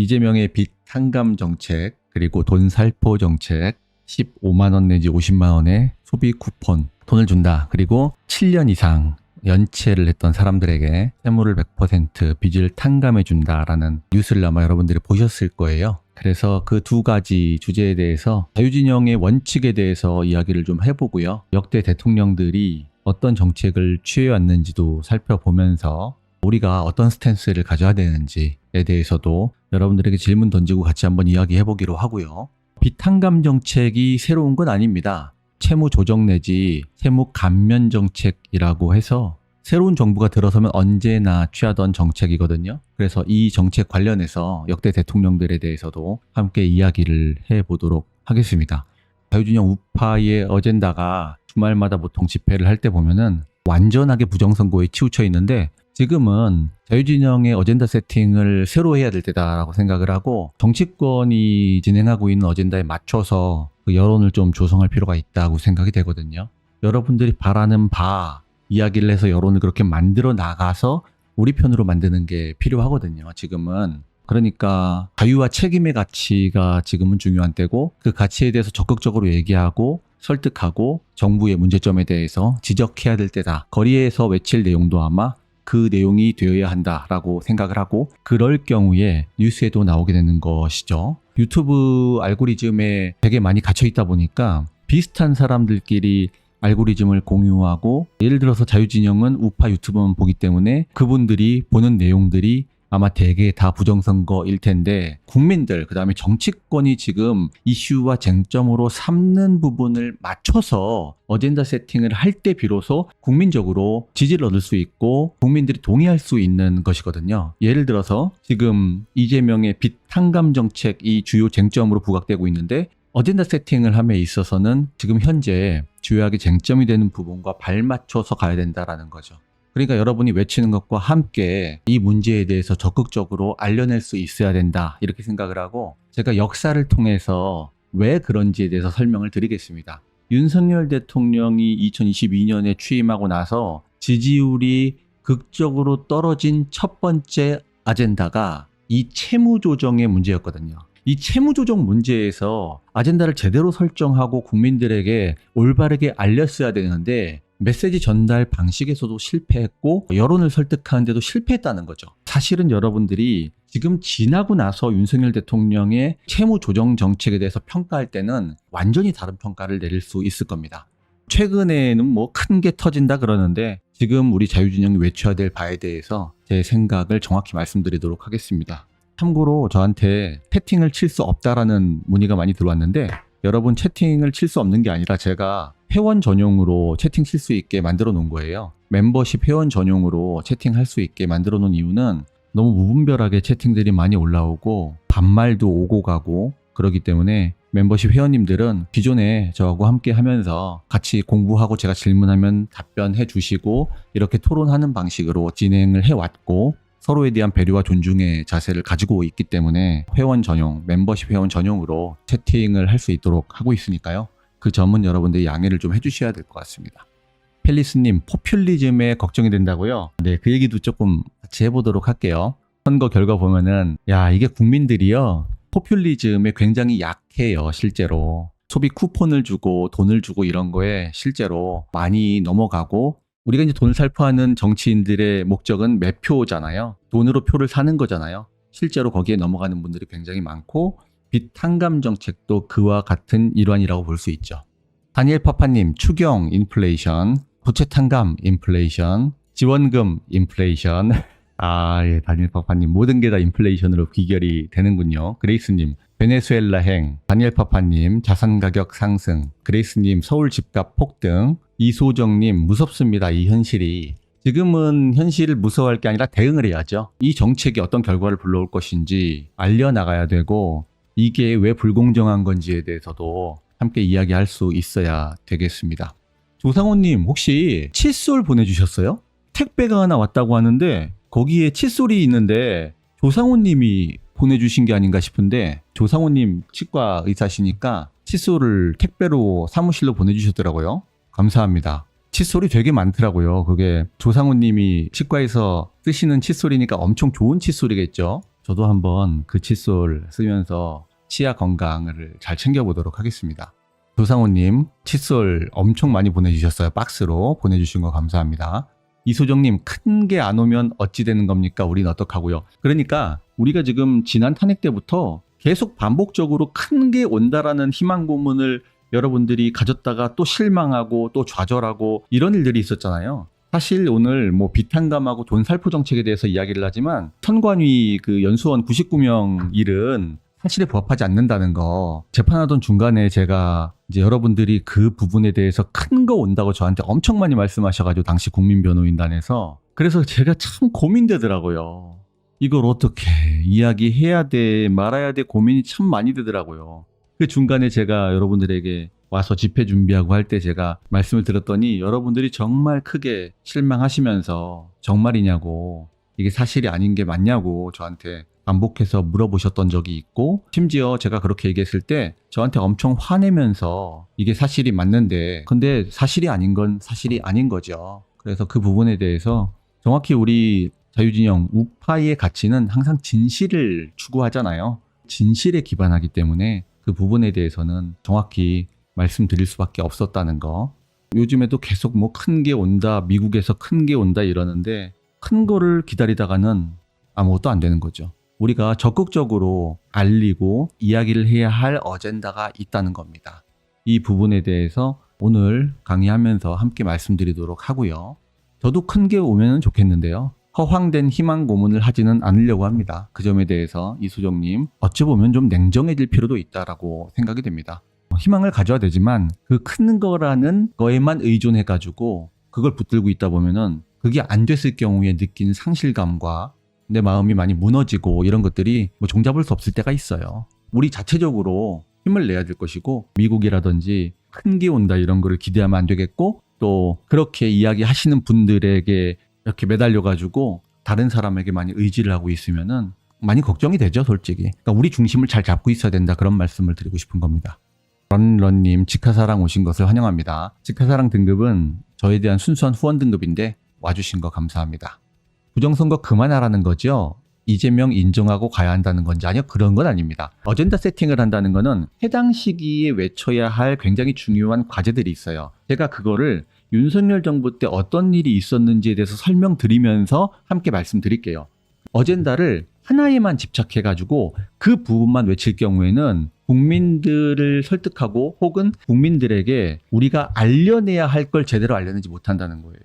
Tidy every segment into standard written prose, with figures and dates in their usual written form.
이재명의 빚 탕감 정책, 그리고 돈 살포 정책, 15만 원 내지 50만 원의 소비 쿠폰, 돈을 준다. 그리고 7년 이상 연체를 했던 사람들에게 채무를 100% 빚을 탕감해 준다라는 뉴스를 아마 여러분들이 보셨을 거예요. 그래서 그 두 가지 주제에 대해서 자유진영의 원칙에 대해서 이야기를 좀 해보고요. 역대 대통령들이 어떤 정책을 취해왔는지도 살펴보면서 우리가 어떤 스탠스를 가져야 되는지에 대해서도 여러분들에게 질문 던지고 같이 한번 이야기해보기로 하고요. 빚 탕감 정책이 새로운 건 아닙니다. 채무 조정 내지 채무 감면 정책이라고 해서 새로운 정부가 들어서면 언제나 취하던 정책이거든요. 그래서 이 정책 관련해서 역대 대통령들에 대해서도 함께 이야기를 해보도록 하겠습니다. 자유진영 우파의 어젠다가 주말마다 보통 집회를 할 때 보면은 완전하게 부정선거에 치우쳐 있는데 지금은 자유진영의 어젠다 세팅을 새로 해야 될 때다라고 생각을 하고 정치권이 진행하고 있는 어젠다에 맞춰서 그 여론을 좀 조성할 필요가 있다고 생각이 되거든요. 여러분들이 바라는 바 이야기를 해서 여론을 그렇게 만들어 나가서 우리 편으로 만드는 게 필요하거든요. 지금은. 그러니까 자유와 책임의 가치가 지금은 중요한 때고 그 가치에 대해서 적극적으로 얘기하고 설득하고 정부의 문제점에 대해서 지적해야 될 때다. 거리에서 외칠 내용도 아마 그 내용이 되어야 한다라고 생각을 하고 그럴 경우에 뉴스에도 나오게 되는 것이죠. 유튜브 알고리즘에 되게 많이 갇혀 있다 보니까 비슷한 사람들끼리 알고리즘을 공유하고 예를 들어서 자유진영은 우파 유튜브만 보기 때문에 그분들이 보는 내용들이 아마 대개 다 부정선거일 텐데 국민들 그다음에 정치권이 지금 이슈와 쟁점으로 삼는 부분을 맞춰서 어젠다 세팅을 할 때 비로소 국민적으로 지지를 얻을 수 있고 국민들이 동의할 수 있는 것이거든요. 예를 들어서 지금 이재명의 빚 탕감 정책이 주요 쟁점으로 부각되고 있는데 어젠다 세팅을 함에 있어서는 지금 현재 주요하게 쟁점이 되는 부분과 발맞춰서 가야 된다라는 거죠. 그러니까 여러분이 외치는 것과 함께 이 문제에 대해서 적극적으로 알려낼 수 있어야 된다 이렇게 생각을 하고 제가 역사를 통해서 왜 그런지에 대해서 설명을 드리겠습니다. 윤석열 대통령이 2022년에 취임하고 나서 지지율이 극적으로 떨어진 첫 번째 아젠다가 이 채무 조정의 문제였거든요. 이 채무 조정 문제에서 아젠다를 제대로 설정하고 국민들에게 올바르게 알렸어야 되는데 메시지 전달 방식에서도 실패했고 여론을 설득하는데도 실패했다는 거죠. 사실은 여러분들이 지금 지나고 나서 윤석열 대통령의 채무 조정 정책에 대해서 평가할 때는 완전히 다른 평가를 내릴 수 있을 겁니다. 최근에는 뭐 큰 게 터진다 그러는데 지금 우리 자유진영이 외쳐야 될 바에 대해서 제 생각을 정확히 말씀드리도록 하겠습니다. 참고로 저한테 채팅을 칠 수 없다라는 문의가 많이 들어왔는데 여러분 채팅을 칠 수 없는 게 아니라 제가 회원 전용으로 채팅 칠 수 있게 만들어 놓은 거예요. 멤버십 회원 전용으로 채팅할 수 있게 만들어 놓은 이유는 너무 무분별하게 채팅들이 많이 올라오고 반말도 오고 가고 그러기 때문에 멤버십 회원님들은 기존에 저하고 함께 하면서 같이 공부하고 제가 질문하면 답변해 주시고 이렇게 토론하는 방식으로 진행을 해왔고 서로에 대한 배려와 존중의 자세를 가지고 있기 때문에 회원 전용, 멤버십 회원 전용으로 채팅을 할 수 있도록 하고 있으니까요. 그 점은 여러분들이 양해를 좀 해주셔야 될 것 같습니다. 펠리스님, 포퓰리즘에 걱정이 된다고요? 네, 그 얘기도 조금 같이 해보도록 할게요. 선거 결과 보면은 야 이게 국민들이요. 포퓰리즘에 굉장히 약해요. 실제로. 소비 쿠폰을 주고 돈을 주고 이런 거에 실제로 많이 넘어가고 우리가 이제 돈을 살포하는 정치인들의 목적은 매표잖아요. 돈으로 표를 사는 거잖아요. 실제로 거기에 넘어가는 분들이 굉장히 많고 빚 탕감 정책도 그와 같은 일환이라고 볼 수 있죠. 다니엘 파파님, 추경 인플레이션, 부채 탕감 인플레이션, 지원금 인플레이션. 예, 다니엘 파파님 모든 게 다 인플레이션으로 귀결이 되는군요. 그레이스님, 베네수엘라행, 다니엘 파파님, 자산 가격 상승, 그레이스님, 서울 집값 폭등, 이소정님, 무섭습니다. 이 현실이. 지금은 현실을 무서워할 게 아니라 대응을 해야죠. 이 정책이 어떤 결과를 불러올 것인지 알려나가야 되고 이게 왜 불공정한 건지에 대해서도 함께 이야기할 수 있어야 되겠습니다. 조상호님 혹시 칫솔 보내주셨어요? 택배가 하나 왔다고 하는데 거기에 칫솔이 있는데 조상호님이 보내주신 게 아닌가 싶은데 조상호님 치과 의사시니까 칫솔을 택배로 사무실로 보내주셨더라고요. 감사합니다. 칫솔이 되게 많더라고요. 그게 조상호님이 치과에서 쓰시는 칫솔이니까 엄청 좋은 칫솔이겠죠. 저도 한번 그 칫솔 쓰면서 치아 건강을 잘 챙겨보도록 하겠습니다. 조상호님 칫솔 엄청 많이 보내주셨어요. 박스로 보내주신 거 감사합니다. 이소정님 큰 게 안 오면 어찌 되는 겁니까? 우린 어떡하고요? 그러니까 우리가 지금 지난 탄핵 때부터 계속 반복적으로 큰 게 온다라는 희망 고문을 여러분들이 가졌다가 또 실망하고 또 좌절하고 이런 일들이 있었잖아요. 사실 오늘 뭐 비탄감하고 돈살포 정책에 대해서 이야기를 하지만 선관위 그 연수원 99명 일은 사실에 부합하지 않는다는 거 재판하던 중간에 제가 이제 여러분들이 그 부분에 대해서 큰 거 온다고 저한테 엄청 많이 말씀하셔가지고 당시 국민변호인단에서 그래서 제가 참 고민되더라고요. 이걸 어떻게 이야기해야 돼 말아야 돼 고민이 참 많이 되더라고요. 그 중간에 제가 여러분들에게 와서 집회 준비하고 할 때 제가 말씀을 드렸더니 여러분들이 정말 크게 실망하시면서 정말이냐고 이게 사실이 아닌 게 맞냐고 저한테 반복해서 물어보셨던 적이 있고 심지어 제가 그렇게 얘기했을 때 저한테 엄청 화내면서 이게 사실이 맞는데 근데 사실이 아닌 건 사실이 아닌 거죠. 그래서 그 부분에 대해서 정확히 우리 자유진영 우파의 가치는 항상 진실을 추구하잖아요. 진실에 기반하기 때문에 그 부분에 대해서는 정확히 말씀드릴 수밖에 없었다는 거. 요즘에도 계속 뭐 큰 게 온다, 미국에서 큰 게 온다 이러는데 큰 거를 기다리다가는 아무것도 안 되는 거죠. 우리가 적극적으로 알리고 이야기를 해야 할 어젠다가 있다는 겁니다. 이 부분에 대해서 오늘 강의하면서 함께 말씀드리도록 하고요. 저도 큰 게 오면 좋겠는데요. 허황된 희망 고문을 하지는 않으려고 합니다. 그 점에 대해서 이수정님 어찌 보면 좀 냉정해질 필요도 있다라고 생각이 됩니다. 희망을 가져야 되지만 그 큰 거라는 거에만 의존해가지고 그걸 붙들고 있다 보면은 그게 안 됐을 경우에 느낀 상실감과 내 마음이 많이 무너지고 이런 것들이 뭐 종잡을 수 없을 때가 있어요. 우리 자체적으로 힘을 내야 될 것이고 미국이라든지 큰 게 온다 이런 거를 기대하면 안 되겠고 또 그렇게 이야기하시는 분들에게 이렇게 매달려가지고 다른 사람에게 많이 의지를 하고 있으면은 많이 걱정이 되죠, 솔직히. 그러니까 우리 중심을 잘 잡고 있어야 된다 그런 말씀을 드리고 싶은 겁니다. 런런님 직하사랑 오신 것을 환영합니다. 직하사랑 등급은 저에 대한 순수한 후원 등급인데 와주신 거 감사합니다. 부정선거 그만하라는 거죠? 이재명 인정하고 가야 한다는 건지 아니요 그런 건 아닙니다. 어젠다 세팅을 한다는 거는 해당 시기에 외쳐야 할 굉장히 중요한 과제들이 있어요. 제가 그거를 윤석열 정부 때 어떤 일이 있었는지에 대해서 설명드리면서 함께 말씀드릴게요. 어젠다를 하나에만 집착해가지고 그 부분만 외칠 경우에는 국민들을 설득하고 혹은 국민들에게 우리가 알려내야 할 걸 제대로 알려내지 못한다는 거예요.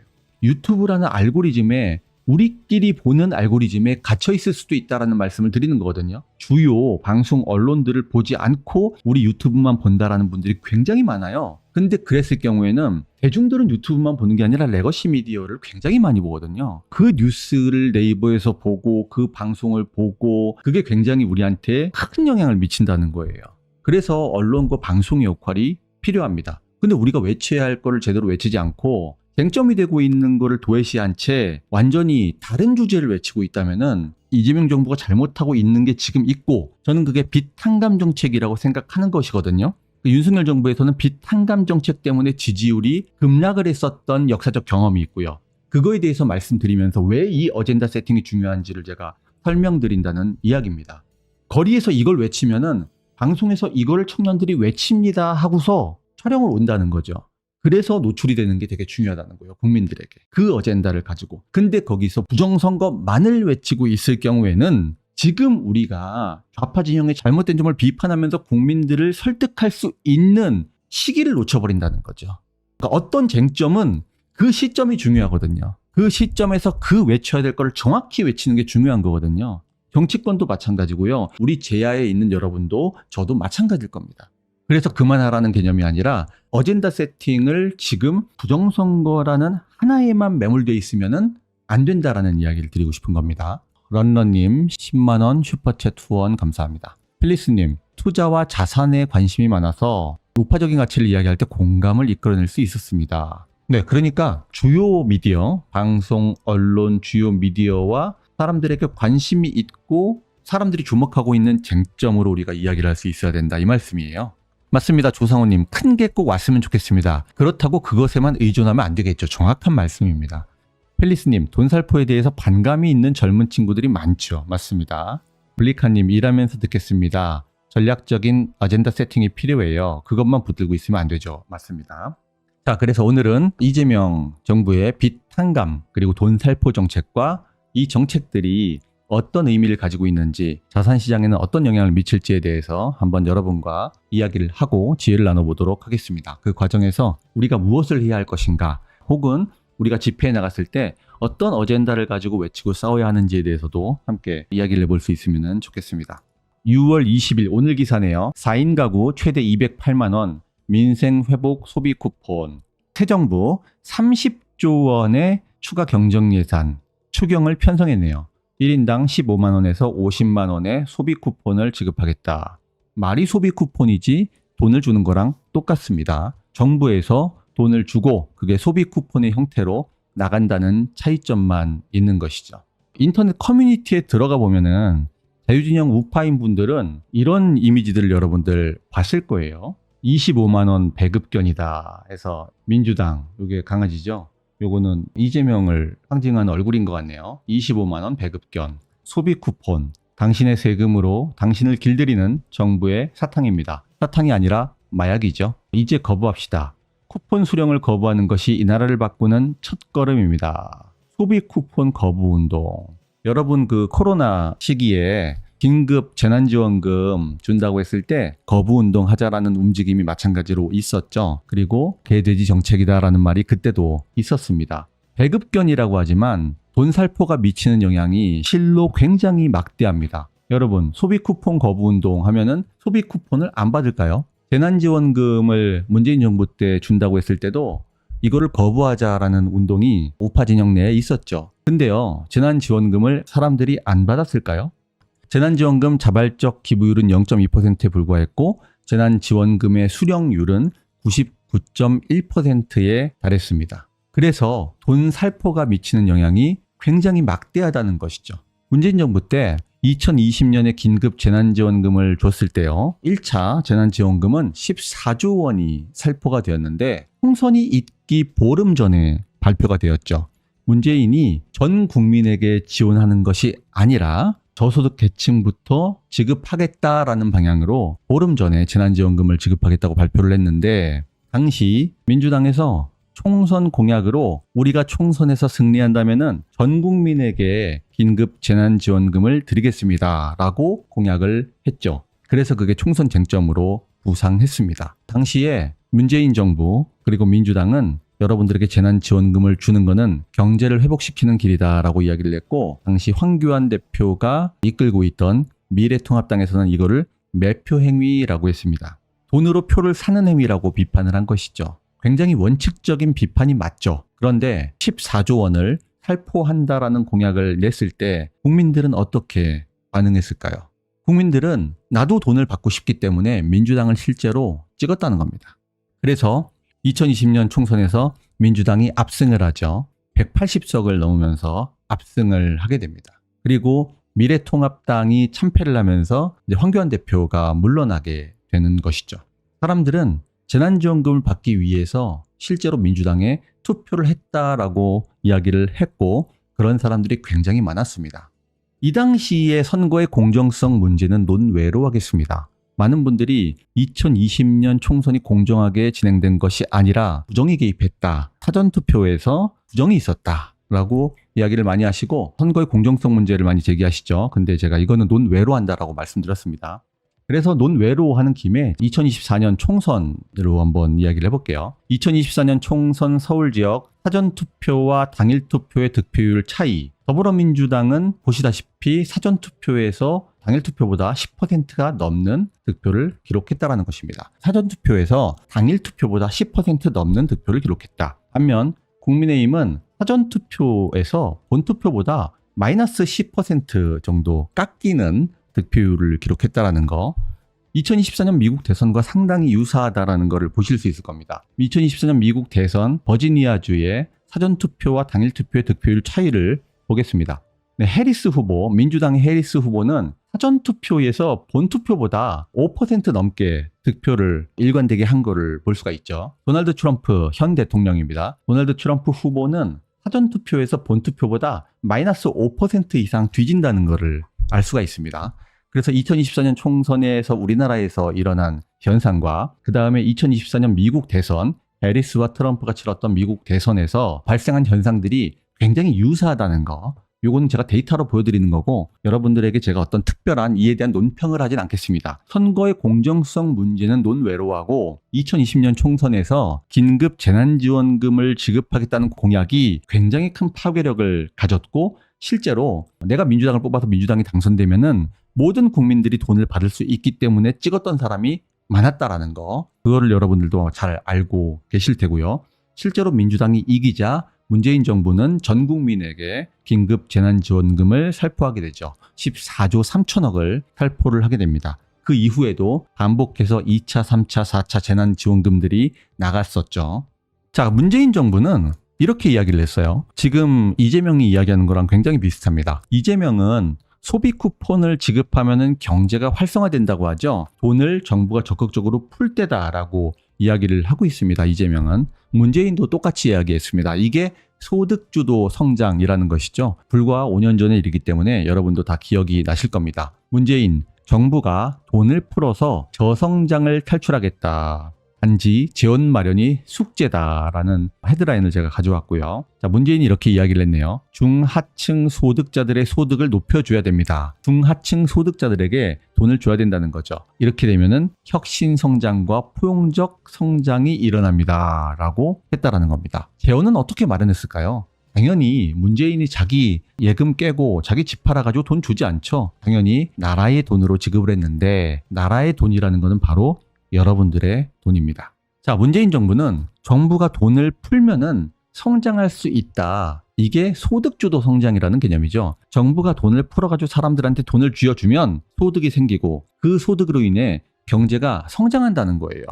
유튜브라는 알고리즘에 우리끼리 보는 알고리즘에 갇혀 있을 수도 있다는 말씀을 드리는 거거든요. 주요 방송 언론들을 보지 않고 우리 유튜브만 본다라는 분들이 굉장히 많아요. 근데 그랬을 경우에는 대중들은 유튜브만 보는 게 아니라 레거시 미디어를 굉장히 많이 보거든요. 그 뉴스를 네이버에서 보고 그 방송을 보고 그게 굉장히 우리한테 큰 영향을 미친다는 거예요. 그래서 언론과 방송의 역할이 필요합니다. 근데 우리가 외쳐야 할 거를 제대로 외치지 않고 쟁점이 되고 있는 거를 도외시한 채 완전히 다른 주제를 외치고 있다면은 이재명 정부가 잘못하고 있는 게 지금 있고 저는 그게 비탄감 정책이라고 생각하는 것이거든요. 윤석열 정부에서는 비탄감 정책 때문에 지지율이 급락을 했었던 역사적 경험이 있고요. 그거에 대해서 말씀드리면서 왜 이 어젠다 세팅이 중요한지를 제가 설명드린다는 이야기입니다. 거리에서 이걸 외치면은 방송에서 이거를 청년들이 외칩니다 하고서 촬영을 온다는 거죠. 그래서 노출이 되는 게 되게 중요하다는 거예요. 국민들에게. 그 어젠다를 가지고. 근데 거기서 부정선거만을 외치고 있을 경우에는 지금 우리가 좌파 진영의 잘못된 점을 비판하면서 국민들을 설득할 수 있는 시기를 놓쳐버린다는 거죠. 그러니까 어떤 쟁점은 그 시점이 중요하거든요. 그 시점에서 그 외쳐야 될 거를 정확히 외치는 게 중요한 거거든요. 정치권도 마찬가지고요. 우리 제야에 있는 여러분도 저도 마찬가지일 겁니다. 그래서 그만하라는 개념이 아니라 어젠다 세팅을 지금 부정선거라는 하나에만 매몰되어 있으면은 안 된다라는 이야기를 드리고 싶은 겁니다. 런런님 10만원 슈퍼챗 후원 감사합니다. 필리스님 투자와 자산에 관심이 많아서 우파적인 가치를 이야기할 때 공감을 이끌어낼 수 있었습니다. 네, 그러니까 주요 미디어, 방송, 언론, 주요 미디어와 사람들에게 관심이 있고 사람들이 주목하고 있는 쟁점으로 우리가 이야기를 할 수 있어야 된다 이 말씀이에요. 맞습니다. 조상호님 큰 게 꼭 왔으면 좋겠습니다. 그렇다고 그것에만 의존하면 안 되겠죠. 정확한 말씀입니다. 펠리스님 돈살포에 대해서 반감이 있는 젊은 친구들이 많죠. 맞습니다. 블리카님 일하면서 듣겠습니다. 전략적인 아젠다 세팅이 필요해요. 그것만 붙들고 있으면 안 되죠. 맞습니다. 자, 그래서 오늘은 이재명 정부의 빚 탕감 그리고 돈 살포 정책과 이 정책들이 어떤 의미를 가지고 있는지, 자산시장에는 어떤 영향을 미칠지에 대해서 한번 여러분과 이야기를 하고 지혜를 나눠보도록 하겠습니다. 그 과정에서 우리가 무엇을 해야 할 것인가, 혹은 우리가 집회에 나갔을 때 어떤 어젠다를 가지고 외치고 싸워야 하는지에 대해서도 함께 이야기를 해볼 수 있으면 좋겠습니다. 6월 20일 오늘 기사네요. 4인 가구 최대 208만 원 민생회복 소비 쿠폰. 새 정부 30조 원의 추가 경정 예산 추경을 편성했네요. 1인당 15만 원에서 50만 원의 소비 쿠폰을 지급하겠다. 말이 소비 쿠폰이지 돈을 주는 거랑 똑같습니다. 정부에서 돈을 주고 그게 소비 쿠폰의 형태로 나간다는 차이점만 있는 것이죠. 인터넷 커뮤니티에 들어가 보면은 자유진영 우파인 분들은 이런 이미지들을 여러분들 봤을 거예요. 25만 원 배급견이다 해서 민주당, 이게 강아지죠. 요거는 이재명을 상징하는 얼굴인 것 같네요. 25만 원 배급견, 소비 쿠폰, 당신의 세금으로 당신을 길들이는 정부의 사탕입니다. 사탕이 아니라 마약이죠. 이제 거부합시다. 쿠폰 수령을 거부하는 것이 이 나라를 바꾸는 첫걸음입니다. 소비 쿠폰 거부 운동. 여러분 그 코로나 시기에 긴급 재난지원금 준다고 했을 때 거부 운동 하자라는 움직임이 마찬가지로 있었죠. 그리고 개돼지 정책이다라는 말이 그때도 있었습니다. 배급견이라고 하지만 돈 살포가 미치는 영향이 실로 굉장히 막대합니다. 여러분, 소비 쿠폰 거부 운동 하면은 소비 쿠폰을 안 받을까요? 재난지원금을 문재인 정부 때 준다고 했을 때도 이거를 거부하자라는 운동이 우파 진영 내에 있었죠. 근데요, 재난지원금을 사람들이 안 받았을까요? 재난지원금 자발적 기부율은 0.2%에 불과했고 재난지원금의 수령률은 99.1%에 달했습니다. 그래서 돈 살포가 미치는 영향이 굉장히 막대하다는 것이죠. 문재인 정부 때 2020년에 긴급 재난지원금을 줬을 때요, 1차 재난지원금은 14조 원이 살포가 되었는데 총선이 있기 보름 전에 발표가 되었죠. 문재인이 전 국민에게 지원하는 것이 아니라 저소득 계층부터 지급하겠다라는 방향으로 보름 전에 재난지원금을 지급하겠다고 발표를 했는데, 당시 민주당에서 총선 공약으로 우리가 총선에서 승리한다면은 전 국민에게 긴급 재난지원금을 드리겠습니다라고 공약을 했죠. 그래서 그게 총선 쟁점으로 부상했습니다. 당시에 문재인 정부 그리고 민주당은 여러분들에게 재난지원금을 주는 것은 경제를 회복시키는 길이다라고 이야기를 했고, 당시 황교안 대표가 이끌고 있던 미래통합당에서는 이거를 매표행위라고 했습니다. 돈으로 표를 사는 행위라고 비판을 한 것이죠. 굉장히 원칙적인 비판이 맞죠. 그런데 14조 원을 살포한다라는 공약을 냈을 때 국민들은 어떻게 반응했을까요? 국민들은 나도 돈을 받고 싶기 때문에 민주당을 실제로 찍었다는 겁니다. 그래서 2020년 총선에서 민주당이 압승을 하죠. 180석을 넘으면서 압승을 하게 됩니다. 그리고 미래통합당이 참패를 하면서 이제 황교안 대표가 물러나게 되는 것이죠. 사람들은 재난지원금을 받기 위해서 실제로 민주당에 투표를 했다라고 이야기를 했고, 그런 사람들이 굉장히 많았습니다. 이 당시의 선거의 공정성 문제는 논외로 하겠습니다. 많은 분들이 2020년 총선이 공정하게 진행된 것이 아니라 부정이 개입했다, 사전투표에서 부정이 있었다라고 이야기를 많이 하시고 선거의 공정성 문제를 많이 제기하시죠. 근데 제가 이거는 논외로 한다라고 말씀드렸습니다. 그래서 논외로 하는 김에 2024년 총선으로 한번 이야기를 해볼게요. 2024년 총선 서울 지역 사전투표와 당일투표의 득표율 차이. 더불어민주당은 보시다시피 사전투표에서 당일투표보다 10%가 넘는 득표를 기록했다는 것입니다. 사전투표에서 당일투표보다 10% 넘는 득표를 기록했다. 반면 국민의힘은 사전투표에서 본투표보다 마이너스 10% 정도 깎이는 득표율을 기록했다라는 거. 2024년 미국 대선과 상당히 유사하다라는 것을 보실 수 있을 겁니다. 2024년 미국 대선 버지니아주의 사전투표와 당일투표의 득표율 차이를 보겠습니다. 네, 해리스 후보, 민주당의 해리스 후보는 사전투표에서 본투표보다 5% 넘게 득표를 일관되게 한 거를 볼 수가 있죠. 도널드 트럼프 현 대통령입니다. 도널드 트럼프 후보는 사전투표에서 본투표보다 마이너스 5% 이상 뒤진다는 거를 알 수가 있습니다. 그래서 2024년 총선에서 우리나라에서 일어난 현상과 그 다음에 2024년 미국 대선, 해리스와 트럼프가 치렀던 미국 대선에서 발생한 현상들이 굉장히 유사하다는 거. 요거는 제가 데이터로 보여드리는 거고 여러분들에게 제가 어떤 특별한 이에 대한 논평을 하진 않겠습니다. 선거의 공정성 문제는 논외로 하고 2020년 총선에서 긴급 재난지원금을 지급하겠다는 공약이 굉장히 큰 파괴력을 가졌고 실제로 내가 민주당을 뽑아서 민주당이 당선되면은 모든 국민들이 돈을 받을 수 있기 때문에 찍었던 사람이 많았다라는 거. 그거를 여러분들도 잘 알고 계실 테고요. 실제로 민주당이 이기자 문재인 정부는 전 국민에게 긴급 재난지원금을 살포하게 되죠. 14조 3천억을 살포를 하게 됩니다. 그 이후에도 반복해서 2차, 3차, 4차 재난지원금들이 나갔었죠. 자, 문재인 정부는 이렇게 이야기를 했어요. 지금 이재명이 이야기하는 거랑 굉장히 비슷합니다. 이재명은 소비 쿠폰을 지급하면은 경제가 활성화된다고 하죠. 돈을 정부가 적극적으로 풀 때다라고 이야기를 하고 있습니다. 이재명은. 문재인도 똑같이 이야기했습니다. 이게 소득주도 성장이라는 것이죠. 불과 5년 전의 일이기 때문에 여러분도 다 기억이 나실 겁니다. 문재인, 정부가 돈을 풀어서 저성장을 탈출하겠다. 단지 재원 마련이 숙제다라는 헤드라인을 제가 가져왔고요. 자, 문재인이 이렇게 이야기를 했네요. 중하층 소득자들의 소득을 높여줘야 됩니다. 중하층 소득자들에게 돈을 줘야 된다는 거죠. 이렇게 되면은 혁신 성장과 포용적 성장이 일어납니다. 라고 했다라는 겁니다. 재원은 어떻게 마련했을까요? 당연히 문재인이 자기 예금 깨고 자기 집 팔아가지고 돈 주지 않죠. 당연히 나라의 돈으로 지급을 했는데 나라의 돈이라는 것은 바로 여러분들의 돈입니다. 자, 문재인 정부는 정부가 돈을 풀면은 성장할 수 있다. 이게 소득주도 성장이라는 개념이죠. 정부가 돈을 풀어가지고 사람들한테 돈을 쥐어주면 소득이 생기고 그 소득으로 인해 경제가 성장한다는 거예요.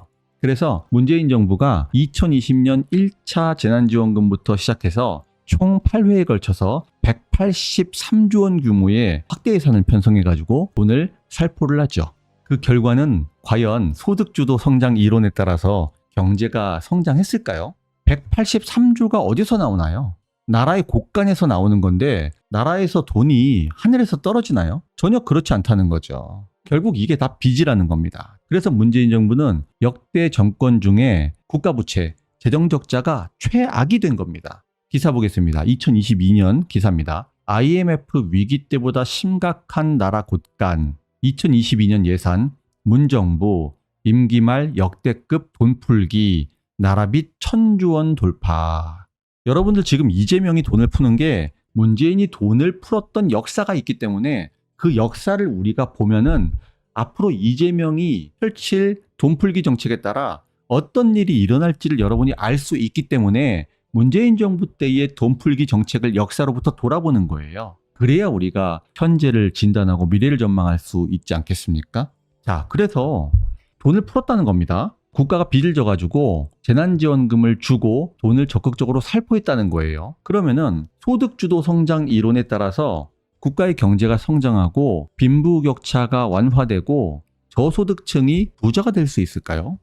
그래서 문재인 정부가 2020년 1차 재난지원금부터 시작해서 총 8회에 걸쳐서 183조 원 규모의 확대 예산을 편성해가지고 돈을 살포를 하죠. 그 결과는 과연 소득주도 성장 이론에 따라서 경제가 성장했을까요? 183조가 어디서 나오나요? 나라의 곳간에서 나오는 건데 나라에서 돈이 하늘에서 떨어지나요? 전혀 그렇지 않다는 거죠. 결국 이게 다 빚이라는 겁니다. 그래서 문재인 정부는 역대 정권 중에 국가부채, 재정적자가 최악이 된 겁니다. 기사 보겠습니다. 2022년 기사입니다. IMF 위기 때보다 심각한 나라 곳간 2022년 예산, 문정부, 임기 말 역대급 돈풀기, 나라빚 1,000조 원 돌파. 여러분들 지금 이재명이 돈을 푸는 게 문재인이 돈을 풀었던 역사가 있기 때문에 그 역사를 우리가 보면은 앞으로 이재명이 펼칠 돈풀기 정책에 따라 어떤 일이 일어날지를 여러분이 알 수 있기 때문에 문재인 정부 때의 돈풀기 정책을 역사로부터 돌아보는 거예요. 그래야 우리가 현재를 진단하고 미래를 전망할 수 있지 않겠습니까? 자, 그래서 돈을 풀었다는 겁니다. 국가가 빚을 져가지고 재난지원금을 주고 돈을 적극적으로 살포했다는 거예요. 그러면은 소득주도 성장 이론에 따라서 국가의 경제가 성장하고 빈부격차가 완화되고 저소득층이 부자가 될 수 있을까요?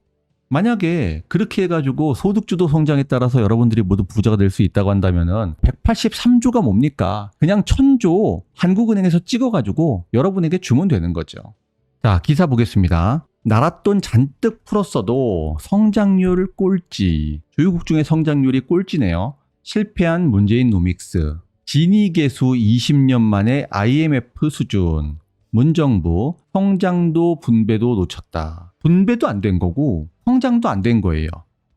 만약에 그렇게 해가지고 소득주도 성장에 따라서 여러분들이 모두 부자가 될 수 있다고 한다면은 183조가 뭡니까? 그냥 1,000조 한국은행에서 찍어가지고 여러분에게 주면 되는 거죠. 자, 기사 보겠습니다. 나랏돈 잔뜩 풀었어도 성장률 꼴찌. 주요국 중에 성장률이 꼴찌네요. 실패한 문재인 노믹스. 지니계수 20년 만에 IMF 수준. 문정부 성장도 분배도 놓쳤다. 분배도 안 된 거고 성장도 안 된 거예요.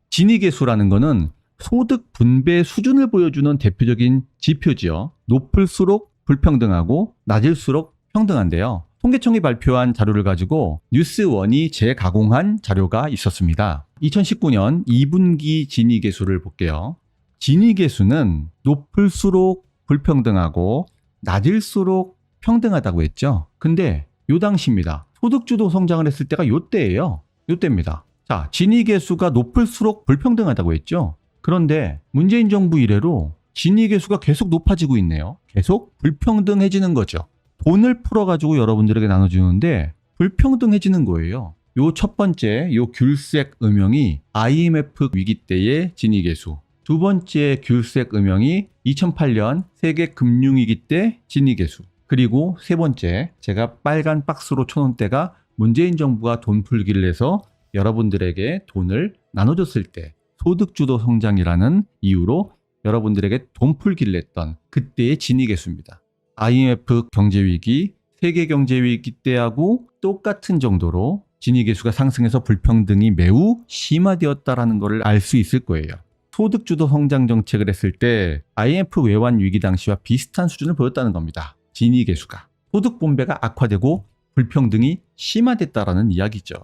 지니계수라는 거는 소득 분배 수준을 보여주는 대표적인 지표지요. 높을수록 불평등하고 낮을수록 평등한데요. 통계청이 발표한 자료를 가지고 뉴스원이 재가공한 자료가 있었습니다. 2019년 2분기 지니계수를 볼게요. 지니계수는 높을수록 불평등하고 낮을수록 평등하다고 했죠. 근데 요 당시입니다. 소득주도 성장을 했을 때가 요때예요. 요때입니다. 자, 지니계수가 높을수록 불평등하다고 했죠. 그런데 문재인 정부 이래로 지니계수가 계속 높아지고 있네요. 계속 불평등해지는 거죠. 돈을 풀어가지고 여러분들에게 나눠주는데 불평등해지는 거예요. 요 첫 번째, 요 귤색 음영이 IMF 위기 때의 지니계수. 두 번째 귤색 음영이 2008년 세계 금융위기 때 지니계수. 그리고 세 번째, 제가 빨간 박스로 쳐놓은 때가 문재인 정부가 돈 풀기를 해서 여러분들에게 돈을 나눠줬을 때 소득주도 성장이라는 이유로 여러분들에게 돈 풀기를 했던 그때의 진위계수입니다. IMF 경제위기, 세계경제위기 때하고 똑같은 정도로 진위계수가 상승해서 불평등이 매우 심화되었다는 것을 알 수 있을 거예요. 소득주도 성장 정책을 했을 때 IMF 외환 위기 당시와 비슷한 수준을 보였다는 겁니다. 진위계수가. 소득 분배가 악화되고 불평등이 심화됐다라는 이야기죠.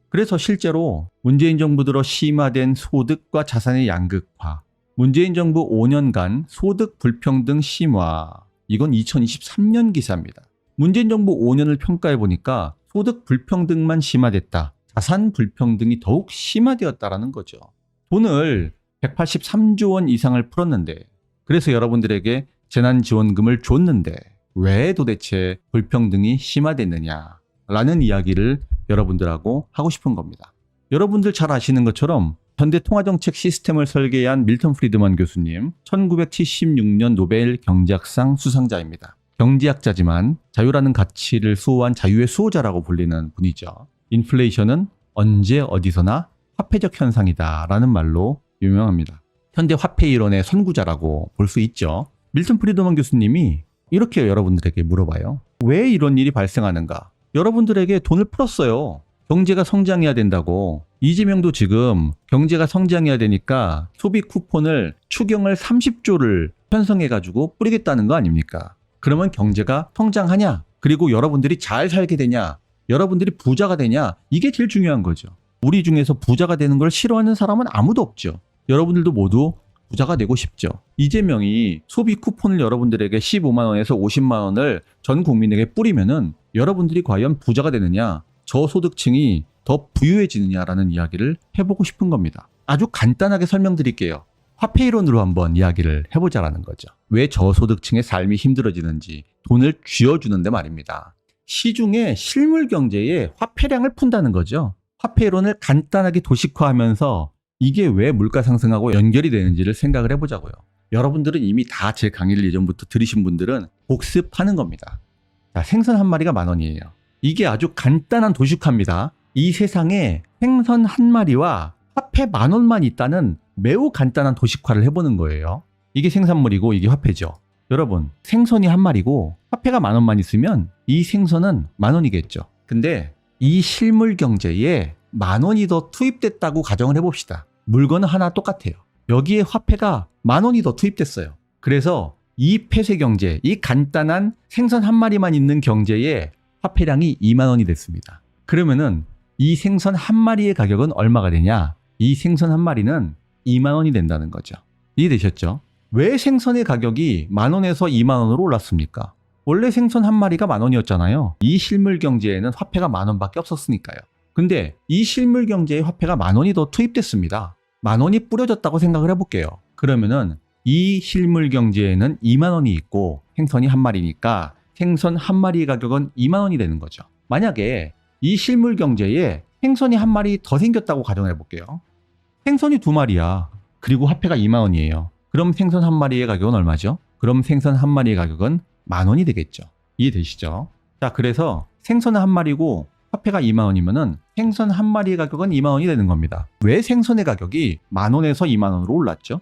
그래서 실제로 문재인 정부 들어 심화된 소득과 자산의 양극화, 문재인 정부 5년간 소득 불평등 심화, 이건 2023년 기사입니다. 문재인 정부 5년을 평가해 보니까 소득 불평등만 심화됐다. 자산 불평등이 더욱 심화되었다라는 거죠. 돈을 183조 원 이상을 풀었는데, 그래서 여러분들에게 재난지원금을 줬는데 왜 도대체 불평등이 심화됐느냐라는 이야기를 여러분들하고 하고 싶은 겁니다. 여러분들 잘 아시는 것처럼 현대 통화정책 시스템을 설계한 밀턴 프리드먼 교수님, 1976년 노벨 경제학상 수상자입니다. 경제학자지만 자유라는 가치를 수호한 자유의 수호자라고 불리는 분이죠. 인플레이션은 언제 어디서나 화폐적 현상이다라는 말로 유명합니다. 현대 화폐 이론의 선구자라고 볼 수 있죠. 밀턴 프리드먼 교수님이 이렇게 여러분들에게 물어봐요. 왜 이런 일이 발생하는가? 여러분들에게 돈을 풀었어요. 경제가 성장해야 된다고. 이재명도 지금 경제가 성장해야 되니까 소비 쿠폰을 추경을 30조를 편성해가지고 뿌리겠다는 거 아닙니까? 그러면 경제가 성장하냐? 그리고 여러분들이 잘 살게 되냐? 여러분들이 부자가 되냐? 이게 제일 중요한 거죠. 우리 중에서 부자가 되는 걸 싫어하는 사람은 아무도 없죠. 여러분들도 모두 부자가 되고 싶죠. 이재명이 소비 쿠폰을 여러분들에게 15만 원에서 50만 원을 전 국민에게 뿌리면은 여러분들이 과연 부자가 되느냐, 저소득층이 더 부유해지느냐라는 이야기를 해보고 싶은 겁니다. 아주 간단하게 설명드릴게요. 화폐 이론으로 한번 이야기를 해보자라는 거죠. 왜 저소득층의 삶이 힘들어지는지 돈을 쥐어주는데 말입니다. 시중에 실물 경제에 화폐량을 푼다는 거죠. 화폐 이론을 간단하게 도식화하면서 이게 왜 물가 상승하고 연결이 되는지를 생각을 해보자고요. 여러분들은 이미 다 제 강의를 예전부터 들으신 분들은 복습하는 겁니다. 자, 생선 한 마리가 10,000원이에요. 이게 아주 간단한 도식화입니다. 이 세상에 생선 한 마리와 화폐 10,000원만 있다는 매우 간단한 도식화를 해보는 거예요. 이게 생산물이고 이게 화폐죠. 여러분, 생선이 한 마리고 화폐가 10,000원만 있으면 이 생선은 10,000원이겠죠. 근데 이 실물 경제에 10,000원이 더 투입됐다고 가정을 해봅시다. 물건은 하나 똑같아요. 여기에 화폐가 10,000원이 더 투입됐어요. 그래서 이 폐쇄 경제, 이 간단한 생선 한 마리만 있는 경제에 화폐량이 20,000원이 됐습니다. 그러면은 이 생선 한 마리의 가격은 얼마가 되냐? 이 생선 한 마리는 20,000원이 된다는 거죠. 이해되셨죠? 왜 생선의 가격이 10,000원에서 20,000원으로 올랐습니까? 원래 생선 한 마리가 10,000원이었잖아요. 이 실물 경제에는 화폐가 10,000원밖에 없었으니까요. 근데 이 실물 경제에 화폐가 10,000원이 더 투입됐습니다. 10,000원이 뿌려졌다고 생각을 해볼게요. 그러면은 이 실물 경제에는 20,000원이 있고 생선이 한 마리니까 생선 한 마리의 가격은 20,000원이 되는 거죠. 만약에 이 실물 경제에 생선이 한 마리 더 생겼다고 가정해 볼게요. 생선이 2마리야. 그리고 화폐가 20,000원이에요. 그럼 생선 한 마리의 가격은 얼마죠? 그럼 생선 한 마리의 가격은 10,000원이 되겠죠. 이해되시죠? 자, 그래서 생선은 한 마리고 화폐가 20,000원이면은 생선 한 마리의 가격은 20,000원이 되는 겁니다. 왜 생선의 가격이 10,000원에서 20,000원으로 올랐죠?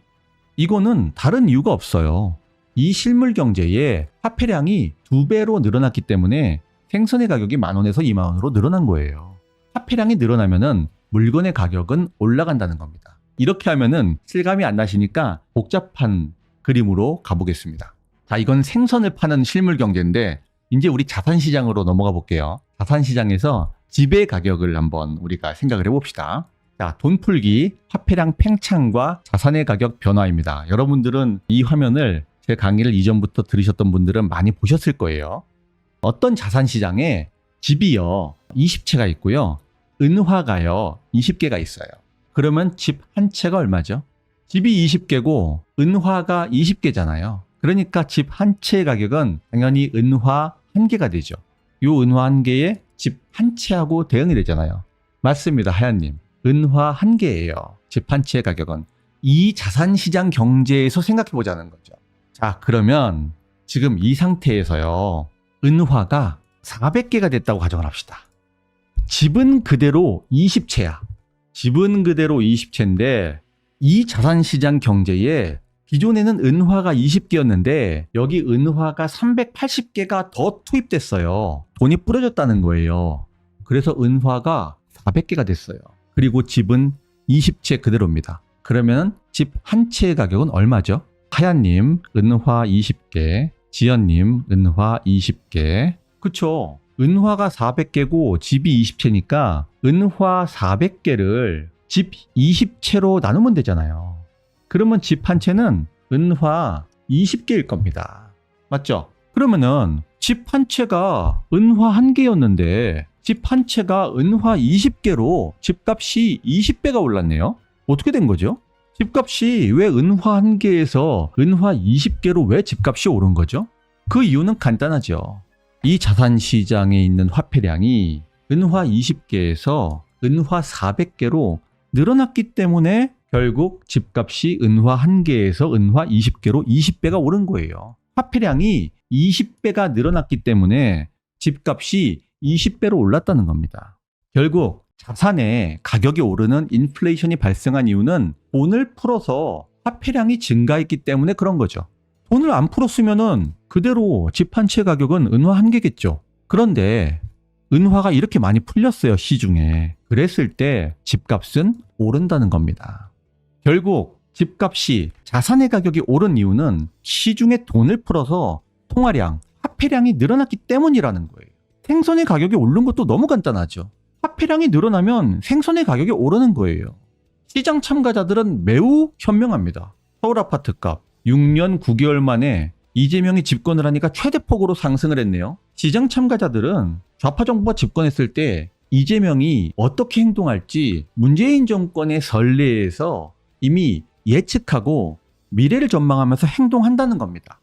이거는 다른 이유가 없어요. 이 실물 경제에 화폐량이 2배로 늘어났기 때문에 생선의 가격이 10,000원에서 20,000원으로 늘어난 거예요. 화폐량이 늘어나면은 물건의 가격은 올라간다는 겁니다. 이렇게 하면은 실감이 안 나시니까 복잡한 그림으로 가보겠습니다. 자, 이건 생선을 파는 실물 경제인데 이제 우리 자산시장으로 넘어가 볼게요. 자산시장에서 집의 가격을 한번 우리가 생각을 해봅시다. 자, 돈 풀기, 화폐량 팽창과 자산의 가격 변화입니다. 여러분들은 이 화면을 제 강의를 이전부터 들으셨던 분들은 많이 보셨을 거예요. 어떤 자산시장에 집이요 20채가 있고요. 은화가요 20개가 있어요. 그러면 집 한 채가 얼마죠? 집이 20개고 은화가 20개잖아요. 그러니까 집 한 채의 가격은 당연히 은화 1개가 되죠. 요 은화 1개에 집 한 채하고 대응이 되잖아요. 맞습니다, 하얀님. 은화 1개예요. 집 한 채의 가격은. 이 자산시장 경제에서 생각해 보자는 거죠. 자, 그러면 지금 이 상태에서요. 은화가 400개가 됐다고 가정을 합시다. 집은 그대로 20채야. 집은 그대로 20채인데 이 자산시장 경제에 기존에는 은화가 20개였는데 여기 은화가 380개가 더 투입됐어요. 돈이 뿌려졌다는 거예요. 그래서 은화가 400개가 됐어요. 그리고 집은 20채 그대로입니다. 그러면 집 한 채의 가격은 얼마죠? 하얀님 은화 20개, 지연님 은화 20개. 그쵸? 은화가 400개고 집이 20채니까 은화 400개를 집 20채로 나누면 되잖아요. 그러면 집 한 채는 은화 20개일 겁니다. 맞죠? 그러면은 집 한 채가 은화 1개였는데 집 한 채가 은화 20개로 집값이 20배가 올랐네요. 어떻게 된 거죠? 집값이 왜 은화 1개에서 은화 20개로 왜 집값이 오른 거죠? 그 이유는 간단하죠. 이 자산시장에 있는 화폐량이 은화 20개에서 은화 400개로 늘어났기 때문에 결국 집값이 은화 1개에서 은화 20개로 20배가 오른 거예요. 화폐량이 20배가 늘어났기 때문에 집값이 20배로 올랐다는 겁니다. 결국 자산의 가격이 오르는 인플레이션이 발생한 이유는 돈을 풀어서 화폐량이 증가했기 때문에 그런 거죠. 돈을 안 풀었으면은 그대로 집 한 채 가격은 은화 1개겠죠. 그런데 은화가 이렇게 많이 풀렸어요, 시중에. 그랬을 때 집값은 오른다는 겁니다. 결국 집값이 자산의 가격이 오른 이유는 시중에 돈을 풀어서 통화량, 화폐량이 늘어났기 때문이라는 거예요. 생선의 가격이 오른 것도 너무 간단하죠. 화폐량이 늘어나면 생선의 가격이 오르는 거예요. 시장 참가자들은 매우 현명합니다. 서울 아파트값 6년 9개월 만에 이재명이 집권을 하니까 최대폭으로 상승을 했네요. 시장 참가자들은 좌파 정부가 집권했을 때 이재명이 어떻게 행동할지 문재인 정권의 선례에서 이미 예측하고 미래를 전망하면서 행동한다는 겁니다.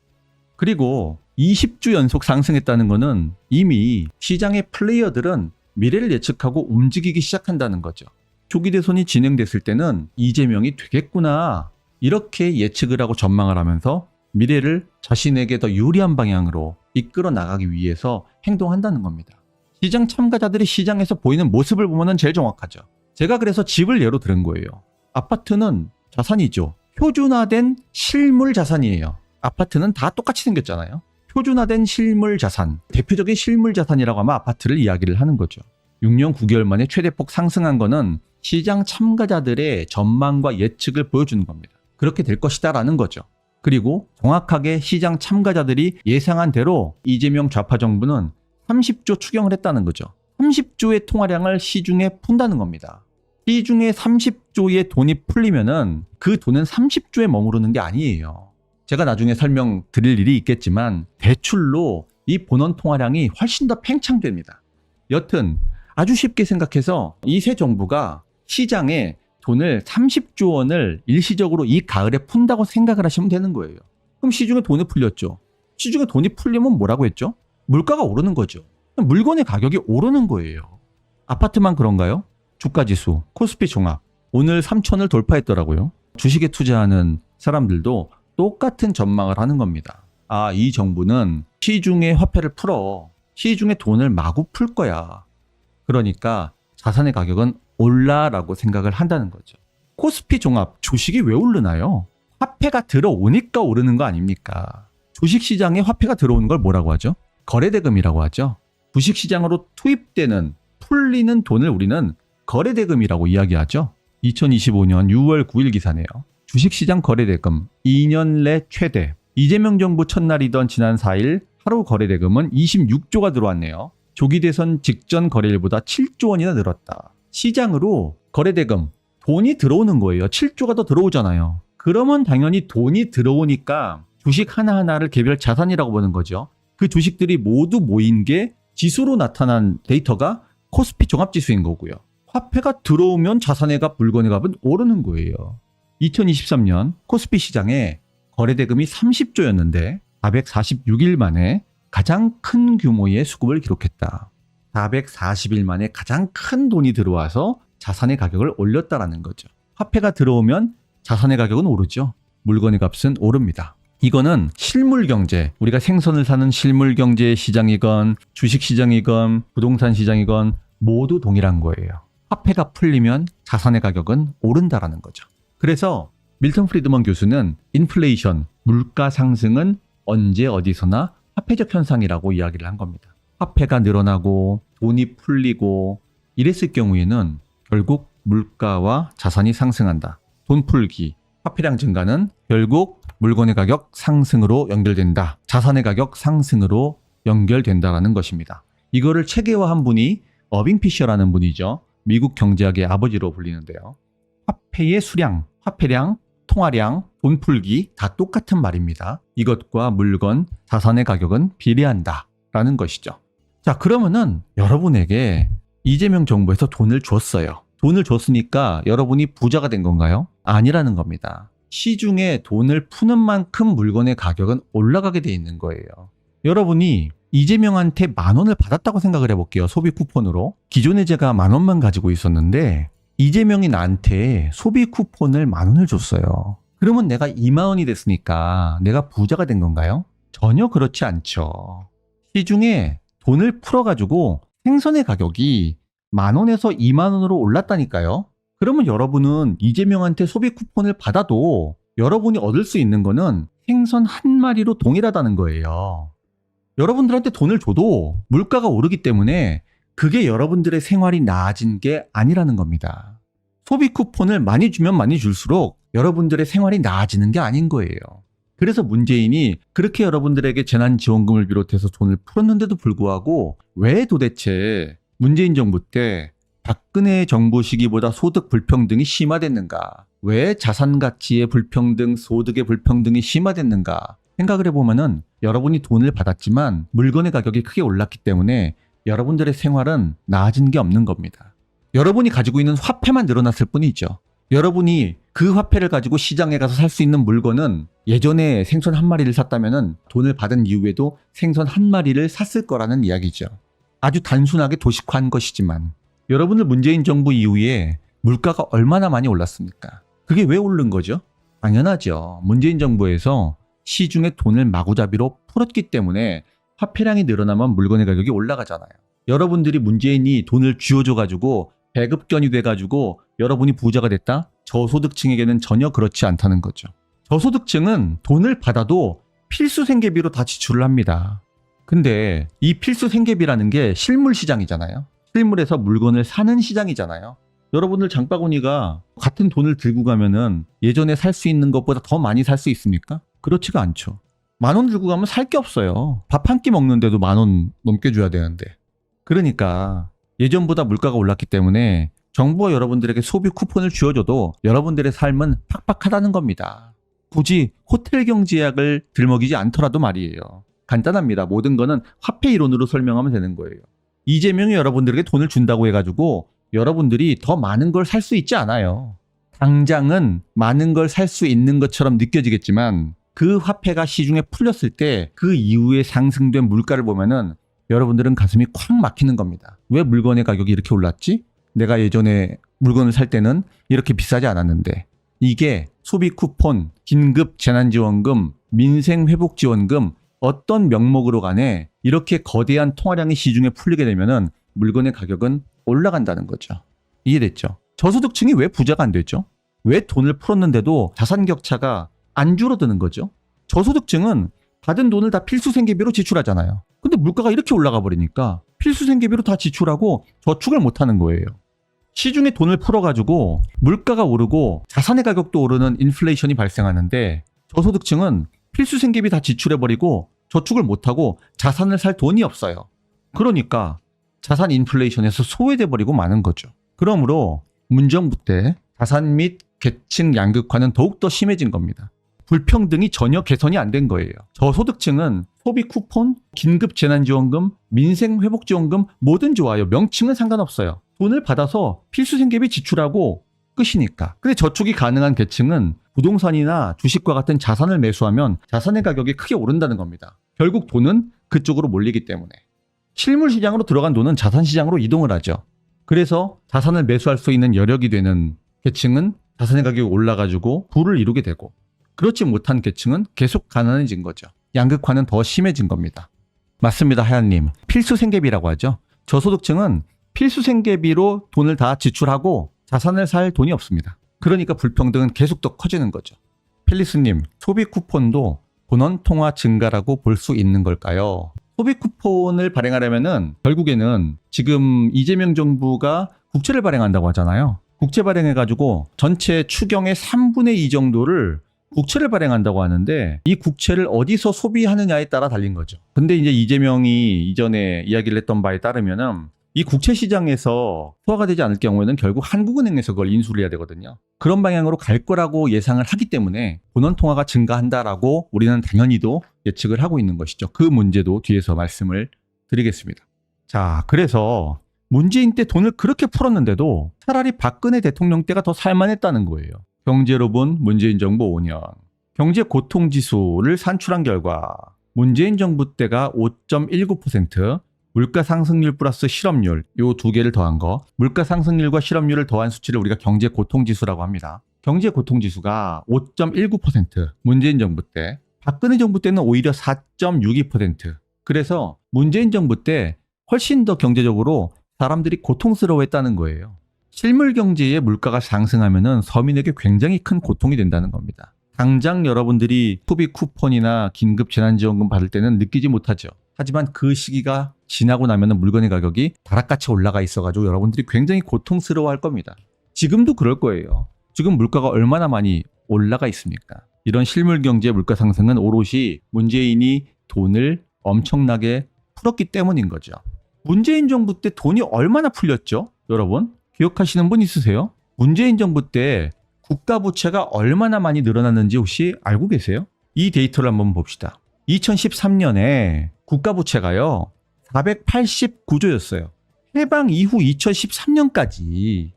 그리고 20주 연속 상승했다는 것은 이미 시장의 플레이어들은 미래를 예측하고 움직이기 시작한다는 거죠. 조기 대선이 진행됐을 때는 이재명이 되겠구나 이렇게 예측을 하고 전망을 하면서 미래를 자신에게 더 유리한 방향으로 이끌어 나가기 위해서 행동한다는 겁니다. 시장 참가자들이 시장에서 보이는 모습을 보면 제일 정확하죠. 제가 그래서 집을 예로 들은 거예요. 아파트는 자산이죠. 표준화된 실물 자산이에요. 아파트는 다 똑같이 생겼잖아요. 표준화된 실물 자산, 대표적인 실물 자산이라고 하면 아파트를 이야기를 하는 거죠. 6년 9개월 만에 최대폭 상승한 거는 시장 참가자들의 전망과 예측을 보여주는 겁니다. 그렇게 될 것이다 라는 거죠. 그리고 정확하게 시장 참가자들이 예상한 대로 이재명 좌파 정부는 30조 추경을 했다는 거죠. 30조의 통화량을 시중에 푼다는 겁니다. 시중에 30조의 돈이 풀리면은 그 돈은 30조에 머무르는 게 아니에요. 제가 나중에 설명드릴 일이 있겠지만 대출로 이 본원 통화량이 훨씬 더 팽창됩니다. 여튼 아주 쉽게 생각해서 이 새 정부가 시장에 돈을 30조 원을 일시적으로 이 가을에 푼다고 생각을 하시면 되는 거예요. 그럼 시중에 돈이 풀렸죠. 시중에 돈이 풀리면 뭐라고 했죠? 물가가 오르는 거죠. 물건의 가격이 오르는 거예요. 아파트만 그런가요? 주가지수, 코스피 종합 오늘 3천을 돌파했더라고요. 주식에 투자하는 사람들도 똑같은 전망을 하는 겁니다. 아, 이 정부는 시중에 화폐를 풀어 시중에 돈을 마구 풀 거야. 그러니까 자산의 가격은 올라라고 생각을 한다는 거죠. 코스피 종합 주식이 왜 오르나요? 화폐가 들어오니까 오르는 거 아닙니까? 주식시장에 화폐가 들어오는 걸 뭐라고 하죠? 거래대금이라고 하죠. 주식시장으로 투입되는 풀리는 돈을 우리는 거래대금이라고 이야기하죠. 2025년 6월 9일 기사네요. 주식시장 거래대금 2년 내 최대. 이재명 정부 첫날이던 지난 4일 하루 거래대금은 26조가 들어왔네요. 조기 대선 직전 거래일보다 7조 원이나 늘었다. 시장으로 거래대금, 돈이 들어오는 거예요. 7조가 더 들어오잖아요. 그러면 당연히 돈이 들어오니까 주식 하나하나를 개별 자산이라고 보는 거죠. 그 주식들이 모두 모인 게 지수로 나타난 데이터가 코스피 종합지수인 거고요. 화폐가 들어오면 자산의 값, 물건의 값은 오르는 거예요. 2023년 코스피 시장에 거래대금이 30조였는데 446일 만에 가장 큰 규모의 수급을 기록했다. 440일 만에 가장 큰 돈이 들어와서 자산의 가격을 올렸다라는 거죠. 화폐가 들어오면 자산의 가격은 오르죠. 물건의 값은 오릅니다. 이거는 실물 경제, 우리가 생선을 사는 실물 경제 시장이건 주식 시장이건 부동산 시장이건 모두 동일한 거예요. 화폐가 풀리면 자산의 가격은 오른다라는 거죠. 그래서 밀턴 프리드먼 교수는 인플레이션, 물가 상승은 언제 어디서나 화폐적 현상이라고 이야기를 한 겁니다. 화폐가 늘어나고 돈이 풀리고 이랬을 경우에는 결국 물가와 자산이 상승한다. 돈 풀기, 화폐량 증가는 결국 물건의 가격 상승으로 연결된다. 자산의 가격 상승으로 연결된다라는 것입니다. 이거를 체계화한 분이 어빙 피셔라는 분이죠. 미국 경제학의 아버지로 불리는데요. 화폐의 수량, 화폐량, 통화량, 돈 풀기 다 똑같은 말입니다. 이것과 물건, 자산의 가격은 비례한다 라는 것이죠. 자, 그러면은 여러분에게 이재명 정부에서 돈을 줬어요. 돈을 줬으니까 여러분이 부자가 된 건가요? 아니라는 겁니다. 시중에 돈을 푸는 만큼 물건의 가격은 올라가게 돼 있는 거예요. 여러분이 이재명한테 10,000원을 받았다고 생각을 해볼게요. 소비 쿠폰으로. 기존에 제가 10,000원만 가지고 있었는데 이재명이 나한테 소비 쿠폰을 10,000원을 줬어요. 그러면 내가 20,000원이 됐으니까 내가 부자가 된 건가요? 전혀 그렇지 않죠. 시중에 돈을 풀어가지고 생선의 가격이 10,000원에서 20,000원으로 올랐다니까요. 그러면 여러분은 이재명한테 소비 쿠폰을 받아도 여러분이 얻을 수 있는 거는 생선 한 마리로 동일하다는 거예요. 여러분들한테 돈을 줘도 물가가 오르기 때문에 그게 여러분들의 생활이 나아진 게 아니라는 겁니다. 소비 쿠폰을 많이 주면 많이 줄수록 여러분들의 생활이 나아지는 게 아닌 거예요. 그래서 문재인이 그렇게 여러분들에게 재난지원금을 비롯해서 돈을 풀었는데도 불구하고 왜 도대체 문재인 정부 때 박근혜 정부 시기보다 소득 불평등이 심화됐는가? 왜 자산 가치의 불평등, 소득의 불평등이 심화됐는가? 생각을 해보면은 여러분이 돈을 받았지만 물건의 가격이 크게 올랐기 때문에 여러분들의 생활은 나아진 게 없는 겁니다. 여러분이 가지고 있는 화폐만 늘어났을 뿐이죠. 여러분이 그 화폐를 가지고 시장에 가서 살 수 있는 물건은 예전에 생선 한 마리를 샀다면은 돈을 받은 이후에도 생선 한 마리를 샀을 거라는 이야기죠. 아주 단순하게 도식화한 것이지만 여러분들 문재인 정부 이후에 물가가 얼마나 많이 올랐습니까? 그게 왜 오른 거죠? 당연하죠. 문재인 정부에서 시중에 돈을 마구잡이로 풀었기 때문에 화폐량이 늘어나면 물건의 가격이 올라가잖아요. 여러분들이 문재인이 돈을 쥐어줘가지고 배급견이 돼가지고 여러분이 부자가 됐다? 저소득층에게는 전혀 그렇지 않다는 거죠. 저소득층은 돈을 받아도 필수 생계비로 다 지출을 합니다. 근데 이 필수 생계비라는 게 실물 시장이잖아요. 실물에서 물건을 사는 시장이잖아요. 여러분들 장바구니가 같은 돈을 들고 가면은 예전에 살 수 있는 것보다 더 많이 살 수 있습니까? 그렇지가 않죠. 10,000원 들고 가면 살 게 없어요. 밥 한 끼 먹는데도 10,000원 넘게 줘야 되는데. 그러니까 예전보다 물가가 올랐기 때문에 정부가 여러분들에게 소비 쿠폰을 쥐어줘도 여러분들의 삶은 팍팍하다는 겁니다. 굳이 호텔 경제학을 들먹이지 않더라도 말이에요. 간단합니다. 모든 거는 화폐 이론으로 설명하면 되는 거예요. 이재명이 여러분들에게 돈을 준다고 해가지고 여러분들이 더 많은 걸 살 수 있지 않아요. 당장은 많은 걸 살 수 있는 것처럼 느껴지겠지만 그 화폐가 시중에 풀렸을 때 그 이후에 상승된 물가를 보면은 여러분들은 가슴이 콱 막히는 겁니다. 왜 물건의 가격이 이렇게 올랐지? 내가 예전에 물건을 살 때는 이렇게 비싸지 않았는데. 이게 소비 쿠폰, 긴급 재난지원금, 민생회복지원금 어떤 명목으로 간에 이렇게 거대한 통화량이 시중에 풀리게 되면은 물건의 가격은 올라간다는 거죠. 이해됐죠? 저소득층이 왜 부자가 안 됐죠? 왜 돈을 풀었는데도 자산 격차가 안 줄어드는 거죠? 저소득층은 받은 돈을 다 필수 생계비로 지출하잖아요. 근데 물가가 이렇게 올라가 버리니까 필수 생계비로 다 지출하고 저축을 못 하는 거예요. 시중에 돈을 풀어가지고 물가가 오르고 자산의 가격도 오르는 인플레이션이 발생하는데 저소득층은 필수 생계비 다 지출해버리고 저축을 못하고 자산을 살 돈이 없어요. 그러니까 자산 인플레이션에서 소외돼 버리고 마는 거죠. 그러므로 문정부 때 자산 및 계층 양극화는 더욱더 심해진 겁니다. 불평등이 전혀 개선이 안 된 거예요. 저소득층은 소비 쿠폰, 긴급 재난지원금, 민생회복지원금 뭐든 좋아요. 명칭은 상관없어요. 돈을 받아서 필수 생계비 지출하고 끝이니까. 근데 저축이 가능한 계층은 부동산이나 주식과 같은 자산을 매수하면 자산의 가격이 크게 오른다는 겁니다. 결국 돈은 그쪽으로 몰리기 때문에. 실물 시장으로 들어간 돈은 자산 시장으로 이동을 하죠. 그래서 자산을 매수할 수 있는 여력이 되는 계층은 자산의 가격이 올라가지고 부를 이루게 되고 그렇지 못한 계층은 계속 가난해진 거죠. 양극화는 더 심해진 겁니다. 맞습니다, 하얀님. 필수 생계비라고 하죠. 저소득층은 필수 생계비로 돈을 다 지출하고 자산을 살 돈이 없습니다. 그러니까 불평등은 계속 더 커지는 거죠. 펠리스님, 소비 쿠폰도 본원 통화 증가라고 볼 수 있는 걸까요? 소비 쿠폰을 발행하려면은 결국에는 지금 이재명 정부가 국채를 발행한다고 하잖아요. 국채 발행해가지고 전체 추경의 3분의 2 정도를 국채를 발행한다고 하는데 이 국채를 어디서 소비하느냐에 따라 달린 거죠. 근데 이제 이재명이 이전에 이야기를 했던 바에 따르면은 이 국채 시장에서 소화가 되지 않을 경우에는 결국 한국은행에서 그걸 인수를 해야 되거든요. 그런 방향으로 갈 거라고 예상을 하기 때문에 본원 통화가 증가한다라고 우리는 당연히도 예측을 하고 있는 것이죠. 그 문제도 뒤에서 말씀을 드리겠습니다. 자, 그래서 문재인 때 돈을 그렇게 풀었는데도 차라리 박근혜 대통령 때가 더 살만했다는 거예요. 경제로 본 문재인 정부 5년. 경제 고통지수를 산출한 결과 문재인 정부 때가 5.19%, 물가 상승률 플러스 실업률, 요 두 개를 더한 거, 물가 상승률과 실업률을 더한 수치를 우리가 경제 고통지수라고 합니다. 경제 고통지수가 5.19%, 문재인 정부 때, 박근혜 정부 때는 오히려 4.62%. 그래서 문재인 정부 때 훨씬 더 경제적으로 사람들이 고통스러워했다는 거예요. 실물 경제의 물가가 상승하면은 서민에게 굉장히 큰 고통이 된다는 겁니다. 당장 여러분들이 소비 쿠폰이나 긴급 재난지원금 받을 때는 느끼지 못하죠. 하지만 그 시기가 지나고 나면은 물건의 가격이 다락같이 올라가 있어가지고 여러분들이 굉장히 고통스러워할 겁니다. 지금도 그럴 거예요. 지금 물가가 얼마나 많이 올라가 있습니까? 이런 실물 경제 물가 상승은 오롯이 문재인이 돈을 엄청나게 풀었기 때문인 거죠. 문재인 정부 때 돈이 얼마나 풀렸죠? 여러분 기억하시는 분 있으세요? 문재인 정부 때 국가 부채가 얼마나 많이 늘어났는지 혹시 알고 계세요? 이 데이터를 한번 봅시다. 2013년에 국가 부채가요 489조였어요. 해방 이후 2013년까지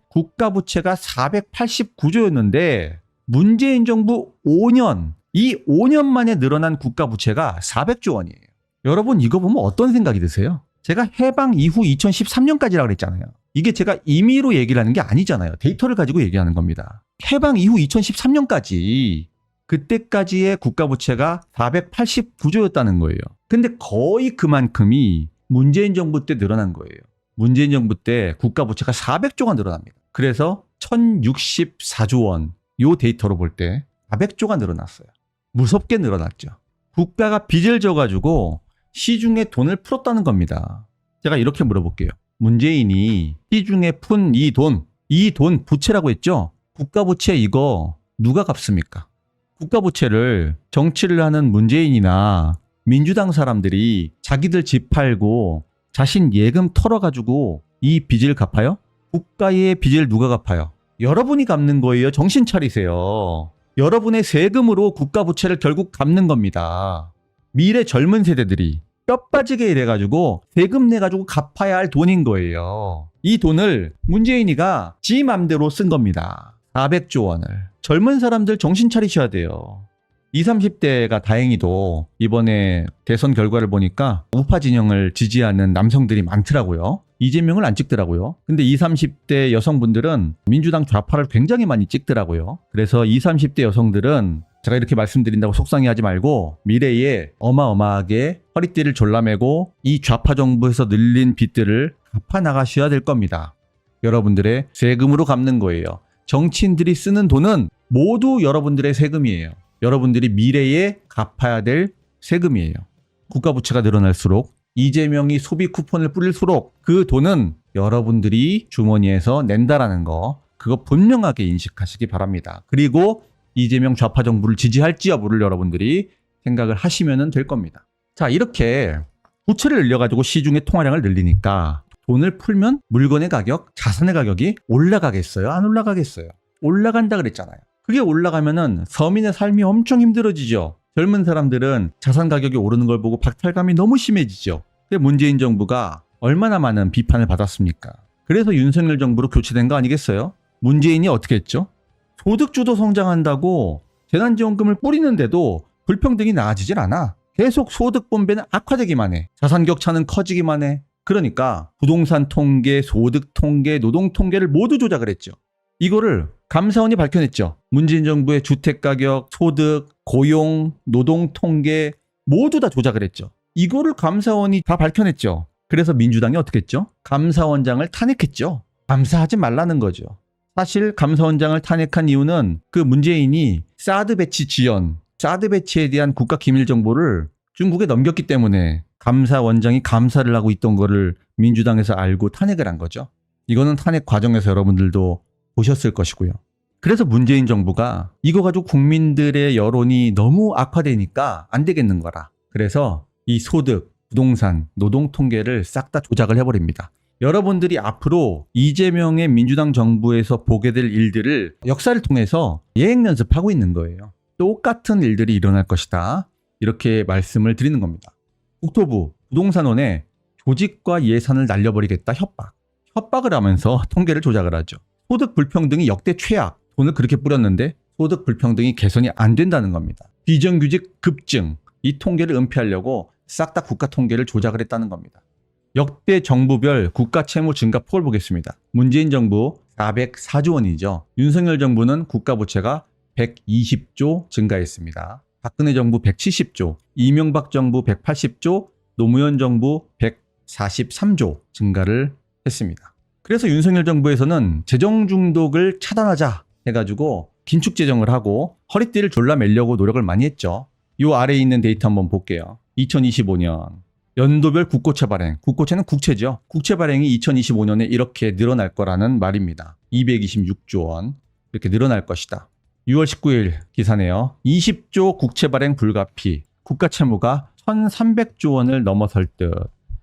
국가 부채가 489조였는데 문재인 정부 5년, 이 5년 만에 늘어난 국가 부채가 400조 원이에요. 여러분 이거 보면 어떤 생각이 드세요? 제가 해방 이후 2013년까지라고 그랬잖아요. 이게 제가 임의로 얘기를 하는 게 아니잖아요. 데이터를 가지고 얘기하는 겁니다. 해방 이후 2013년까지 그때까지의 국가 부채가 489조였다는 거예요. 근데 거의 그만큼이 문재인 정부 때 늘어난 거예요. 문재인 정부 때 국가 부채가 400조가 늘어납니다. 그래서 1064조 원, 요 데이터로 볼 때 400조가 늘어났어요. 무섭게 늘어났죠. 국가가 빚을 져가지고 시중에 돈을 풀었다는 겁니다. 제가 이렇게 물어볼게요. 문재인이 시중에 푼 이 돈 부채라고 했죠? 국가 부채 이거 누가 갚습니까? 국가 부채를 정치를 하는 문재인이나 민주당 사람들이 자기들 집 팔고 자신 예금 털어가지고 이 빚을 갚아요? 국가의 빚을 누가 갚아요? 여러분이 갚는 거예요. 정신 차리세요. 여러분의 세금으로 국가 부채를 결국 갚는 겁니다. 미래 젊은 세대들이 뼈 빠지게 일해가지고 세금 내가지고 갚아야 할 돈인 거예요. 이 돈을 문재인이가 지 맘대로 쓴 겁니다. 400조 원을. 젊은 사람들 정신 차리셔야 돼요. 20, 30대가 다행히도 이번에 대선 결과를 보니까 우파 진영을 지지하는 남성들이 많더라고요. 이재명을 안 찍더라고요. 근데 20, 30대 여성분들은 민주당 좌파를 굉장히 많이 찍더라고요. 그래서 20, 30대 여성들은 제가 이렇게 말씀드린다고 속상해하지 말고 미래에 어마어마하게 허리띠를 졸라매고 이 좌파 정부에서 늘린 빚들을 갚아 나가셔야 될 겁니다. 여러분들의 세금으로 갚는 거예요. 정치인들이 쓰는 돈은 모두 여러분들의 세금이에요. 여러분들이 미래에 갚아야 될 세금이에요. 국가 부채가 늘어날수록 이재명이 소비 쿠폰을 뿌릴수록 그 돈은 여러분들이 주머니에서 낸다라는 거, 그거 분명하게 인식하시기 바랍니다. 그리고 이재명 좌파 정부를 지지할지 여부를 여러분들이 생각을 하시면 될 겁니다. 자, 이렇게 부채를 늘려가지고 시중의 통화량을 늘리니까 돈을 풀면 물건의 가격, 자산의 가격이 올라가겠어요? 안 올라가겠어요? 올라간다 그랬잖아요. 그게 올라가면은 서민의 삶이 엄청 힘들어지죠. 젊은 사람들은 자산 가격이 오르는 걸 보고 박탈감이 너무 심해지죠. 근데 문재인 정부가 얼마나 많은 비판을 받았습니까? 그래서 윤석열 정부로 교체된 거 아니겠어요? 문재인이 어떻게 했죠? 소득주도 성장한다고 재난지원금을 뿌리는데도 불평등이 나아지질 않아. 계속 소득 분배는 악화되기만 해. 자산 격차는 커지기만 해. 그러니까 부동산 통계, 소득 통계, 노동 통계를 모두 조작을 했죠. 이거를 감사원이 밝혀냈죠. 문재인 정부의 주택가격, 소득, 고용, 노동 통계 모두 다 조작을 했죠. 이거를 감사원이 다 밝혀냈죠. 그래서 민주당이 어떻게 했죠? 감사원장을 탄핵했죠. 감사하지 말라는 거죠. 사실 감사원장을 탄핵한 이유는 그 문재인이 사드 배치 지연, 사드 배치에 대한 국가 기밀 정보를 중국에 넘겼기 때문에 감사원장이 감사를 하고 있던 거를 민주당에서 알고 탄핵을 한 거죠. 이거는 탄핵 과정에서 여러분들도 보셨을 것이고요. 그래서 문재인 정부가 이거 가지고 국민들의 여론이 너무 악화되니까 안 되겠는 거라. 그래서 이 소득, 부동산, 노동 통계를 싹 다 조작을 해버립니다. 여러분들이 앞으로 이재명의 민주당 정부에서 보게 될 일들을 역사를 통해서 예행 연습하고 있는 거예요. 똑같은 일들이 일어날 것이다. 이렇게 말씀을 드리는 겁니다. 국토부, 부동산원에 조직과 예산을 날려버리겠다 협박. 협박을 하면서 통계를 조작을 하죠. 소득 불평등이 역대 최악. 돈을 그렇게 뿌렸는데 소득 불평등이 개선이 안 된다는 겁니다. 비정규직 급증. 이 통계를 은폐하려고 싹 다 국가 통계를 조작을 했다는 겁니다. 역대 정부별 국가 채무 증가 폭을 보겠습니다. 문재인 정부 404조 원이죠. 윤석열 정부는 국가 부채가 120조 증가했습니다. 박근혜 정부 170조, 이명박 정부 180조, 노무현 정부 143조 증가를 했습니다. 그래서 윤석열 정부에서는 재정 중독을 차단하자 해가지고 긴축 재정을 하고 허리띠를 졸라매려고 노력을 많이 했죠. 이 아래에 있는 데이터 한번 볼게요. 2025년 연도별 국고채 발행, 국고채는 국채죠. 국채 발행이 2025년에 이렇게 늘어날 거라는 말입니다. 226조 원 이렇게 늘어날 것이다. 6월 19일 기사네요. 20조 국채 발행 불가피, 국가 채무가 1,300조 원을 넘어설 듯.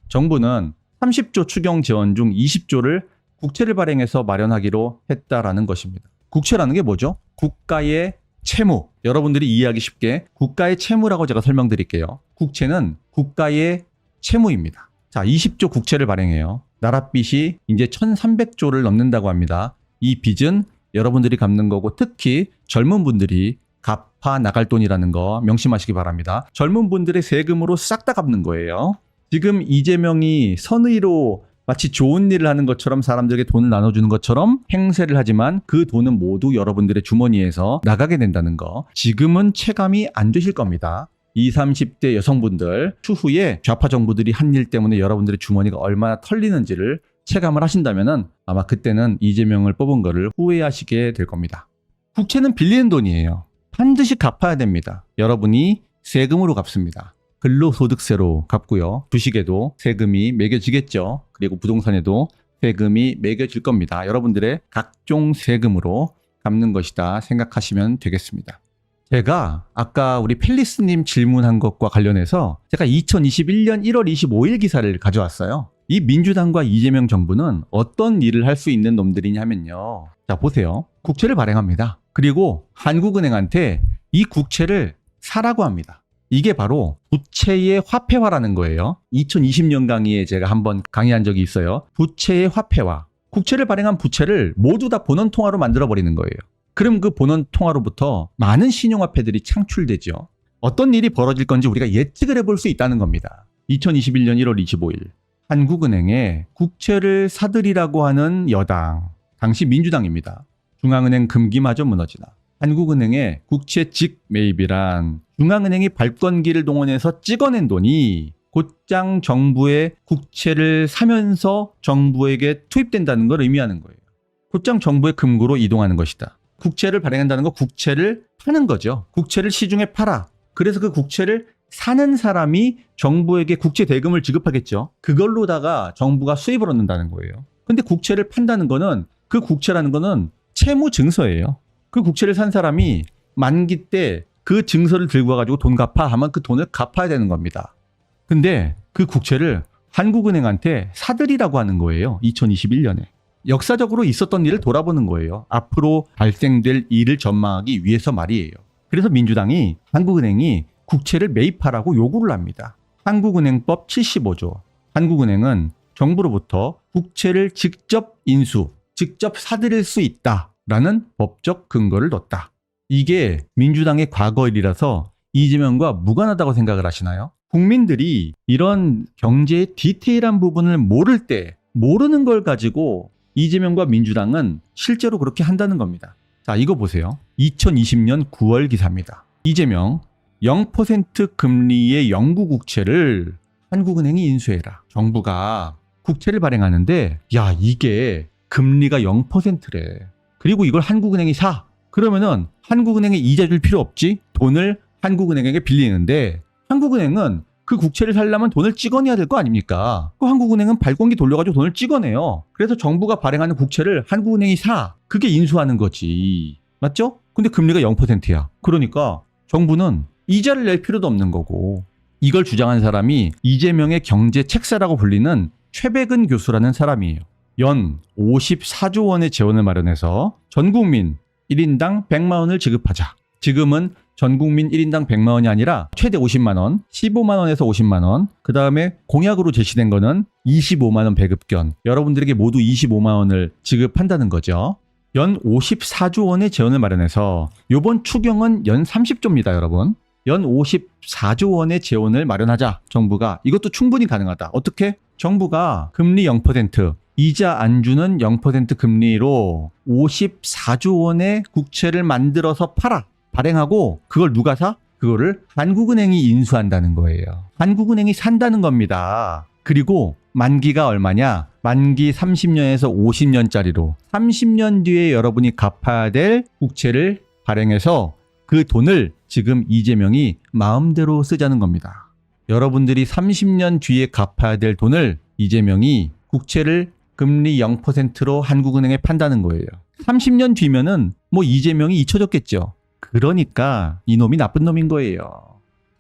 정부는 30조 추경 지원 중 20조를 국채를 발행해서 마련하기로 했다라는 것입니다. 국채라는 게 뭐죠? 국가의 채무. 여러분들이 이해하기 쉽게 국가의 채무라고 제가 설명드릴게요. 국채는 국가의 채무입니다. 자, 20조 국채를 발행해요. 나라 빚이 이제 1,300조를 넘는다고 합니다. 이 빚은 여러분들이 갚는 거고 특히 젊은 분들이 갚아 나갈 돈이라는 거 명심하시기 바랍니다. 젊은 분들의 세금으로 싹 다 갚는 거예요. 지금 이재명이 선의로 마치 좋은 일을 하는 것처럼 사람들에게 돈을 나눠주는 것처럼 행세를 하지만 그 돈은 모두 여러분들의 주머니에서 나가게 된다는 거 지금은 체감이 안 되실 겁니다. 20, 30대 여성분들 추후에 좌파 정부들이 한 일 때문에 여러분들의 주머니가 얼마나 털리는지를 체감을 하신다면은 아마 그때는 이재명을 뽑은 거를 후회하시게 될 겁니다. 국채는 빌리는 돈이에요. 반드시 갚아야 됩니다. 여러분이 세금으로 갚습니다. 근로소득세로 갚고요. 주식에도 세금이 매겨지겠죠. 그리고 부동산에도 세금이 매겨질 겁니다. 여러분들의 각종 세금으로 갚는 것이다 생각하시면 되겠습니다. 제가 아까 우리 펠리스님 질문한 것과 관련해서 제가 2021년 1월 25일 기사를 가져왔어요. 이 민주당과 이재명 정부는 어떤 일을 할 수 있는 놈들이냐면요. 자, 보세요. 국채를 발행합니다. 그리고 한국은행한테 이 국채를 사라고 합니다. 이게 바로 부채의 화폐화라는 거예요. 2020년 강의에 제가 한번 강의한 적이 있어요. 부채의 화폐화. 국채를 발행한 부채를 모두 다 본원통화로 만들어버리는 거예요. 그럼 그 본원통화로부터 많은 신용화폐들이 창출되죠. 어떤 일이 벌어질 건지 우리가 예측을 해볼 수 있다는 겁니다. 2021년 1월 25일 한국은행에 국채를 사들이라고 하는 여당, 당시 민주당입니다. 중앙은행 금기마저 무너지나. 한국은행의 국채 직매입이란 중앙은행이 발권기를 동원해서 찍어낸 돈이 곧장 정부의 국채를 사면서 정부에게 투입된다는 걸 의미하는 거예요. 곧장 정부의 금고로 이동하는 것이다. 국채를 발행한다는 거 국채를 파는 거죠. 국채를 시중에 팔아. 그래서 그 국채를 사는 사람이 정부에게 국채 대금을 지급하겠죠. 그걸로다가 정부가 수입을 얻는다는 거예요. 근데 국채를 판다는 거는 그 국채라는 거는 채무 증서예요. 그 국채를 산 사람이 만기 때 그 증서를 들고 와가지고 돈 갚아 하면 그 돈을 갚아야 되는 겁니다. 근데 그 국채를 한국은행한테 사들이라고 하는 거예요. 2021년에. 역사적으로 있었던 일을 돌아보는 거예요. 앞으로 발생될 일을 전망하기 위해서 말이에요. 그래서 민주당이 한국은행이 국채를 매입하라고 요구를 합니다. 한국은행법 75조. 한국은행은 정부로부터 국채를 직접 인수, 직접 사들일 수 있다라는 법적 근거를 뒀다. 이게 민주당의 과거 일이라서 이재명과 무관하다고 생각을 하시나요? 국민들이 이런 경제의 디테일한 부분을 모를 때 모르는 걸 가지고 이재명과 민주당은 실제로 그렇게 한다는 겁니다. 자, 이거 보세요. 2020년 9월 기사입니다. 이재명 0% 금리의 영구 국채를 한국은행이 인수해라. 정부가 국채를 발행하는데 야, 이게 금리가 0%래. 그리고 이걸 한국은행이 사. 그러면은 한국은행에 이자 줄 필요 없지? 돈을 한국은행에게 빌리는데 한국은행은 그 국채를 살려면 돈을 찍어내야 될 거 아닙니까? 그 한국은행은 발권기 돌려가지고 돈을 찍어내요. 그래서 정부가 발행하는 국채를 한국은행이 사. 그게 인수하는 거지. 맞죠? 근데 금리가 0%야. 그러니까 정부는 이자를 낼 필요도 없는 거고. 이걸 주장한 사람이 이재명의 경제 책사라고 불리는 최백은 교수라는 사람이에요. 연 54조 원의 재원을 마련해서 전 국민 1인당 100만 원을 지급하자. 지금은 전 국민 1인당 100만 원이 아니라 최대 50만 원, 15만 원에서 50만 원, 그 다음에 공약으로 제시된 거는 25만 원 배급견. 여러분들에게 모두 25만 원을 지급한다는 거죠. 연 54조 원의 재원을 마련해서 이번 추경은 연 30조입니다, 여러분. 연 54조 원의 재원을 마련하자. 정부가. 이것도 충분히 가능하다. 어떻게? 정부가 금리 0%, 이자 안 주는 0% 금리로 54조 원의 국채를 만들어서 팔아. 발행하고 그걸 누가 사? 그거를 한국은행이 인수한다는 거예요. 한국은행이 산다는 겁니다. 그리고 만기가 얼마냐? 만기 30년에서 50년짜리로 30년 뒤에 여러분이 갚아야 될 국채를 발행해서 그 돈을 지금 이재명이 마음대로 쓰자는 겁니다. 여러분들이 30년 뒤에 갚아야 될 돈을 이재명이 국채를 금리 0%로 한국은행에 판다는 거예요. 30년 뒤면은 뭐 이재명이 잊혀졌겠죠. 그러니까 이놈이 나쁜 놈인 거예요.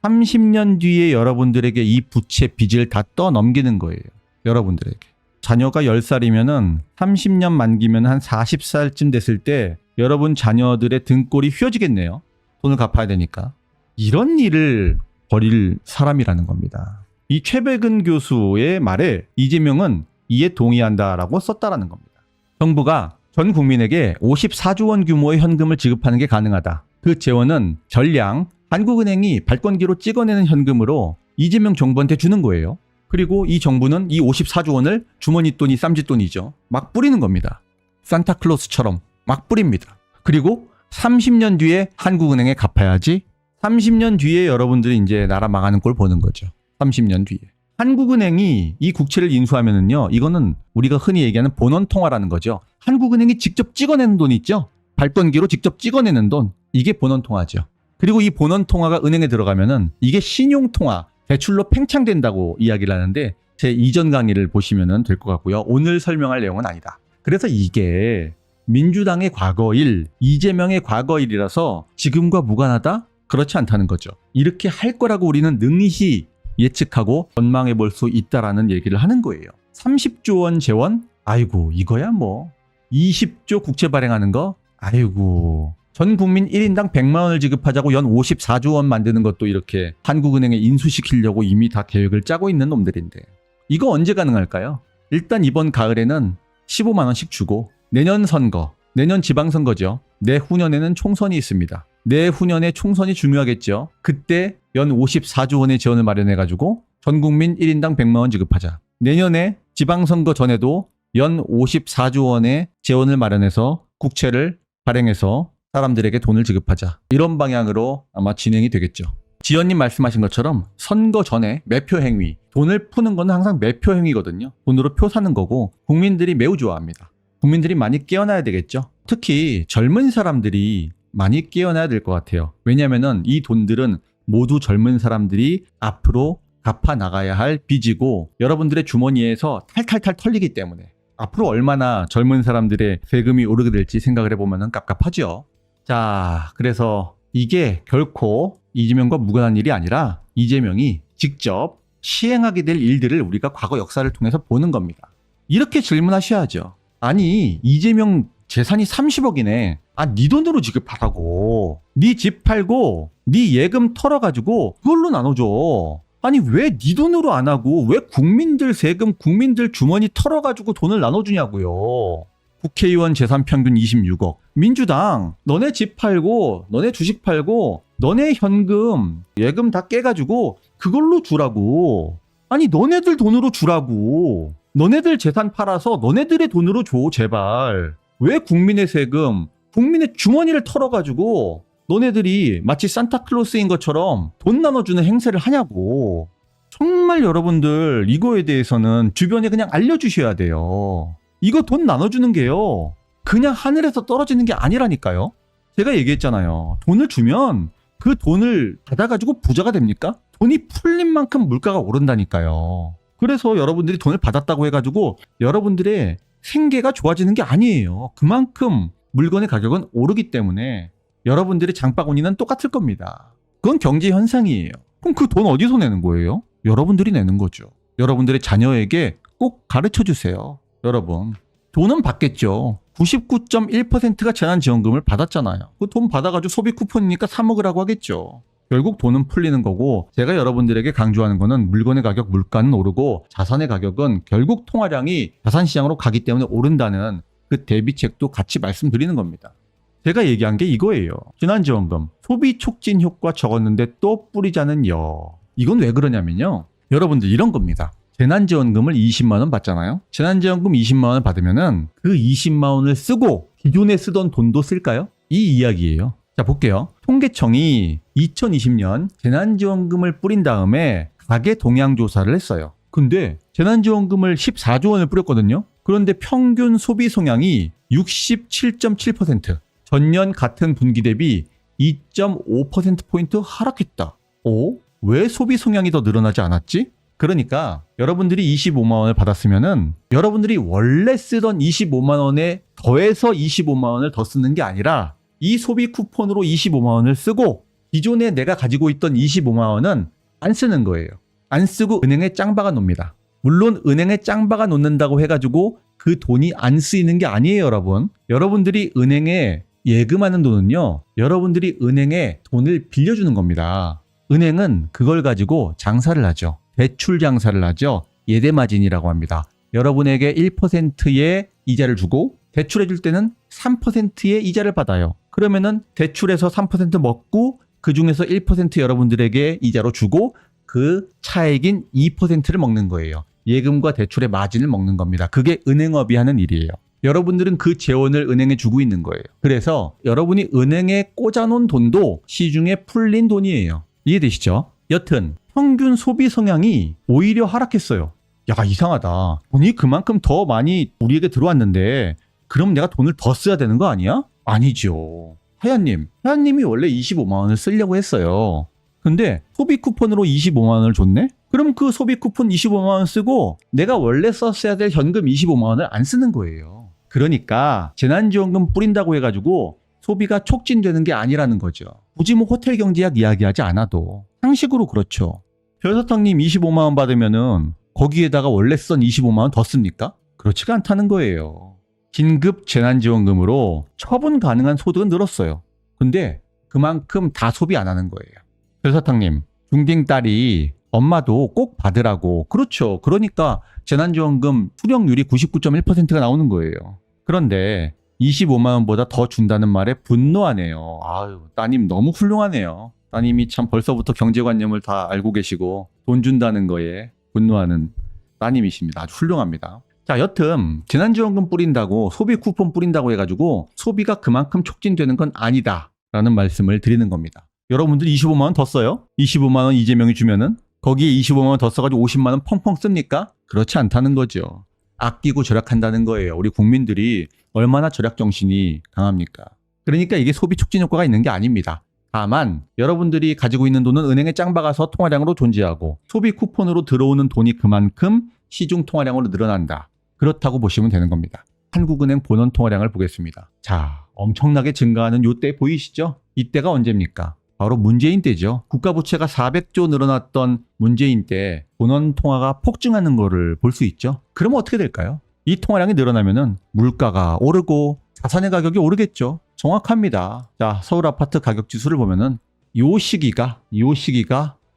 30년 뒤에 여러분들에게 이 부채 빚을 다 떠넘기는 거예요. 여러분들에게. 자녀가 10살이면은 30년 만기면 한 40살쯤 됐을 때 여러분 자녀들의 등골이 휘어지겠네요. 돈을 갚아야 되니까. 이런 일을 벌일 사람이라는 겁니다. 이 최백은 교수의 말에 이재명은 이에 동의한다라고 썼다라는 겁니다. 정부가 전 국민에게 54조 원 규모의 현금을 지급하는 게 가능하다. 그 재원은 전량 한국은행이 발권기로 찍어내는 현금으로 이재명 정부한테 주는 거예요. 그리고 이 정부는 이 54조 원을 주머니 돈이 쌈짓돈이죠. 막 뿌리는 겁니다. 산타클로스처럼 막 뿌립니다. 그리고 30년 뒤에 한국은행에 갚아야지. 30년 뒤에 여러분들이 이제 나라 망하는 꼴 보는 거죠. 30년 뒤에. 한국은행이 이 국채를 인수하면은요, 이거는 우리가 흔히 얘기하는 본원통화라는 거죠. 한국은행이 직접 찍어내는 돈 있죠? 발권기로 직접 찍어내는 돈. 이게 본원통화죠. 그리고 이 본원통화가 은행에 들어가면은 이게 신용통화, 대출로 팽창된다고 이야기를 하는데 제 이전 강의를 보시면 될 것 같고요. 오늘 설명할 내용은 아니다. 그래서 이게 민주당의 과거일, 이재명의 과거일이라서 지금과 무관하다? 그렇지 않다는 거죠. 이렇게 할 거라고 우리는 능히 예측하고 전망해 볼 수 있다라는 얘기를 하는 거예요. 30조 원 재원? 아이고, 이거야 뭐. 20조 국채 발행하는 거? 아이고. 전 국민 1인당 100만 원을 지급하자고 연 54조 원 만드는 것도 이렇게 한국은행에 인수시키려고 이미 다 계획을 짜고 있는 놈들인데. 이거 언제 가능할까요? 일단 이번 가을에는 15만 원씩 주고 내년 선거, 내년 지방선거죠. 내후년에는 총선이 있습니다. 내후년에 총선이 중요하겠죠. 그때 연 54조 원의 재원을 마련해가지고 전 국민 1인당 100만 원 지급하자. 내년에 지방선거 전에도 연 54조 원의 재원을 마련해서 국채를 발행해서 사람들에게 돈을 지급하자. 이런 방향으로 아마 진행이 되겠죠. 지연님 말씀하신 것처럼 선거 전에 매표 행위, 돈을 푸는 건 항상 매표 행위거든요. 돈으로 표 사는 거고 국민들이 매우 좋아합니다. 국민들이 많이 깨어나야 되겠죠. 특히 젊은 사람들이 많이 깨어나야 될 것 같아요. 왜냐하면 이 돈들은 모두 젊은 사람들이 앞으로 갚아 나가야 할 빚이고 여러분들의 주머니에서 탈탈탈 털리기 때문에 앞으로 얼마나 젊은 사람들의 세금이 오르게 될지 생각을 해보면 깝깝하죠. 자, 그래서 이게 결코 이재명과 무관한 일이 아니라 이재명이 직접 시행하게 될 일들을 우리가 과거 역사를 통해서 보는 겁니다. 이렇게 질문하셔야죠. 아니, 이재명 재산이 30억이네. 아, 네 돈으로 지급하라고. 네 집 팔고 네 예금 털어가지고 그걸로 나눠줘. 아니, 왜 네 돈으로 안 하고 왜 국민들 세금, 국민들 주머니 털어가지고 돈을 나눠주냐고요. 국회의원 재산 평균 26억. 민주당, 너네 집 팔고 너네 주식 팔고 너네 현금, 예금 다 깨가지고 그걸로 주라고. 아니, 너네들 돈으로 주라고. 너네들 재산 팔아서 너네들의 돈으로 줘, 제발. 왜 국민의 세금, 국민의 주머니를 털어가지고 너네들이 마치 산타클로스인 것처럼 돈 나눠주는 행세를 하냐고. 정말 여러분들 이거에 대해서는 주변에 그냥 알려주셔야 돼요. 이거 돈 나눠주는 게요, 그냥 하늘에서 떨어지는 게 아니라니까요. 제가 얘기했잖아요. 돈을 주면 그 돈을 받아가지고 부자가 됩니까? 돈이 풀린 만큼 물가가 오른다니까요. 그래서 여러분들이 돈을 받았다고 해가지고 여러분들의 생계가 좋아지는 게 아니에요. 그만큼 물건의 가격은 오르기 때문에 여러분들의 장바구니는 똑같을 겁니다. 그건 경제 현상이에요. 그럼 그 돈 어디서 내는 거예요? 여러분들이 내는 거죠. 여러분들의 자녀에게 꼭 가르쳐 주세요. 여러분, 돈은 받겠죠. 99.1%가 재난지원금을 받았잖아요. 그 돈 받아가지고 소비 쿠폰이니까 사 먹으라고 하겠죠. 결국 돈은 풀리는 거고, 제가 여러분들에게 강조하는 거는 물건의 가격, 물가는 오르고 자산의 가격은 결국 통화량이 자산시장으로 가기 때문에 오른다는 그 대비책도 같이 말씀드리는 겁니다. 제가 얘기한 게 이거예요. 재난지원금, 소비 촉진 효과 적었는데 또 뿌리자는요. 이건 왜 그러냐면요, 여러분들 이런 겁니다. 재난지원금을 20만 원 받잖아요. 재난지원금 20만 원을 받으면은 그 20만 원을 쓰고 기존에 쓰던 돈도 쓸까요? 이 이야기예요. 자, 볼게요. 통계청이 2020년 재난지원금을 뿌린 다음에 가계 동향 조사를 했어요. 근데 재난지원금을 14조 원을 뿌렸거든요. 그런데 평균 소비 성향이 67.7%, 전년 같은 분기 대비 2.5%포인트 하락했다. 왜 소비 성향이 더 늘어나지 않았지? 그러니까 여러분들이 25만 원을 받았으면은 여러분들이 원래 쓰던 25만 원에 더해서 25만 원을 더 쓰는 게 아니라 이 소비 쿠폰으로 25만 원을 쓰고 기존에 내가 가지고 있던 25만 원은 안 쓰는 거예요. 안 쓰고 은행에 짱 박아 놓습니다. 물론 은행에 짱 박아 놓는다고 해가지고 그 돈이 안 쓰이는 게 아니에요, 여러분. 여러분들이 은행에 예금하는 돈은요, 여러분들이 은행에 돈을 빌려주는 겁니다. 은행은 그걸 가지고 장사를 하죠. 대출 장사를 하죠. 예대마진이라고 합니다. 여러분에게 1%의 이자를 주고 대출해 줄 때는 3%의 이자를 받아요. 그러면은 대출에서 3% 먹고 그 중에서 1% 여러분들에게 이자로 주고 그 차액인 2%를 먹는 거예요. 예금과 대출의 마진을 먹는 겁니다. 그게 은행업이 하는 일이에요. 여러분들은 그 재원을 은행에 주고 있는 거예요. 그래서 여러분이 은행에 꽂아놓은 돈도 시중에 풀린 돈이에요. 이해되시죠? 여튼 평균 소비 성향이 오히려 하락했어요. 야, 이상하다. 돈이 그만큼 더 많이 우리에게 들어왔는데 그럼 내가 돈을 더 써야 되는 거 아니야? 아니죠. 하얀님이 원래 25만 원을 쓰려고 했어요. 근데 소비 쿠폰으로 25만 원을 줬네? 그럼 그 소비 쿠폰 25만 원 쓰고 내가 원래 썼어야 될 현금 25만 원을 안 쓰는 거예요. 그러니까 재난지원금 뿌린다고 해가지고 소비가 촉진되는 게 아니라는 거죠. 굳이 뭐 호텔 경제학 이야기하지 않아도 상식으로 그렇죠. 별사탕님 25만 원 받으면은 거기에다가 원래 쓰던 25만 원 더 씁니까? 그렇지가 않다는 거예요. 긴급 재난지원금으로 처분 가능한 소득은 늘었어요. 근데 그만큼 다 소비 안 하는 거예요. 별사탕님, 중딩 딸이 엄마도 꼭 받으라고. 그렇죠. 그러니까 재난지원금 수령률이 99.1%가 나오는 거예요. 그런데 25만 원보다 더 준다는 말에 분노하네요. 아유, 따님 너무 훌륭하네요. 따님이 참 벌써부터 경제관념을 다 알고 계시고 돈 준다는 거에 분노하는 따님이십니다. 아주 훌륭합니다. 자, 여튼 재난지원금 뿌린다고 소비 쿠폰 뿌린다고 해가지고 소비가 그만큼 촉진되는 건 아니다 라는 말씀을 드리는 겁니다. 여러분들 25만 원 더 써요? 25만 원 이재명이 주면은 거기에 25만 원 더 써가지고 50만 원 펑펑 씁니까? 그렇지 않다는 거죠. 아끼고 절약한다는 거예요. 우리 국민들이 얼마나 절약 정신이 강합니까? 그러니까 이게 소비 촉진 효과가 있는 게 아닙니다. 다만 여러분들이 가지고 있는 돈은 은행에 짱 박아서 통화량으로 존재하고 소비 쿠폰으로 들어오는 돈이 그만큼 시중 통화량으로 늘어난다. 그렇다고 보시면 되는 겁니다. 한국은행 본원 통화량을 보겠습니다. 자, 엄청나게 증가하는 요때 보이시죠? 이때가 언제입니까? 바로 문재인 때죠. 국가부채가 400조 늘어났던 문재인 때 본원 통화가 폭증하는 거를 볼 수 있죠. 그러면 어떻게 될까요? 이 통화량이 늘어나면은 물가가 오르고 자산의 가격이 오르겠죠. 정확합니다. 자, 서울 아파트 가격 지수를 보면은 요 시기가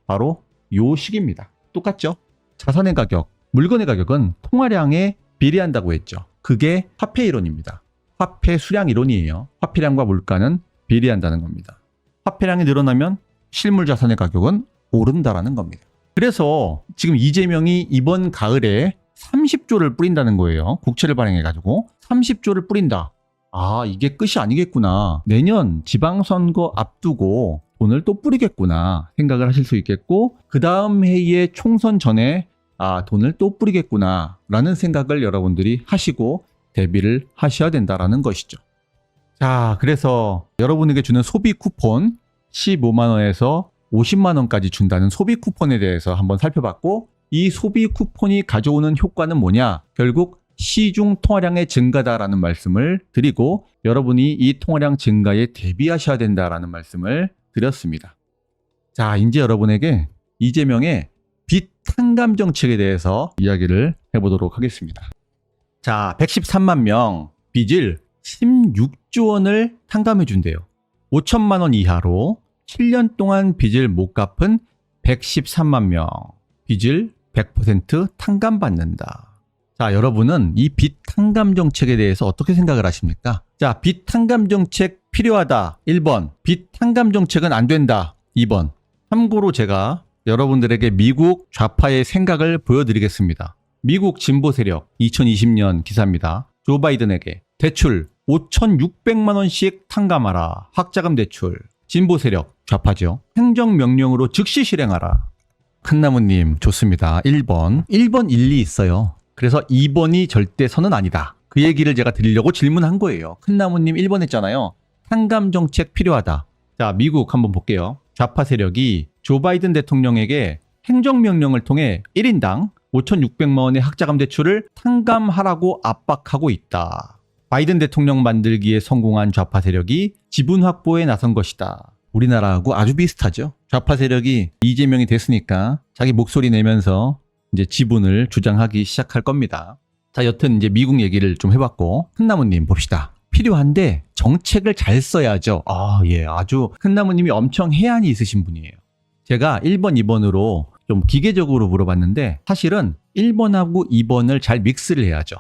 바로 요 시기입니다. 똑같죠? 자산의 가격, 물건의 가격은 통화량에 비례한다고 했죠. 그게 화폐 이론입니다. 화폐 수량 이론이에요. 화폐량과 물가는 비례한다는 겁니다. 화폐량이 늘어나면 실물 자산의 가격은 오른다라는 겁니다. 그래서 지금 이재명이 이번 가을에 30조를 뿌린다는 거예요. 국채를 발행해가지고 30조를 뿌린다. 아, 이게 끝이 아니겠구나. 내년 지방선거 앞두고 돈을 또 뿌리겠구나 생각을 하실 수 있겠고, 그 다음 해에 총선 전에 아, 돈을 또 뿌리겠구나 라는 생각을 여러분들이 하시고 대비를 하셔야 된다라는 것이죠. 자, 그래서 여러분에게 주는 소비 쿠폰 15만 원에서 50만 원까지 준다는 소비 쿠폰에 대해서 한번 살펴봤고, 이 소비 쿠폰이 가져오는 효과는 뭐냐? 결국 시중 통화량의 증가다라는 말씀을 드리고, 여러분이 이 통화량 증가에 대비하셔야 된다라는 말씀을 드렸습니다. 자, 이제 여러분에게 이재명의 빚 탕감 정책에 대해서 이야기를 해보도록 하겠습니다. 자, 113만 명 빚을 16조 원을 탕감해 준대요. 5천만 원 이하로 7년 동안 빚을 못 갚은 113만 명 빚을 100% 탕감받는다. 자, 여러분은 이 빚 탕감 정책에 대해서 어떻게 생각을 하십니까? 자, 빚 탕감 정책 필요하다. 1번. 빚 탕감 정책은 안 된다. 2번. 참고로 제가 여러분들에게 미국 좌파의 생각을 보여드리겠습니다. 미국 진보 세력 2020년 기사입니다. 조 바이든에게 대출 5,600만 원씩 탕감하라. 학자금 대출. 진보 세력 좌파죠. 행정명령으로 즉시 실행하라. 큰나무님 좋습니다. 1번. 1번 일리 있어요. 그래서 2번이 절대 선은 아니다. 그 얘기를 제가 드리려고 질문한 거예요. 큰나무님 1번 했잖아요. 탕감 정책 필요하다. 자, 미국 한번 볼게요. 좌파 세력이 조 바이든 대통령에게 행정명령을 통해 1인당 5,600만 원의 학자금 대출을 탕감하라고 압박하고 있다. 바이든 대통령 만들기에 성공한 좌파 세력이 지분 확보에 나선 것이다. 우리나라하고 아주 비슷하죠. 좌파 세력이 이재명이 됐으니까 자기 목소리 내면서 이제 지분을 주장하기 시작할 겁니다. 자, 여튼 이제 미국 얘기를 좀 해봤고, 큰나무님 봅시다. 필요한데 정책을 잘 써야죠. 아, 예, 아주 큰나무님이 엄청 해안이 있으신 분이에요. 제가 1번, 2번으로 좀 기계적으로 물어봤는데 사실은 1번하고 2번을 잘 믹스를 해야죠.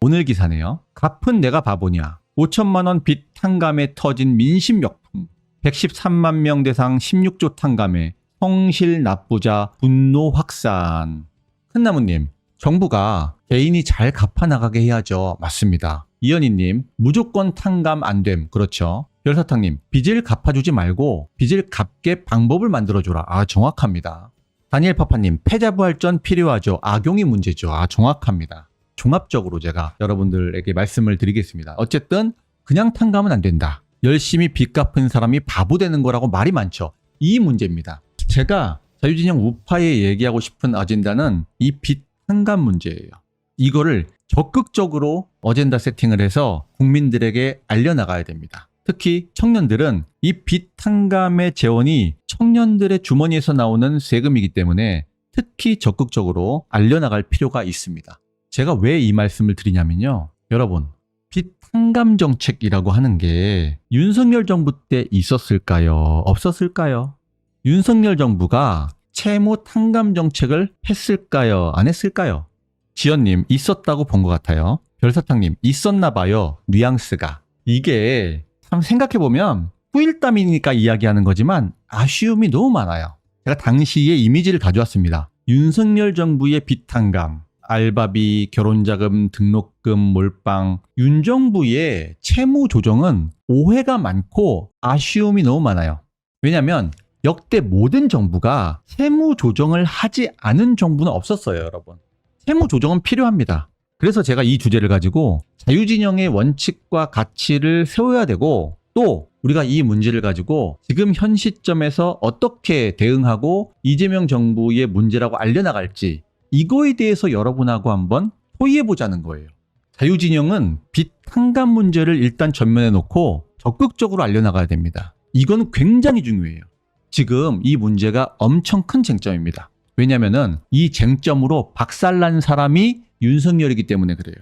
오늘 기사네요. 갚은 내가 바보냐. 5천만 원 빚 탕감에 터진 민심역풍. 113만 명 대상 16조 탕감에 성실 납부자 분노 확산. 큰나무님, 정부가 개인이 잘 갚아나가게 해야죠. 맞습니다. 이현희님, 무조건 탕감 안 됨. 그렇죠. 별사탕님, 빚을 갚아주지 말고 빚을 갚게 방법을 만들어줘라. 아, 정확합니다. 다니엘 파파님, 패자부활전 필요하죠. 악용이 문제죠. 아, 정확합니다. 종합적으로 제가 여러분들에게 말씀을 드리겠습니다. 어쨌든 그냥 탕감은 안 된다. 열심히 빚 갚은 사람이 바보 되는 거라고 말이 많죠. 이 문제입니다. 제가 자유진영 우파에 얘기하고 싶은 아젠다는 이 빚 탕감 문제예요. 이거를 적극적으로 어젠다 세팅을 해서 국민들에게 알려나가야 됩니다. 특히 청년들은 이 빚 탕감의 재원이 청년들의 주머니에서 나오는 세금이기 때문에 특히 적극적으로 알려나갈 필요가 있습니다. 제가 왜 이 말씀을 드리냐면요. 여러분, 빚 탕감 정책이라고 하는 게 윤석열 정부 때 있었을까요? 없었을까요? 윤석열 정부가 채무 탕감 정책을 했을까요? 안 했을까요? 지연님, 있었다고 본 것 같아요. 별사탕님, 있었나 봐요. 뉘앙스가. 이게 참 생각해보면 후일담이니까 이야기하는 거지만 아쉬움이 너무 많아요. 제가 당시의 이미지를 가져왔습니다. 윤석열 정부의 빚 탕감, 알바비, 결혼자금, 등록금, 몰빵, 윤 정부의 채무 조정은 오해가 많고 아쉬움이 너무 많아요. 왜냐하면 역대 모든 정부가 채무 조정을 하지 않은 정부는 없었어요, 여러분. 채무 조정은 필요합니다. 그래서 제가 이 주제를 가지고 자유진영의 원칙과 가치를 세워야 되고, 또 우리가 이 문제를 가지고 지금 현 시점에서 어떻게 대응하고 이재명 정부의 문제라고 알려나갈지, 이거에 대해서 여러분하고 한번 토의해보자는 거예요. 자유진영은 빚 탕감 문제를 일단 전면에 놓고 적극적으로 알려나가야 됩니다. 이건 굉장히 중요해요. 지금 이 문제가 엄청 큰 쟁점입니다. 왜냐면은 이 쟁점으로 박살난 사람이 윤석열이기 때문에 그래요.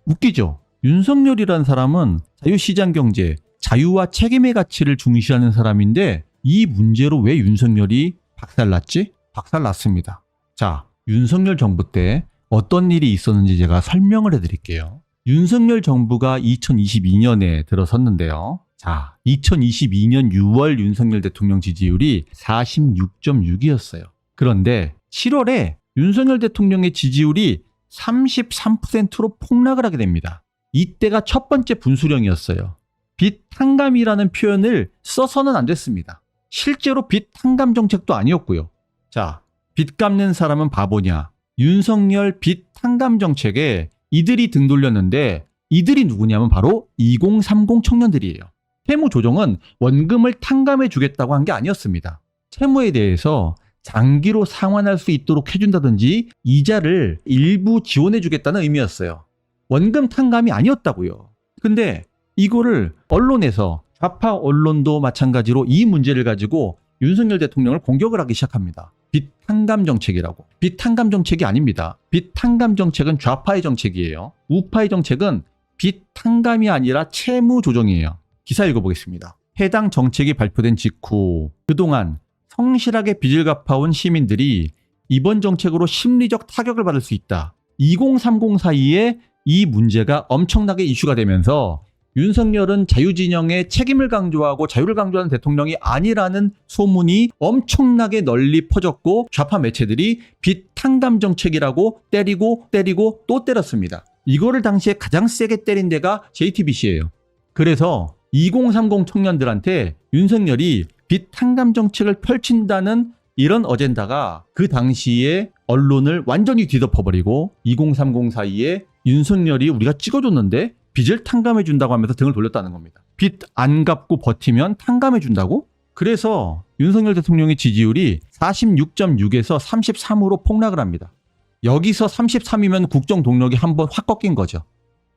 웃기죠? 윤석열이라는 사람은 자유시장 경제, 자유와 책임의 가치를 중시하는 사람인데 이 문제로 왜 윤석열이 박살났지? 박살났습니다. 자, 윤석열 정부 때 어떤 일이 있었는지 제가 설명을 해드릴게요. 윤석열 정부가 2022년에 들어섰는데요. 자, 2022년 6월 윤석열 대통령 지지율이 46.6이었어요. 그런데 7월에 윤석열 대통령의 지지율이 33%로 폭락을 하게 됩니다. 이때가 첫 번째 분수령이었어요. 빚 탕감이라는 표현을 써서는 안 됐습니다. 실제로 빚 탕감 정책도 아니었고요. 자, 빚 갚는 사람은 바보냐? 윤석열 빚 탕감 정책에 이들이 등 돌렸는데 이들이 누구냐면 바로 2030 청년들이에요. 채무 조정은 원금을 탕감해 주겠다고 한 게 아니었습니다. 채무에 대해서 장기로 상환할 수 있도록 해준다든지 이자를 일부 지원해 주겠다는 의미였어요. 원금 탕감이 아니었다고요. 근데 이거를 언론에서 좌파 언론도 마찬가지로 이 문제를 가지고 윤석열 대통령을 공격을 하기 시작합니다. 빚 탕감 정책이라고. 빚 탕감 정책이 아닙니다. 빚 탕감 정책은 좌파의 정책이에요. 우파의 정책은 빚 탕감이 아니라 채무 조정이에요. 기사 읽어보겠습니다. 해당 정책이 발표된 직후 그동안 성실하게 빚을 갚아온 시민들이 이번 정책으로 심리적 타격을 받을 수 있다. 2030 사이에 이 문제가 엄청나게 이슈가 되면서 윤석열은 자유진영의 책임을 강조하고 자유를 강조하는 대통령이 아니라는 소문이 엄청나게 널리 퍼졌고 좌파 매체들이 빚 탕감 정책이라고 때리고 또 때렸습니다. 이거를 당시에 가장 세게 때린 데가 JTBC예요. 그래서 2030 청년들한테 윤석열이 빚 탕감 정책을 펼친다는 이런 어젠다가 그 당시에 언론을 완전히 뒤덮어버리고 2030 사이에 윤석열이 우리가 찍어줬는데 빚을 탕감해 준다고 하면서 등을 돌렸다는 겁니다. 빚 안 갚고 버티면 탕감해 준다고? 그래서 윤석열 대통령의 지지율이 46.6에서 33으로 폭락을 합니다. 여기서 33이면 국정 동력이 한번 확 꺾인 거죠.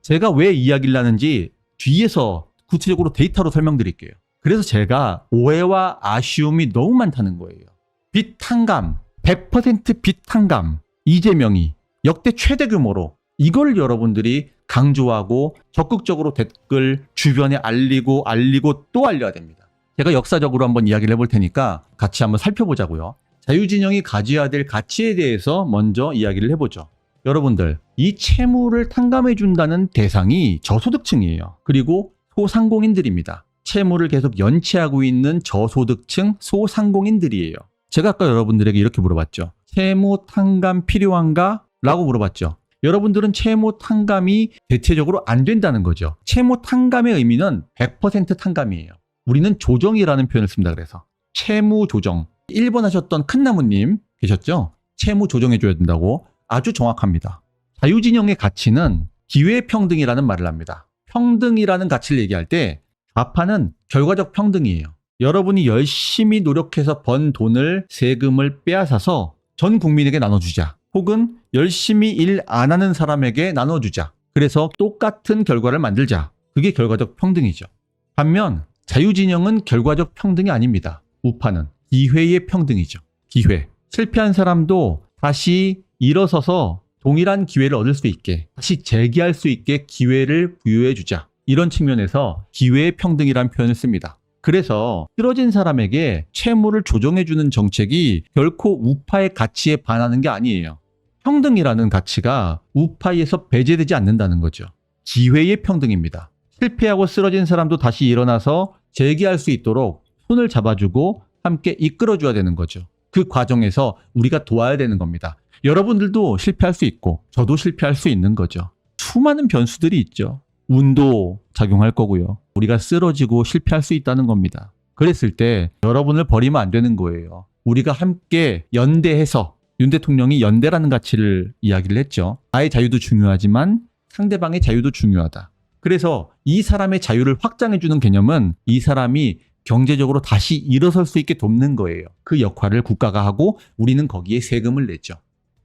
제가 왜 이야기를 하는지 뒤에서 구체적으로 데이터로 설명드릴게요. 그래서 제가 오해와 아쉬움이 너무 많다는 거예요. 빚 탕감, 100% 빚 탕감, 이재명이 역대 최대 규모로 이걸 여러분들이 강조하고 적극적으로 댓글 주변에 알리고 또 알려야 됩니다. 제가 역사적으로 한번 이야기를 해볼 테니까 같이 한번 살펴보자고요. 자유진영이 가져야 될 가치에 대해서 먼저 이야기를 해보죠. 여러분들, 이 채무를 탕감해 준다는 대상이 저소득층이에요. 그리고 소상공인들입니다. 채무를 계속 연체하고 있는 저소득층 소상공인들이에요. 제가 아까 여러분들에게 이렇게 물어봤죠. 채무 탕감 필요한가? 라고 물어봤죠. 여러분들은 채무 탕감이 대체적으로 안 된다는 거죠. 채무 탕감의 의미는 100% 탕감이에요. 우리는 조정이라는 표현을 씁니다. 그래서 채무 조정. 1번 하셨던 큰나무님 계셨죠? 채무 조정해줘야 된다고. 아주 정확합니다. 자유진영의 가치는 기회평등이라는 말을 합니다. 평등이라는 가치를 얘기할 때 좌파는 결과적 평등이에요. 여러분이 열심히 노력해서 번 돈을 세금을 빼앗아서 전 국민에게 나눠주자. 혹은 열심히 일 안 하는 사람에게 나눠주자. 그래서 똑같은 결과를 만들자. 그게 결과적 평등이죠. 반면 자유진영은 결과적 평등이 아닙니다. 우파는 기회의 평등이죠. 기회. 실패한 사람도 다시 일어서서 동일한 기회를 얻을 수 있게, 다시 재기할 수 있게 기회를 부여해 주자. 이런 측면에서 기회의 평등이라는 표현을 씁니다. 그래서 쓰러진 사람에게 채무를 조정해주는 정책이 결코 우파의 가치에 반하는 게 아니에요. 평등이라는 가치가 우파에서 배제되지 않는다는 거죠. 기회의 평등입니다. 실패하고 쓰러진 사람도 다시 일어나서 재기할 수 있도록 손을 잡아주고 함께 이끌어줘야 되는 거죠. 그 과정에서 우리가 도와야 되는 겁니다. 여러분들도 실패할 수 있고 저도 실패할 수 있는 거죠. 수많은 변수들이 있죠. 운도 작용할 거고요. 우리가 쓰러지고 실패할 수 있다는 겁니다. 그랬을 때 여러분을 버리면 안 되는 거예요. 우리가 함께 연대해서 윤 대통령이 연대라는 가치를 이야기를 했죠. 나의 자유도 중요하지만 상대방의 자유도 중요하다. 그래서 이 사람의 자유를 확장해주는 개념은 이 사람이 경제적으로 다시 일어설 수 있게 돕는 거예요. 그 역할을 국가가 하고 우리는 거기에 세금을 내죠.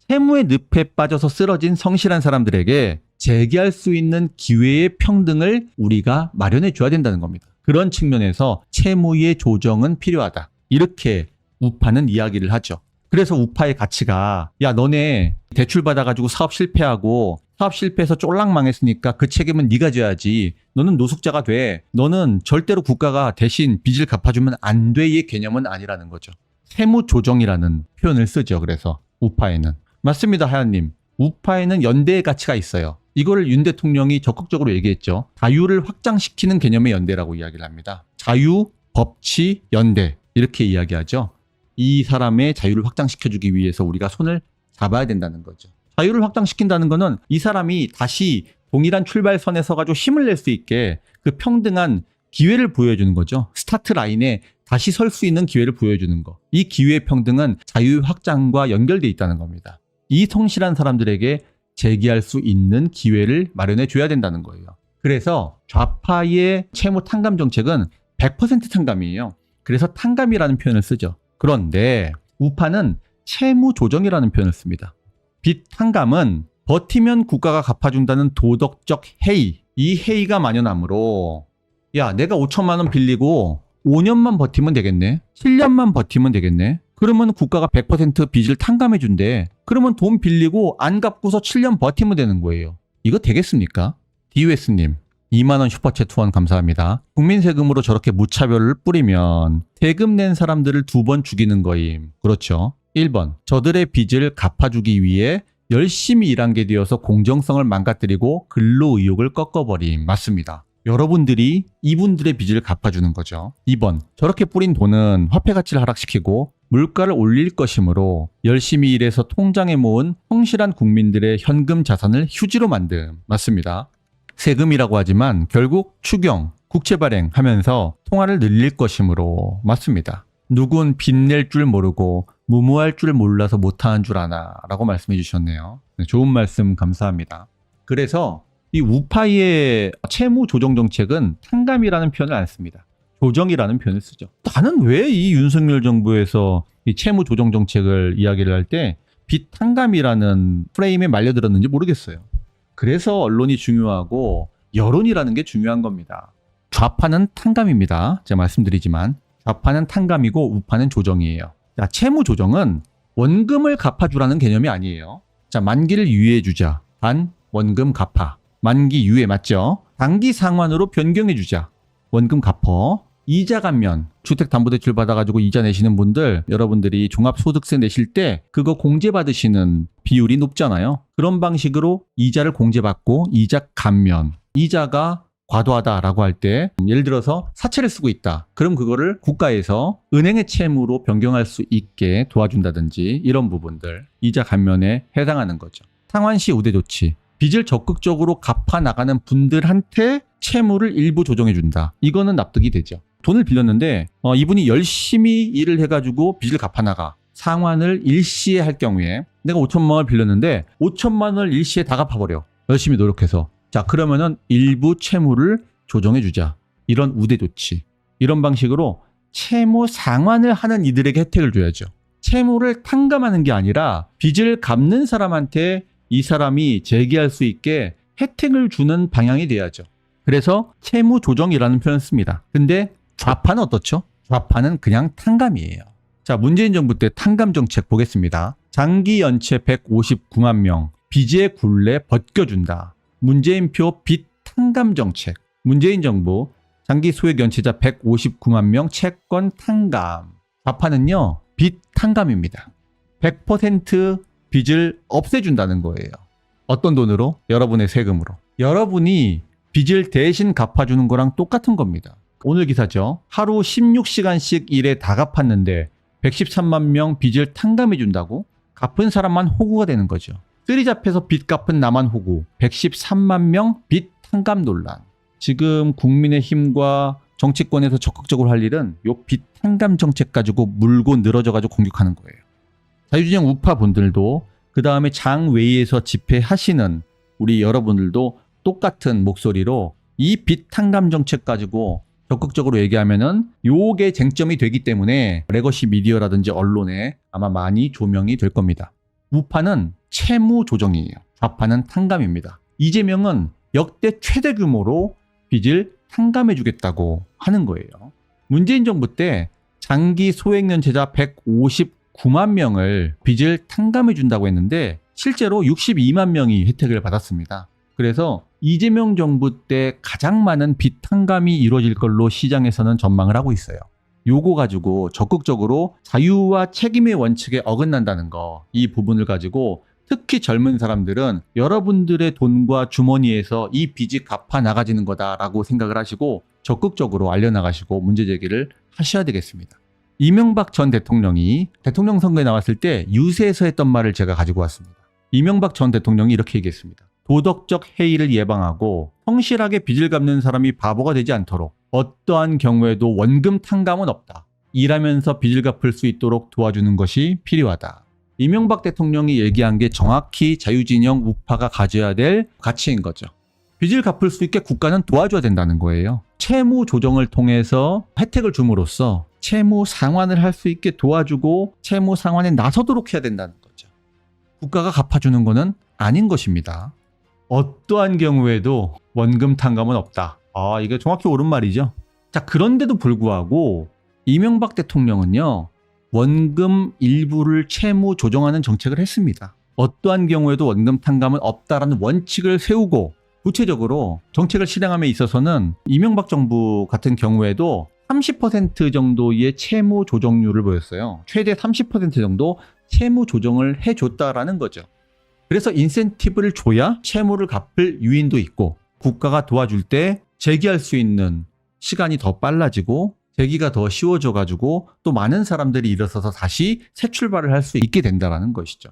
채무의 늪에 빠져서 쓰러진 성실한 사람들에게 재기할 수 있는 기회의 평등을 우리가 마련해 줘야 된다는 겁니다. 그런 측면에서 채무의 조정은 필요하다. 이렇게 우파는 이야기를 하죠. 그래서 우파의 가치가 야 너네 대출 받아가지고 사업 실패하고 사업 실패해서 쫄랑 망했으니까 그 책임은 네가 져야지. 너는 노숙자가 돼. 너는 절대로 국가가 대신 빚을 갚아주면 안 돼의 개념은 아니라는 거죠. 세무 조정이라는 표현을 쓰죠. 그래서 우파에는. 맞습니다. 하연님. 우파에는 연대의 가치가 있어요. 이거를 윤 대통령이 적극적으로 얘기했죠. 자유를 확장시키는 개념의 연대라고 이야기를 합니다. 자유, 법치, 연대 이렇게 이야기하죠. 이 사람의 자유를 확장시켜주기 위해서 우리가 손을 잡아야 된다는 거죠. 자유를 확장시킨다는 거는 이 사람이 다시 동일한 출발선에 서가지고 힘을 낼 수 있게 그 평등한 기회를 부여해주는 거죠. 스타트 라인에 다시 설 수 있는 기회를 부여해주는 거. 이 기회 평등은 자유 확장과 연결돼 있다는 겁니다. 이 성실한 사람들에게 재기할 수 있는 기회를 마련해 줘야 된다는 거예요. 그래서 좌파의 채무 탕감 정책은 100% 탕감이에요. 그래서 탕감이라는 표현을 쓰죠. 그런데 우파는 채무 조정이라는 표현을 씁니다. 빚 탕감은 버티면 국가가 갚아준다는 도덕적 해이, 이 해이가 만연하므로 야, 내가 5천만 원 빌리고 5년만 버티면 되겠네. 7년만 버티면 되겠네. 그러면 국가가 100% 빚을 탕감해 준대. 그러면 돈 빌리고 안 갚고서 7년 버티면 되는 거예요. 이거 되겠습니까? DUS님 2만원 슈퍼챗 후원 감사합니다. 국민 세금으로 저렇게 무차별을 뿌리면 세금 낸 사람들을 2번 죽이는 거임. 그렇죠. 1번 저들의 빚을 갚아주기 위해 열심히 일한 게 되어서 공정성을 망가뜨리고 근로의욕을 꺾어버림. 맞습니다. 여러분들이 이분들의 빚을 갚아주는 거죠. 2번 저렇게 뿌린 돈은 화폐 가치를 하락시키고 물가를 올릴 것이므로 열심히 일해서 통장에 모은 성실한 국민들의 현금 자산을 휴지로 만듦. 맞습니다. 세금이라고 하지만 결국 추경, 국채 발행하면서 통화를 늘릴 것이므로 맞습니다. 누군 빚낼 줄 모르고 무모할 줄 몰라서 못하는 줄 아나 라고 말씀해 주셨네요. 네, 좋은 말씀 감사합니다. 그래서 이 우파의 채무 조정 정책은 탕감이라는 표현을 안 씁니다. 조정이라는 표현을 쓰죠. 나는 왜 이 윤석열 정부에서 이 채무 조정 정책을 이야기를 할 때 빚 탕감이라는 프레임에 말려들었는지 모르겠어요. 그래서 언론이 중요하고 여론이라는 게 중요한 겁니다. 좌파는 탕감입니다. 제가 말씀드리지만 좌파는 탕감이고 우파는 조정이에요. 자, 채무 조정은 원금을 갚아주라는 개념이 아니에요. 자, 만기를 유예해주자. 단 원금 갚아. 만기 유예 맞죠? 단기 상환으로 변경해주자. 원금 갚어. 이자 감면. 주택담보대출 받아가지고 이자 내시는 분들, 여러분들이 종합소득세 내실 때 그거 공제받으시는 비율이 높잖아요. 그런 방식으로 이자를 공제받고 이자 감면. 이자가 과도하다라고 할 때 예를 들어서 사채를 쓰고 있다. 그럼 그거를 국가에서 은행의 채무로 변경할 수 있게 도와준다든지 이런 부분들 이자 감면에 해당하는 거죠. 상환 시 우대 조치. 빚을 적극적으로 갚아 나가는 분들한테 채무를 일부 조정해 준다. 이거는 납득이 되죠. 돈을 빌렸는데 이분이 열심히 일을 해가지고 빚을 갚아 나가. 상환을 일시에 할 경우에 내가 5천만 원을 빌렸는데 5천만 원을 일시에 다 갚아버려. 열심히 노력해서. 자, 그러면은 일부 채무를 조정해 주자. 이런 우대 조치. 이런 방식으로 채무 상환을 하는 이들에게 혜택을 줘야죠. 채무를 탕감하는 게 아니라 빚을 갚는 사람한테 이 사람이 재기할 수 있게 혜택을 주는 방향이 돼야죠. 그래서 채무 조정이라는 표현을 씁니다. 근데 좌파는 어떻죠? 좌파는 그냥 탕감이에요. 자, 문재인 정부 때 탕감 정책 보겠습니다. 장기 연체 159만 명, 빚의 굴레 벗겨준다. 문재인표 빚 탕감 정책. 문재인 정부 장기 소액 연체자 159만 명 채권 탕감. 좌파는요, 빚 탕감입니다. 100% 빚을 없애준다는 거예요. 어떤 돈으로? 여러분의 세금으로. 여러분이 빚을 대신 갚아주는 거랑 똑같은 겁니다. 오늘 기사죠. 하루 16시간씩 일에 다 갚았는데 113만 명 빚을 탕감해 준다고? 갚은 사람만 호구가 되는 거죠. 쓰리 잡혀서 빚 갚은 나만 호구. 113만 명 빚 탕감 논란. 지금 국민의힘과 정치권에서 적극적으로 할 일은 요 빚 탕감 정책 가지고 물고 늘어져가지고 공격하는 거예요. 자유진영 우파 분들도 그 다음에 장외에서 집회하시는 우리 여러분들도 똑같은 목소리로 이 빚 탕감 정책 가지고 적극적으로 얘기하면은 요게 쟁점이 되기 때문에 레거시 미디어라든지 언론에 아마 많이 조명이 될 겁니다. 우파는 채무 조정이에요. 좌파는 탕감입니다. 이재명은 역대 최대 규모로 빚을 탕감해 주겠다고 하는 거예요. 문재인 정부 때 장기 소액연체자 159만 명을 빚을 탕감해 준다고 했는데 실제로 62만 명이 혜택을 받았습니다. 그래서 이재명 정부 때 가장 많은 빚 탕감이 이루어질 걸로 시장에서는 전망을 하고 있어요. 요거 가지고 적극적으로 자유와 책임의 원칙에 어긋난다는 거, 이 부분을 가지고 특히 젊은 사람들은 여러분들의 돈과 주머니에서 이 빚이 갚아 나가지는 거다라고 생각을 하시고 적극적으로 알려나가시고 문제제기를 하셔야 되겠습니다. 이명박 전 대통령이 대통령 선거에 나왔을 때 유세에서 했던 말을 제가 가지고 왔습니다. 이명박 전 대통령이 이렇게 얘기했습니다. 도덕적 해이를 예방하고 성실하게 빚을 갚는 사람이 바보가 되지 않도록 어떠한 경우에도 원금 탕감은 없다. 일하면서 빚을 갚을 수 있도록 도와주는 것이 필요하다. 이명박 대통령이 얘기한 게 정확히 자유진영 우파가 가져야 될 가치인 거죠. 빚을 갚을 수 있게 국가는 도와줘야 된다는 거예요. 채무 조정을 통해서 혜택을 줌으로써 채무 상환을 할 수 있게 도와주고 채무 상환에 나서도록 해야 된다는 거죠. 국가가 갚아주는 거는 아닌 것입니다. 어떠한 경우에도 원금 탕감은 없다. 이게 정확히 옳은 말이죠. 자, 그런데도 불구하고 이명박 대통령은요, 원금 일부를 채무 조정하는 정책을 했습니다. 어떠한 경우에도 원금 탕감은 없다라는 원칙을 세우고 구체적으로 정책을 실행함에 있어서는 이명박 정부 같은 경우에도 30% 정도의 채무 조정률을 보였어요. 최대 30% 정도 채무 조정을 해줬다라는 거죠. 그래서 인센티브를 줘야 채무를 갚을 유인도 있고 국가가 도와줄 때 재기할 수 있는 시간이 더 빨라지고 재기가 더 쉬워져가지고 또 많은 사람들이 일어서서 다시 새 출발을 할 수 있게 된다는 것이죠.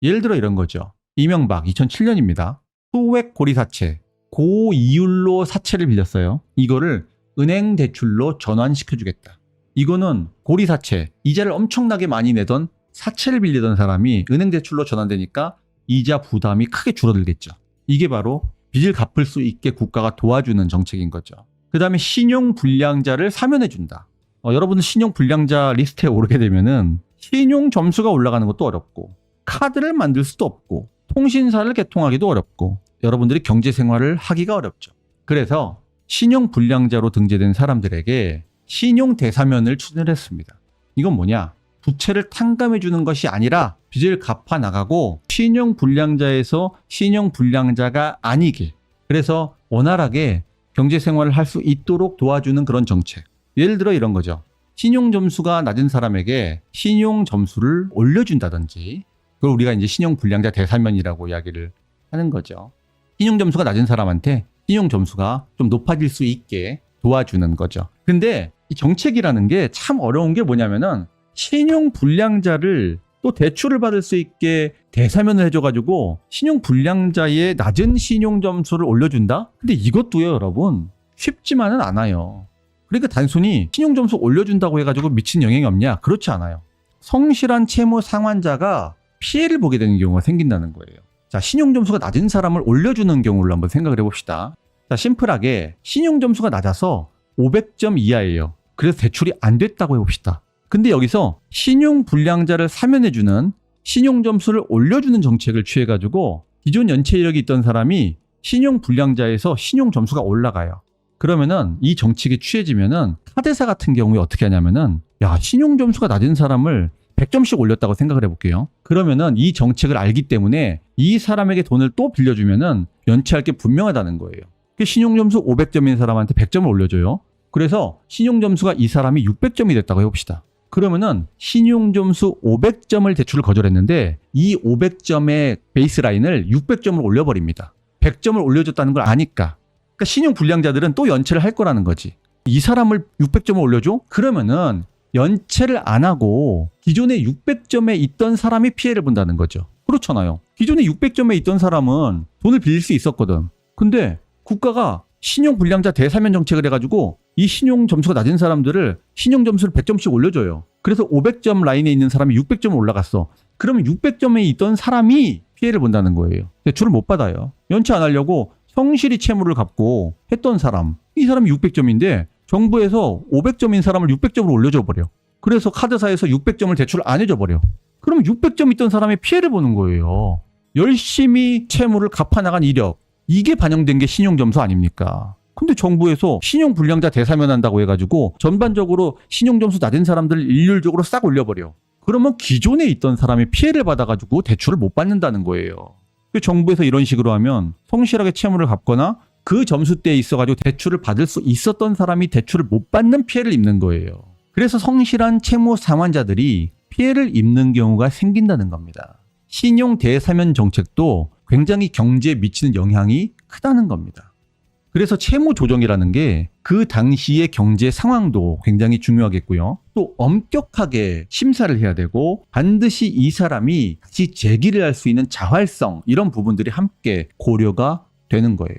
예를 들어 이런 거죠. 이명박 2007년입니다. 소액 고리사채, 고이율로 사채를 빌렸어요. 이거를 은행 대출로 전환시켜주겠다. 이거는 고리사채, 이자를 엄청나게 많이 내던 사채를 빌리던 사람이 은행 대출로 전환되니까 이자 부담이 크게 줄어들겠죠. 이게 바로 빚을 갚을 수 있게 국가가 도와주는 정책인 거죠. 그 다음에 신용불량자를 사면해준다. 여러분은 신용불량자 리스트에 오르게 되면은 신용 점수가 올라가는 것도 어렵고 카드를 만들 수도 없고 통신사를 개통하기도 어렵고 여러분들이 경제생활을 하기가 어렵죠. 그래서 신용불량자로 등재된 사람들에게 신용대사면을 추진했습니다. 이건 뭐냐? 부채를 탕감해 주는 것이 아니라 빚을 갚아 나가고 신용불량자에서 신용불량자가 아니게, 그래서 원활하게 경제생활을 할 수 있도록 도와주는 그런 정책. 예를 들어 이런 거죠. 신용점수가 낮은 사람에게 신용점수를 올려준다든지, 그걸 우리가 이제 신용불량자 대사면이라고 이야기를 하는 거죠. 신용점수가 낮은 사람한테 신용점수가 좀 높아질 수 있게 도와주는 거죠. 근데 이 정책이라는 게 참 어려운 게 뭐냐면은 신용불량자를 또 대출을 받을 수 있게 대사면을 해줘가지고 신용불량자의 낮은 신용점수를 올려준다? 근데 이것도요, 여러분, 쉽지만은 않아요. 그러니까 단순히 신용점수 올려준다고 해가지고 미친 영향이 없냐? 그렇지 않아요. 성실한 채무 상환자가 피해를 보게 되는 경우가 생긴다는 거예요. 자, 신용점수가 낮은 사람을 올려주는 경우를 한번 생각을 해봅시다. 자, 심플하게 신용점수가 낮아서 500점 이하예요. 그래서 대출이 안 됐다고 해봅시다. 근데 여기서 신용불량자를 사면해주는 신용점수를 올려주는 정책을 취해가지고 기존 연체 이력이 있던 사람이 신용불량자에서 신용점수가 올라가요. 그러면은 이 정책이 취해지면은 카드사 같은 경우에 어떻게 하냐면은, 야, 신용점수가 낮은 사람을 100점씩 올렸다고 생각을 해볼게요. 그러면은 이 정책을 알기 때문에 이 사람에게 돈을 또 빌려주면은 연체할 게 분명하다는 거예요. 신용점수 500점인 사람한테 100점을 올려줘요. 그래서 신용점수가 이 사람이 600점이 됐다고 해봅시다. 그러면은 신용점수 500점을 대출을 거절했는데 이 500점의 베이스라인을 600점을 올려버립니다. 100점을 올려줬다는 걸 아니까. 그러니까 신용불량자들은 또 연체를 할 거라는 거지. 이 사람을 600점을 올려줘? 그러면은 연체를 안 하고 기존에 600점에 있던 사람이 피해를 본다는 거죠. 그렇잖아요. 기존에 600점에 있던 사람은 돈을 빌릴 수 있었거든. 근데 국가가 신용불량자 대사면 정책을 해가지고 이 신용점수가 낮은 사람들을 신용점수를 100점씩 올려줘요. 그래서 500점 라인에 있는 사람이 600점 올라갔어. 그러면 600점에 있던 사람이 피해를 본다는 거예요. 대출을 못 받아요. 연체 안 하려고 성실히 채무를 갚고 했던 사람, 이 사람이 600점인데 정부에서 500점인 사람을 600점으로 올려줘 버려. 그래서 카드사에서 600점을 대출을 안 해줘 버려. 그러면 600점 있던 사람이 피해를 보는 거예요. 열심히 채무를 갚아나간 이력, 이게 반영된 게 신용점수 아닙니까? 근데 정부에서 신용불량자 대사면한다고 해가지고 전반적으로 신용점수 낮은 사람들을 일률적으로 싹 올려버려. 그러면 기존에 있던 사람이 피해를 받아가지고 대출을 못 받는다는 거예요. 정부에서 이런 식으로 하면 성실하게 채무를 갚거나 그 점수대에 있어가지고 대출을 받을 수 있었던 사람이 대출을 못 받는 피해를 입는 거예요. 그래서 성실한 채무 상환자들이 피해를 입는 경우가 생긴다는 겁니다. 신용 대사면 정책도 굉장히 경제에 미치는 영향이 크다는 겁니다. 그래서 채무 조정이라는 게 그 당시의 경제 상황도 굉장히 중요하겠고요. 또 엄격하게 심사를 해야 되고 반드시 이 사람이 다시 재기를 할 수 있는 자활성, 이런 부분들이 함께 고려가 되는 거예요.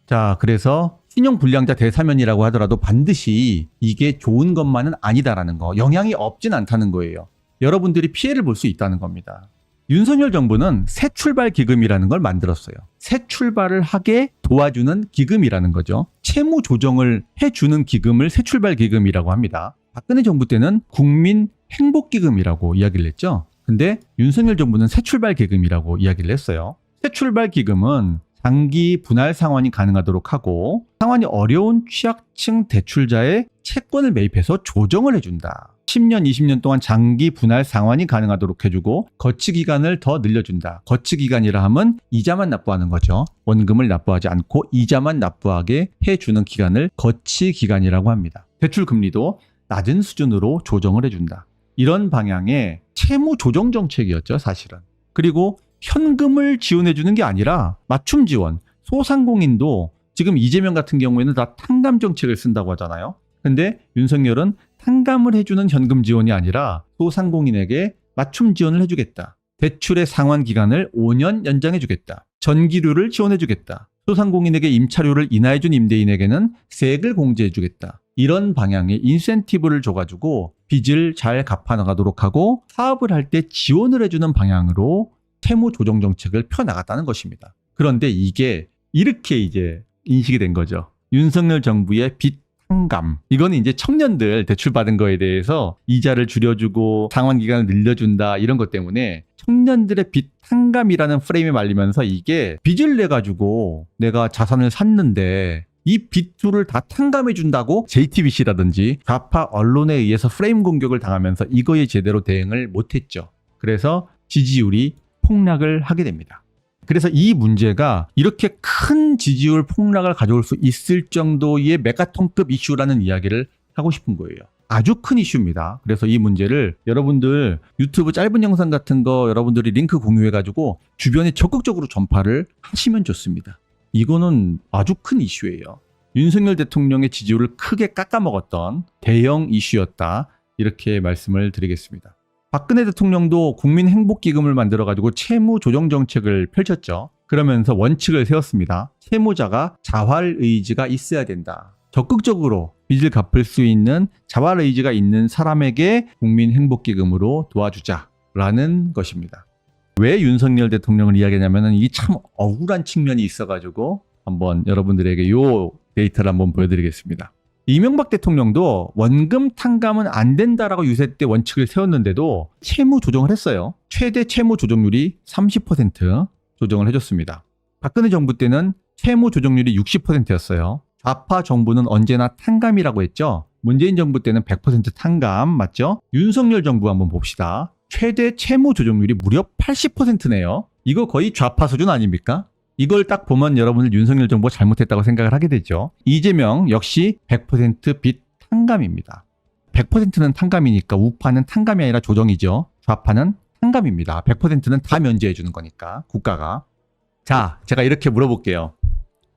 자, 그래서 신용불량자 대사면이라고 하더라도 반드시 이게 좋은 것만은 아니다라는 거, 영향이 없진 않다는 거예요. 여러분들이 피해를 볼 수 있다는 겁니다. 윤석열 정부는 새 출발 기금이라는 걸 만들었어요. 새 출발을 하게 도와주는 기금이라는 거죠. 채무 조정을 해주는 기금을 새 출발 기금이라고 합니다. 박근혜 정부 때는 국민 행복기금이라고 이야기를 했죠. 근데 윤석열 정부는 새 출발 기금이라고 이야기를 했어요. 새 출발 기금은 장기 분할 상환이 가능하도록 하고 상환이 어려운 취약층 대출자의 채권을 매입해서 조정을 해준다. 10년, 20년 동안 장기 분할 상환이 가능하도록 해주고 거치 기간을 더 늘려준다. 거치 기간이라 하면 이자만 납부하는 거죠. 원금을 납부하지 않고 이자만 납부하게 해주는 기간을 거치 기간이라고 합니다. 대출 금리도 낮은 수준으로 조정을 해준다. 이런 방향의 채무 조정 정책이었죠, 사실은. 그리고 현금을 지원해주는 게 아니라 맞춤 지원, 소상공인도 지금 이재명 같은 경우에는 다 탕감 정책을 쓴다고 하잖아요. 근데 윤석열은 탕감을 해주는 현금 지원이 아니라 소상공인에게 맞춤 지원을 해주겠다. 대출의 상환 기간을 5년 연장해주겠다. 전기료를 지원해주겠다. 소상공인에게 임차료를 인하해준 임대인에게는 세액을 공제해주겠다. 이런 방향의 인센티브를 줘가지고 빚을 잘 갚아나가도록 하고 사업을 할 때 지원을 해주는 방향으로 채무 조정 정책을 펴나갔다는 것입니다. 그런데 이게 이렇게 이제 인식이 된 거죠. 윤석열 정부의 빚 탕감. 이거는 이제 청년들 대출 받은 거에 대해서 이자를 줄여주고 상환 기간을 늘려준다 이런 것 때문에 청년들의 빚 탕감이라는 프레임에 말리면서 이게 빚을 내 가지고 내가 자산을 샀는데 이 빚들을 다 탕감해 준다고 JTBC라든지 좌파 언론에 의해서 프레임 공격을 당하면서 이거에 제대로 대응을 못했죠. 그래서 지지율이 폭락을 하게 됩니다. 그래서 이 문제가 이렇게 큰 지지율 폭락을 가져올 수 있을 정도의 메가톤급 이슈라는 이야기를 하고 싶은 거예요. 아주 큰 이슈입니다. 그래서 이 문제를 여러분들 유튜브 짧은 영상 같은 거 여러분들이 링크 공유해가지고 주변에 적극적으로 전파를 하시면 좋습니다. 이거는 아주 큰 이슈예요. 윤석열 대통령의 지지율을 크게 깎아먹었던 대형 이슈였다. 이렇게 말씀을 드리겠습니다. 박근혜 대통령도 국민행복기금을 만들어가지고 채무 조정 정책을 펼쳤죠. 그러면서 원칙을 세웠습니다. 채무자가 자활의지가 있어야 된다. 적극적으로 빚을 갚을 수 있는 자활의지가 있는 사람에게 국민행복기금으로 도와주자라는 것입니다. 왜 윤석열 대통령을 이야기하냐면 이 참 억울한 측면이 있어가지고 한번 여러분들에게 이 데이터를 한번 보여드리겠습니다. 이명박 대통령도 원금 탕감은 안 된다라고 유세 때 원칙을 세웠는데도 채무 조정을 했어요. 최대 채무 조정률이 30% 조정을 해줬습니다. 박근혜 정부 때는 채무 조정률이 60%였어요. 좌파 정부는 언제나 탕감이라고 했죠. 문재인 정부 때는 100% 탕감 맞죠? 윤석열 정부 한번 봅시다. 최대 채무 조정률이 무려 80%네요. 이거 거의 좌파 수준 아닙니까? 이걸 딱 보면 여러분들 윤석열 정부가 잘못했다고 생각을 하게 되죠. 이재명 역시 100% 빚 탕감입니다. 100%는 탕감이니까 우파는 탕감이 아니라 조정이죠. 좌파는 탕감입니다. 100%는 다 면제해 주는 거니까 국가가. 자, 제가 이렇게 물어볼게요.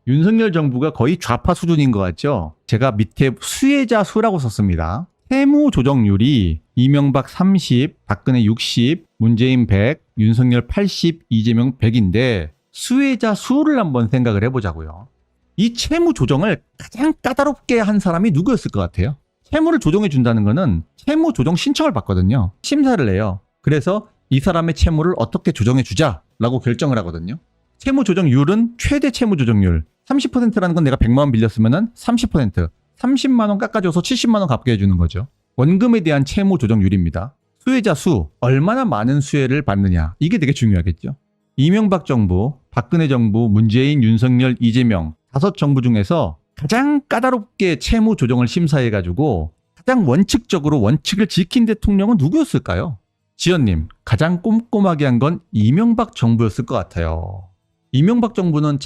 윤석열 정부가 거의 좌파 수준인 것 같죠? 제가 밑에 수혜자 수라고 썼습니다. 채무 조정률이 이명박 30, 박근혜 60, 문재인 100, 윤석열 80, 이재명 100인데 수혜자 수를 한번 생각을 해보자고요. 이 채무 조정을 가장 까다롭게 한 사람이 누구였을 것 같아요? 채무를 조정해 준다는 거는 채무 조정 신청을 받거든요. 심사를 해요. 그래서 이 사람의 채무를 어떻게 조정해 주자라고 결정을 하거든요. 채무 조정률은 최대 채무 조정률 30%라는 건 내가 100만 원 빌렸으면은 30%, 30만 원 깎아줘서 70만 원 갚게 해주는 거죠. 원금에 대한 채무 조정률입니다. 수혜자 수, 얼마나 많은 수혜를 받느냐 이게 되게 중요하겠죠. 이명박 정부, 박근혜 정부, 문재인, 윤석열, 이재명 5정부 중에서 가장 까다롭게 채무 조정을 심사해가지고 가장 원칙적으로 원칙을 지킨 대통령은 누구였을까요? 지연님, 가장 꼼꼼하게 한 건 이명박 정부였을 것 같아요. 이명박 정부는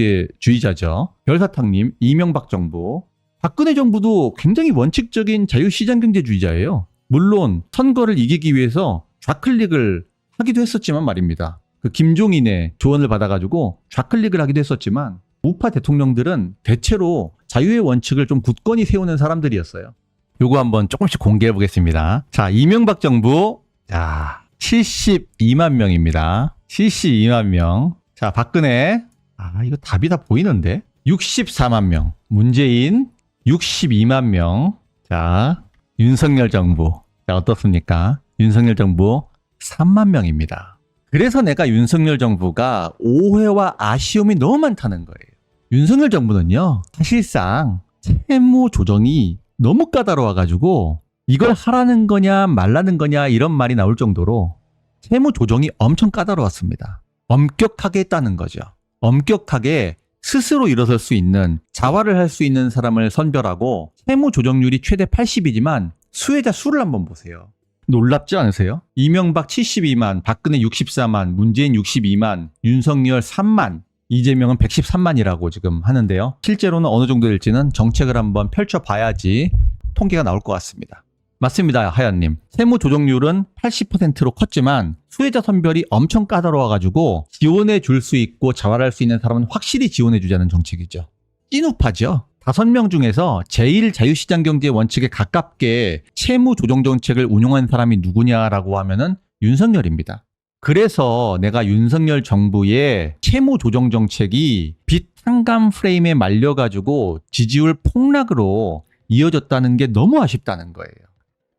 자유시장경제주의자죠. 별사탕님, 이명박 정부. 박근혜 정부도 굉장히 원칙적인 자유시장경제주의자예요. 물론 선거를 이기기 위해서 좌클릭을 하기도 했었지만 말입니다. 그 김종인의 조언을 받아가지고 좌클릭을 하기도 했었지만 우파 대통령들은 대체로 자유의 원칙을 좀 굳건히 세우는 사람들이었어요. 요거 한번 조금씩 공개해 보겠습니다. 자, 이명박 정부, 자, 72만 명입니다. 72만 명. 자, 박근혜, 이거 답이 다 보이는데? 64만 명. 문재인 62만 명. 자, 윤석열 정부. 자, 어떻습니까? 윤석열 정부 3만 명입니다. 그래서 내가 윤석열 정부가 오해와 아쉬움이 너무 많다는 거예요. 윤석열 정부는요, 사실상 채무 조정이 너무 까다로워가지고 이걸 하라는 거냐 말라는 거냐 이런 말이 나올 정도로 채무 조정이 엄청 까다로웠습니다. 엄격하게 했다는 거죠. 엄격하게 스스로 일어설 수 있는, 자활을 할 수 있는 사람을 선별하고 채무 조정률이 최대 80이지만 수혜자 수를 한번 보세요. 놀랍지 않으세요? 이명박 72만, 박근혜 64만, 문재인 62만, 윤석열 3만, 이재명은 113만이라고 지금 하는데요. 실제로는 어느 정도 될지는 정책을 한번 펼쳐봐야지 통계가 나올 것 같습니다. 맞습니다, 하연님. 세무 조정률은 80%로 컸지만 수혜자 선별이 엄청 까다로워가지고 지원해 줄 수 있고 자활할 수 있는 사람은 확실히 지원해 주자는 정책이죠. 찐우파죠. 5명 중에서 제일 자유시장경제 원칙에 가깝게 채무 조정 정책을 운용한 사람이 누구냐라고 하면은 윤석열입니다. 그래서 내가 윤석열 정부의 채무 조정 정책이 빚 탕감 프레임에 말려가지고 지지율 폭락으로 이어졌다는 게 너무 아쉽다는 거예요.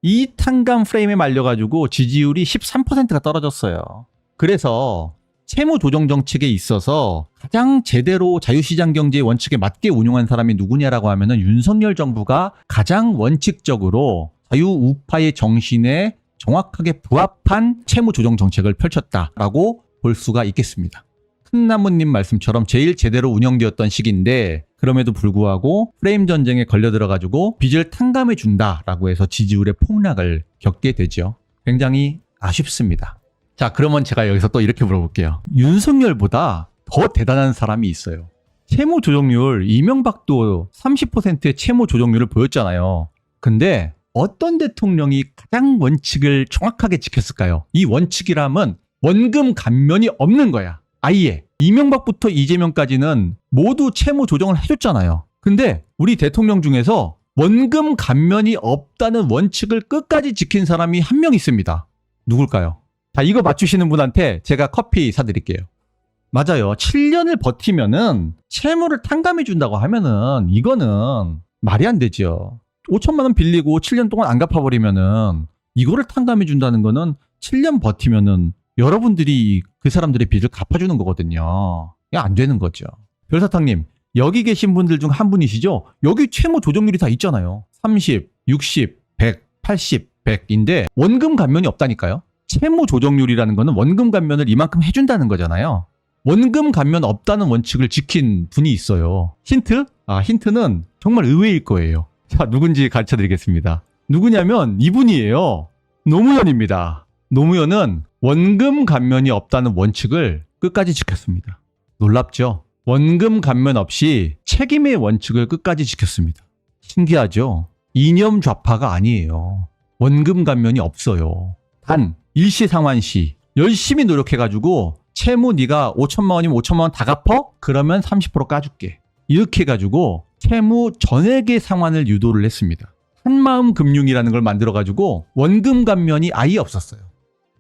이 탕감 프레임에 말려가지고 지지율이 13%가 떨어졌어요. 그래서 채무 조정 정책에 있어서 가장 제대로 자유시장 경제의 원칙에 맞게 운용한 사람이 누구냐라고 하면은 윤석열 정부가 가장 원칙적으로 자유우파의 정신에 정확하게 부합한 채무 조정 정책을 펼쳤다라고 볼 수가 있겠습니다. 큰나무님 말씀처럼 제일 제대로 운영되었던 시기인데 그럼에도 불구하고 프레임 전쟁에 걸려들어가지고 빚을 탕감해 준다라고 해서 지지율의 폭락을 겪게 되죠. 굉장히 아쉽습니다. 자, 그러면 제가 여기서 또 이렇게 물어볼게요. 윤석열보다 더 대단한 사람이 있어요. 채무 조정률, 이명박도 30%의 채무 조정률을 보였잖아요. 근데 어떤 대통령이 가장 원칙을 정확하게 지켰을까요? 이 원칙이라면 원금 감면이 없는 거야. 아예. 이명박부터 이재명까지는 모두 채무 조정을 해줬잖아요. 근데 우리 대통령 중에서 원금 감면이 없다는 원칙을 끝까지 지킨 사람이 한 명 있습니다. 누굴까요? 자, 이거 맞추시는 분한테 제가 커피 사드릴게요. 맞아요. 7년을 버티면은 채무를 탕감해 준다고 하면은 이거는 말이 안 되죠. 5천만 원 빌리고 7년 동안 안 갚아버리면은 이거를 탕감해 준다는 거는 7년 버티면은 여러분들이 그 사람들의 빚을 갚아주는 거거든요. 이게 안 되는 거죠. 별사탕님, 여기 계신 분들 중 한 분이시죠? 여기 채무 조정률이 다 있잖아요. 30, 60, 100, 80, 100인데 원금 감면이 없다니까요. 채무 조정률이라는 거는 원금 감면을 이만큼 해준다는 거잖아요. 원금 감면 없다는 원칙을 지킨 분이 있어요. 힌트? 힌트는 정말 의외일 거예요. 자, 누군지 가르쳐 드리겠습니다. 누구냐면 이분이에요. 노무현입니다. 노무현은 원금 감면이 없다는 원칙을 끝까지 지켰습니다. 놀랍죠? 원금 감면 없이 책임의 원칙을 끝까지 지켰습니다. 신기하죠? 이념 좌파가 아니에요. 원금 감면이 없어요. 단 일시상환시 열심히 노력해가지고 채무 네가 5천만 원이면 5천만 원 다 갚어? 그러면 30% 까줄게. 이렇게 해가지고 채무 전액의 상환을 유도를 했습니다. 한마음 금융이라는 걸 만들어가지고 원금 감면이 아예 없었어요.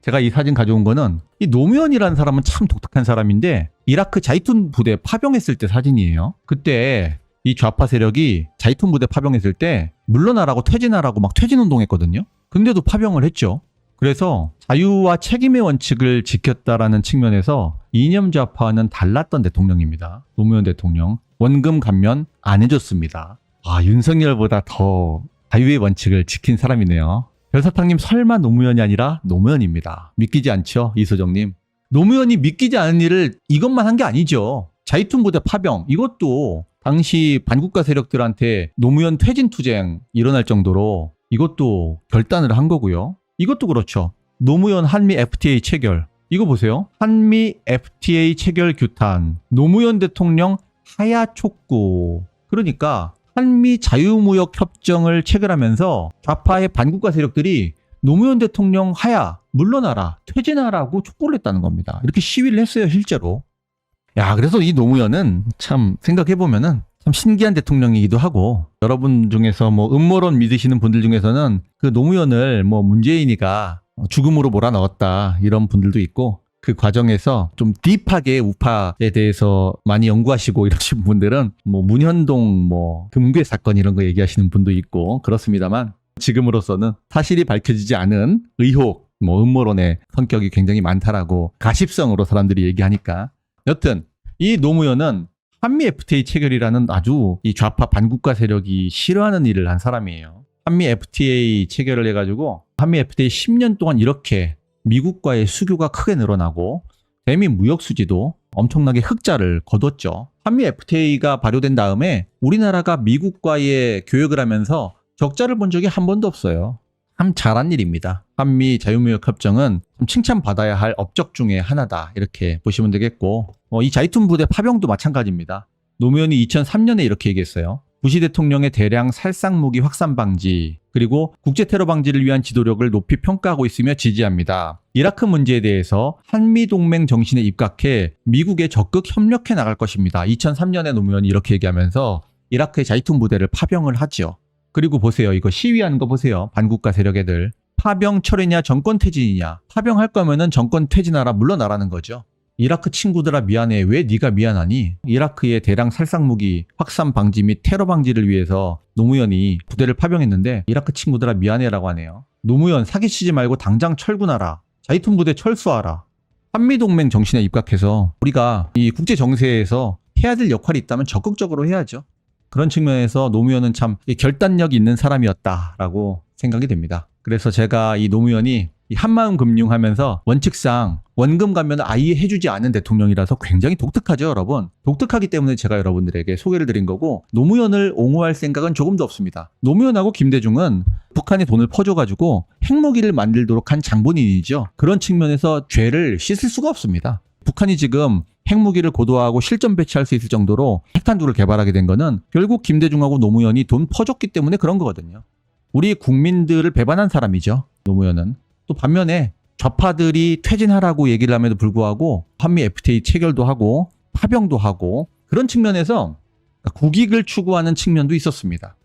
제가 이 사진 가져온 거는 이 노무현이라는 사람은 참 독특한 사람인데 이라크 자이툰 부대 파병했을 때 사진이에요. 그때 이 좌파 세력이 자이툰 부대 파병했을 때 물러나라고 퇴진하라고 막 퇴진운동했거든요. 근데도 파병을 했죠. 그래서 자유와 책임의 원칙을 지켰다라는 측면에서 이념 좌파와는 달랐던 대통령입니다. 노무현 대통령. 원금 감면 안 해줬습니다. 윤석열보다 더 자유의 원칙을 지킨 사람이네요. 별사탕님, 설마 노무현이 아니라 노무현입니다. 믿기지 않죠? 이소정님. 노무현이 믿기지 않은 일을 이것만 한 게 아니죠. 자이툰 부대 파병, 이것도 당시 반국가 세력들한테 노무현 퇴진 투쟁 일어날 정도로 이것도 결단을 한 거고요. 이것도 그렇죠. 노무현 한미 FTA 체결. 이거 보세요. 한미 FTA 체결 규탄. 노무현 대통령 하야 촉구. 그러니까 한미 자유무역 협정을 체결하면서 좌파의 반국가 세력들이 노무현 대통령 하야, 물러나라, 퇴진하라고 촉구를 했다는 겁니다. 이렇게 시위를 했어요, 실제로. 야, 그래서 이 노무현은 참 생각해보면은 참 신기한 대통령이기도 하고, 여러분 중에서 뭐 음모론 믿으시는 분들 중에서는 그 노무현을 뭐 문재인이가 죽음으로 몰아넣었다 이런 분들도 있고, 그 과정에서 좀 딥하게 우파에 대해서 많이 연구하시고 이러신 분들은 뭐 문현동 뭐 금괴 사건 이런 거 얘기하시는 분도 있고 그렇습니다만 지금으로서는 사실이 밝혀지지 않은 의혹, 뭐 음모론의 성격이 굉장히 많다라고 가십성으로 사람들이 얘기하니까 여튼 이 노무현은 한미 FTA 체결이라는 아주 이 좌파 반국가 세력이 싫어하는 일을 한 사람이에요. 한미 FTA 체결을 해가지고 한미 FTA 10년 동안 이렇게 미국과의 수교가 크게 늘어나고 대미 무역 수지도 엄청나게 흑자를 거뒀죠. 한미 FTA가 발효된 다음에 우리나라가 미국과의 교역을 하면서 적자를 본 적이 한 번도 없어요. 참 잘한 일입니다. 한미 자유무역협정은 칭찬받아야 할 업적 중에 하나다 이렇게 보시면 되겠고 이 자이툰 부대 파병도 마찬가지입니다. 노무현이 2003년에 이렇게 얘기했어요. 부시 대통령의 대량 살상무기 확산 방지 그리고 국제테러 방지를 위한 지도력을 높이 평가하고 있으며 지지합니다. 이라크 문제에 대해서 한미동맹 정신에 입각해 미국에 적극 협력해 나갈 것입니다. 2003년에 노무현이 이렇게 얘기하면서 이라크의 자이툰 부대를 파병을 하죠. 그리고 보세요. 이거 시위하는 거 보세요. 반국가 세력 애들. 파병 철회냐 정권 퇴진이냐. 파병할 거면은 정권 퇴진하라 물러나라는 거죠. 이라크 친구들아 미안해. 왜 네가 미안하니? 이라크의 대량 살상무기 확산 방지 및 테러 방지를 위해서 노무현이 부대를 파병했는데 이라크 친구들아 미안해라고 하네요. 노무현 사기치지 말고 당장 철군하라. 자이툰 부대 철수하라. 한미동맹 정신에 입각해서 우리가 이 국제 정세에서 해야 될 역할이 있다면 적극적으로 해야죠. 그런 측면에서 노무현은 참 결단력 있는 사람이었다라고 생각이 됩니다. 그래서 제가 이 노무현이 이 한마음 금융하면서 원칙상 원금 감면을 아예 해주지 않은 대통령이라서 굉장히 독특하죠, 여러분. 독특하기 때문에 제가 여러분들에게 소개를 드린 거고 노무현을 옹호할 생각은 조금도 없습니다. 노무현하고 김대중은 북한에 돈을 퍼줘가지고 핵무기를 만들도록 한 장본인이죠. 그런 측면에서 죄를 씻을 수가 없습니다. 북한이 지금 핵무기를 고도화하고 실전 배치할 수 있을 정도로 핵탄두를 개발하게 된 거는 결국 김대중하고 노무현이 돈 퍼줬기 때문에 그런 거거든요. 우리 국민들을 배반한 사람이죠, 노무현은. 또 반면에 좌파들이 퇴진하라고 얘기를 함에도 불구하고 한미 FTA 체결도 하고 파병도 하고 그런 측면에서 국익을 추구하는 측면도 있었습니다.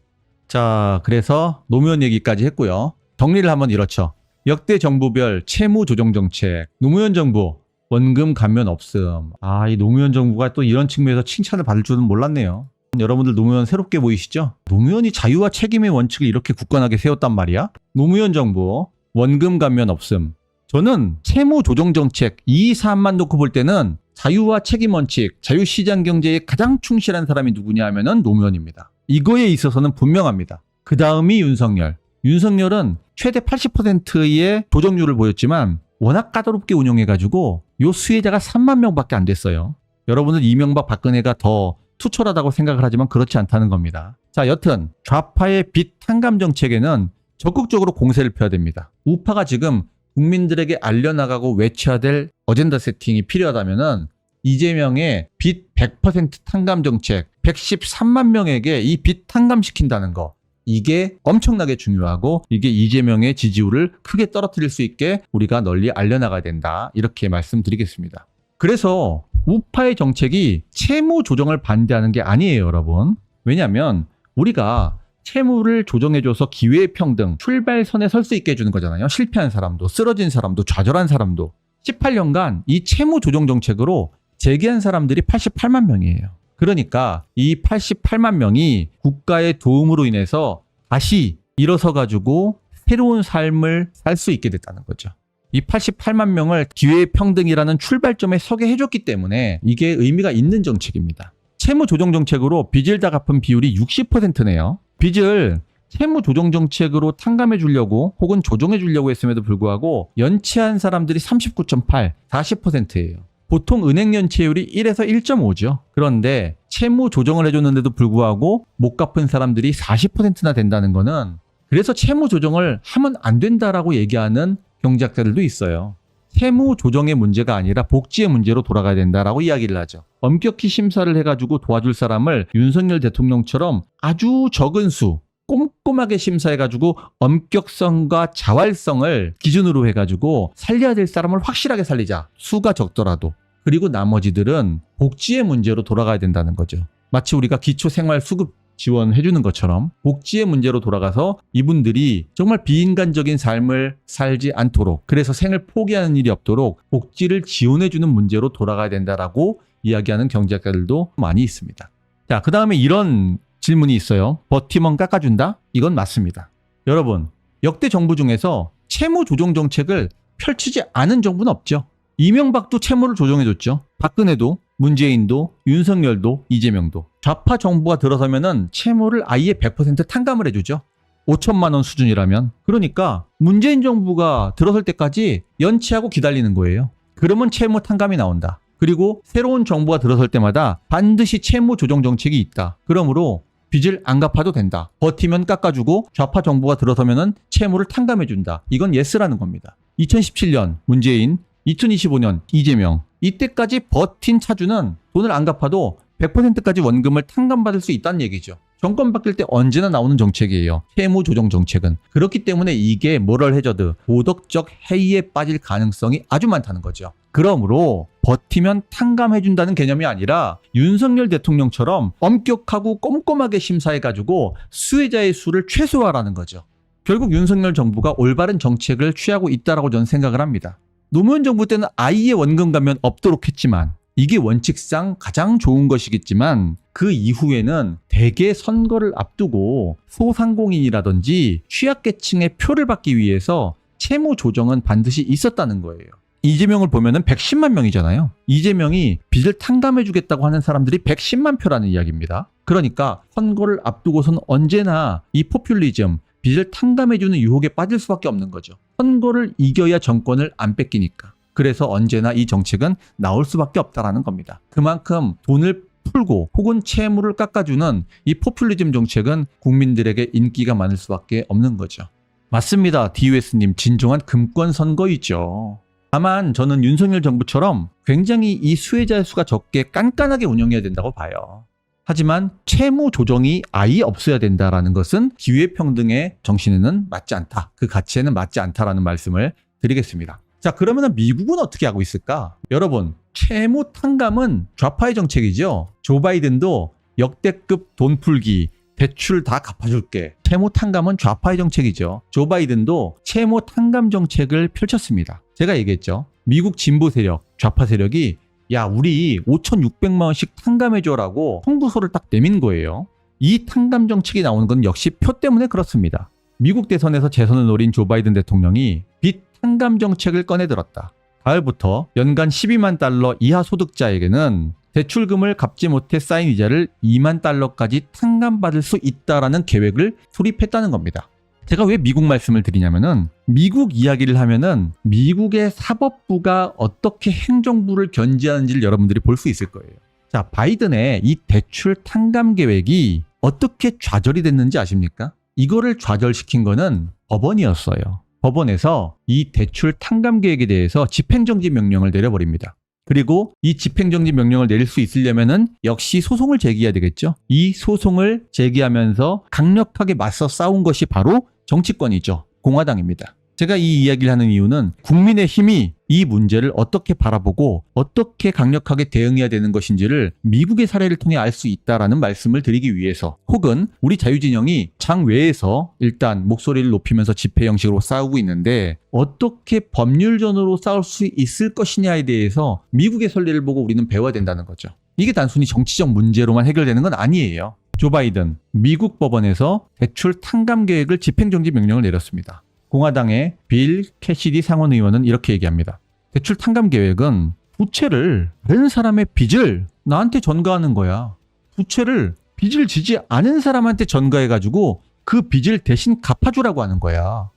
자, 그래서 노무현 얘기까지 했고요. 정리를 하면 이렇죠. 역대 정부별 채무 조정 정책, 노무현 정부 원금 감면 없음. 이 노무현 정부가 또 이런 측면에서 칭찬을 받을 줄은 몰랐네요. 여러분들 노무현 새롭게 보이시죠? 노무현이 자유와 책임의 원칙을 이렇게 굳건하게 세웠단 말이야? 노무현 정부 원금 감면 없음. 저는 채무 조정 정책 이 사안만 놓고 볼 때는 자유와 책임 원칙, 자유시장 경제에 가장 충실한 사람이 누구냐 하면은 노무현입니다. 이거에 있어서는 분명합니다. 그 다음이 윤석열. 윤석열은 최대 80%의 조정률을 보였지만 워낙 까다롭게 운영해가지고 요 수혜자가 3만 명밖에 안 됐어요. 여러분은 이명박 박근혜가 더 투철하다고 생각을 하지만 그렇지 않다는 겁니다. 자, 여튼 좌파의 빚 탕감 정책에는 적극적으로 공세를 펴야 됩니다. 우파가 지금 국민들에게 알려나가고 외쳐야 될 어젠다 세팅이 필요하다면은 이재명의 빚 100% 탕감 정책 113만 명에게 이 빚 탕감시킨다는 거, 이게 엄청나게 중요하고 이게 이재명의 지지율을 크게 떨어뜨릴 수 있게 우리가 널리 알려나가야 된다, 이렇게 말씀드리겠습니다. 그래서 우파의 정책이 채무 조정을 반대하는 게 아니에요, 여러분. 왜냐하면 우리가 채무를 조정해줘서 기회의 평등, 출발선에 설 수 있게 해주는 거잖아요. 실패한 사람도, 쓰러진 사람도, 좌절한 사람도. 18년간 이 채무 조정 정책으로 재기한 사람들이 88만 명이에요. 그러니까 이 88만 명이 국가의 도움으로 인해서 다시 일어서가지고 새로운 삶을 살 수 있게 됐다는 거죠. 이 88만 명을 기회의 평등이라는 출발점에 서게 해줬기 때문에 이게 의미가 있는 정책입니다. 채무 조정 정책으로 빚을 다 갚은 비율이 60%네요. 빚을 채무 조정 정책으로 탕감해 주려고 혹은 조정해 주려고 했음에도 불구하고 연체한 사람들이 39.8, 40%예요. 보통 은행 연체율이 1에서 1.5죠. 그런데 채무 조정을 해줬는데도 불구하고 못 갚은 사람들이 40%나 된다는 거는, 그래서 채무 조정을 하면 안 된다라고 얘기하는 경제학자들도 있어요. 채무 조정의 문제가 아니라 복지의 문제로 돌아가야 된다라고 이야기를 하죠. 엄격히 심사를 해가지고 도와줄 사람을 윤석열 대통령처럼 아주 적은 수, 꼼꼼하게 심사해가지고 엄격성과 자활성을 기준으로 해가지고 살려야 될 사람을 확실하게 살리자. 수가 적더라도. 그리고 나머지들은 복지의 문제로 돌아가야 된다는 거죠. 마치 우리가 기초생활수급 지원해주는 것처럼 복지의 문제로 돌아가서 이분들이 정말 비인간적인 삶을 살지 않도록, 그래서 생을 포기하는 일이 없도록 복지를 지원해주는 문제로 돌아가야 된다라고 이야기하는 경제학자들도 많이 있습니다. 자, 그 다음에 이런 질문이 있어요. 버티면 깎아준다? 이건 맞습니다. 여러분, 역대 정부 중에서 채무 조정 정책을 펼치지 않은 정부는 없죠. 이명박도 채무를 조정해줬죠. 박근혜도, 문재인도, 윤석열도, 이재명도. 좌파 정부가 들어서면은 채무를 아예 100% 탕감을 해주죠. 5천만 원 수준이라면. 그러니까 문재인 정부가 들어설 때까지 연체하고 기다리는 거예요. 그러면 채무 탕감이 나온다. 그리고 새로운 정부가 들어설 때마다 반드시 채무 조정 정책이 있다. 그러므로 빚을 안 갚아도 된다. 버티면 깎아주고 좌파 정부가 들어서면은 채무를 탕감해준다. 이건 예스라는 겁니다. 2017년 문재인, 2025년 이재명, 이때까지 버틴 차주는 돈을 안 갚아도 100%까지 원금을 탕감받을 수 있다는 얘기죠. 정권 바뀔 때 언제나 나오는 정책이에요. 채무 조정 정책은. 그렇기 때문에 이게 모럴 해저드, 도덕적 해이에 빠질 가능성이 아주 많다는 거죠. 그러므로 버티면 탕감해준다는 개념이 아니라 윤석열 대통령처럼 엄격하고 꼼꼼하게 심사해가지고 수혜자의 수를 최소화라는 거죠. 결국 윤석열 정부가 올바른 정책을 취하고 있다라고 저는 생각을 합니다. 노무현 정부 때는 아예 원금 감면 없도록 했지만 이게 원칙상 가장 좋은 것이겠지만 그 이후에는 대개 선거를 앞두고 소상공인이라든지 취약계층의 표를 받기 위해서 채무 조정은 반드시 있었다는 거예요. 이재명을 보면은 110만 명이잖아요. 이재명이 빚을 탕감해주겠다고 하는 사람들이 110만 표라는 이야기입니다. 그러니까 선거를 앞두고선 언제나 이 포퓰리즘, 빚을 탕감해주는 유혹에 빠질 수밖에 없는 거죠. 선거를 이겨야 정권을 안 뺏기니까. 그래서 언제나 이 정책은 나올 수밖에 없다라는 겁니다. 그만큼 돈을 풀고 혹은 채무를 깎아주는 이 포퓰리즘 정책은 국민들에게 인기가 많을 수밖에 없는 거죠. 맞습니다. DUS님, 진정한 금권 선거이죠. 다만 저는 윤석열 정부처럼 굉장히 이 수혜자의 수가 적게 깐깐하게 운영해야 된다고 봐요. 하지만 채무 조정이 아예 없어야 된다라는 것은 기회평등의 정신에는 맞지 않다. 그 가치에는 맞지 않다라는 말씀을 드리겠습니다. 자, 그러면 미국은 어떻게 하고 있을까? 여러분, 채무 탕감은 좌파의 정책이죠. 조 바이든도 역대급 돈 풀기, 대출 다 갚아줄게. 채무 탕감은 좌파의 정책이죠. 조 바이든도 채무 탕감 정책을 펼쳤습니다. 제가 얘기했죠. 미국 진보 세력, 좌파 세력이 야, 우리 5,600만 원씩 탕감해줘라고 청구서를 딱 내민 거예요. 이 탕감 정책이 나오는 건 역시 표 때문에 그렇습니다. 미국 대선에서 재선을 노린 조 바이든 대통령이 빚 탕감 정책을 꺼내들었다. 가을부터 연간 12만 달러 이하 소득자에게는 대출금을 갚지 못해 쌓인 이자를 2만 달러까지 탕감받을 수 있다라는 계획을 수립했다는 겁니다. 제가 왜 미국 말씀을 드리냐면은 미국 이야기를 하면은 미국의 사법부가 어떻게 행정부를 견제하는지를 여러분들이 볼 수 있을 거예요. 자, 바이든의 이 대출 탕감 계획이 어떻게 좌절이 됐는지 아십니까? 이거를 좌절시킨 거는 법원이었어요. 법원에서 이 대출 탕감 계획에 대해서 집행정지 명령을 내려버립니다. 그리고 이 집행정지 명령을 내릴 수 있으려면은 역시 소송을 제기해야 되겠죠. 이 소송을 제기하면서 강력하게 맞서 싸운 것이 바로 정치권이죠. 공화당입니다. 제가 이 이야기를 하는 이유는 국민의힘이 이 문제를 어떻게 바라보고 어떻게 강력하게 대응해야 되는 것인지를 미국의 사례를 통해 알 수 있다라는 말씀을 드리기 위해서, 혹은 우리 자유진영이 장외에서 일단 목소리를 높이면서 집회 형식으로 싸우고 있는데 어떻게 법률전으로 싸울 수 있을 것이냐에 대해서 미국의 선례를 보고 우리는 배워야 된다는 거죠. 이게 단순히 정치적 문제로만 해결되는 건 아니에요. 조 바이든 미국 법원에서 대출 탕감 계획을 집행정지 명령을 내렸습니다. 공화당의 빌 캐시디 상원 의원은 이렇게 얘기합니다. 대출 탕감 계획은 부채를, 다른 사람의 빚을 나한테 전가하는 거야. 부채를 빚을 지지 않은 사람한테 전가해가지고 그 빚을 대신 갚아주라고 하는 거야.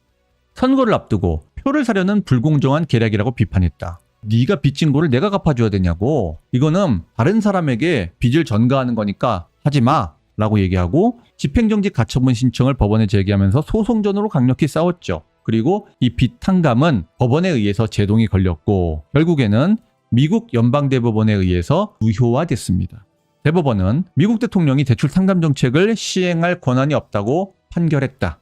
선거를 앞두고 표를 사려는 불공정한 계략이라고 비판했다. 네가 빚진 거를 내가 갚아줘야 되냐고. 이거는 다른 사람에게 빚을 전가하는 거니까 하지 마 라고 얘기하고 집행정지 가처분 신청을 법원에 제기하면서 소송전으로 강력히 싸웠죠. 그리고 이 빚 탕감은 법원에 의해서 제동이 걸렸고 결국에는 미국 연방대법원에 의해서 무효화됐습니다. 대법원은 미국 대통령이 대출 탕감 정책을 시행할 권한이 없다고 판결했다.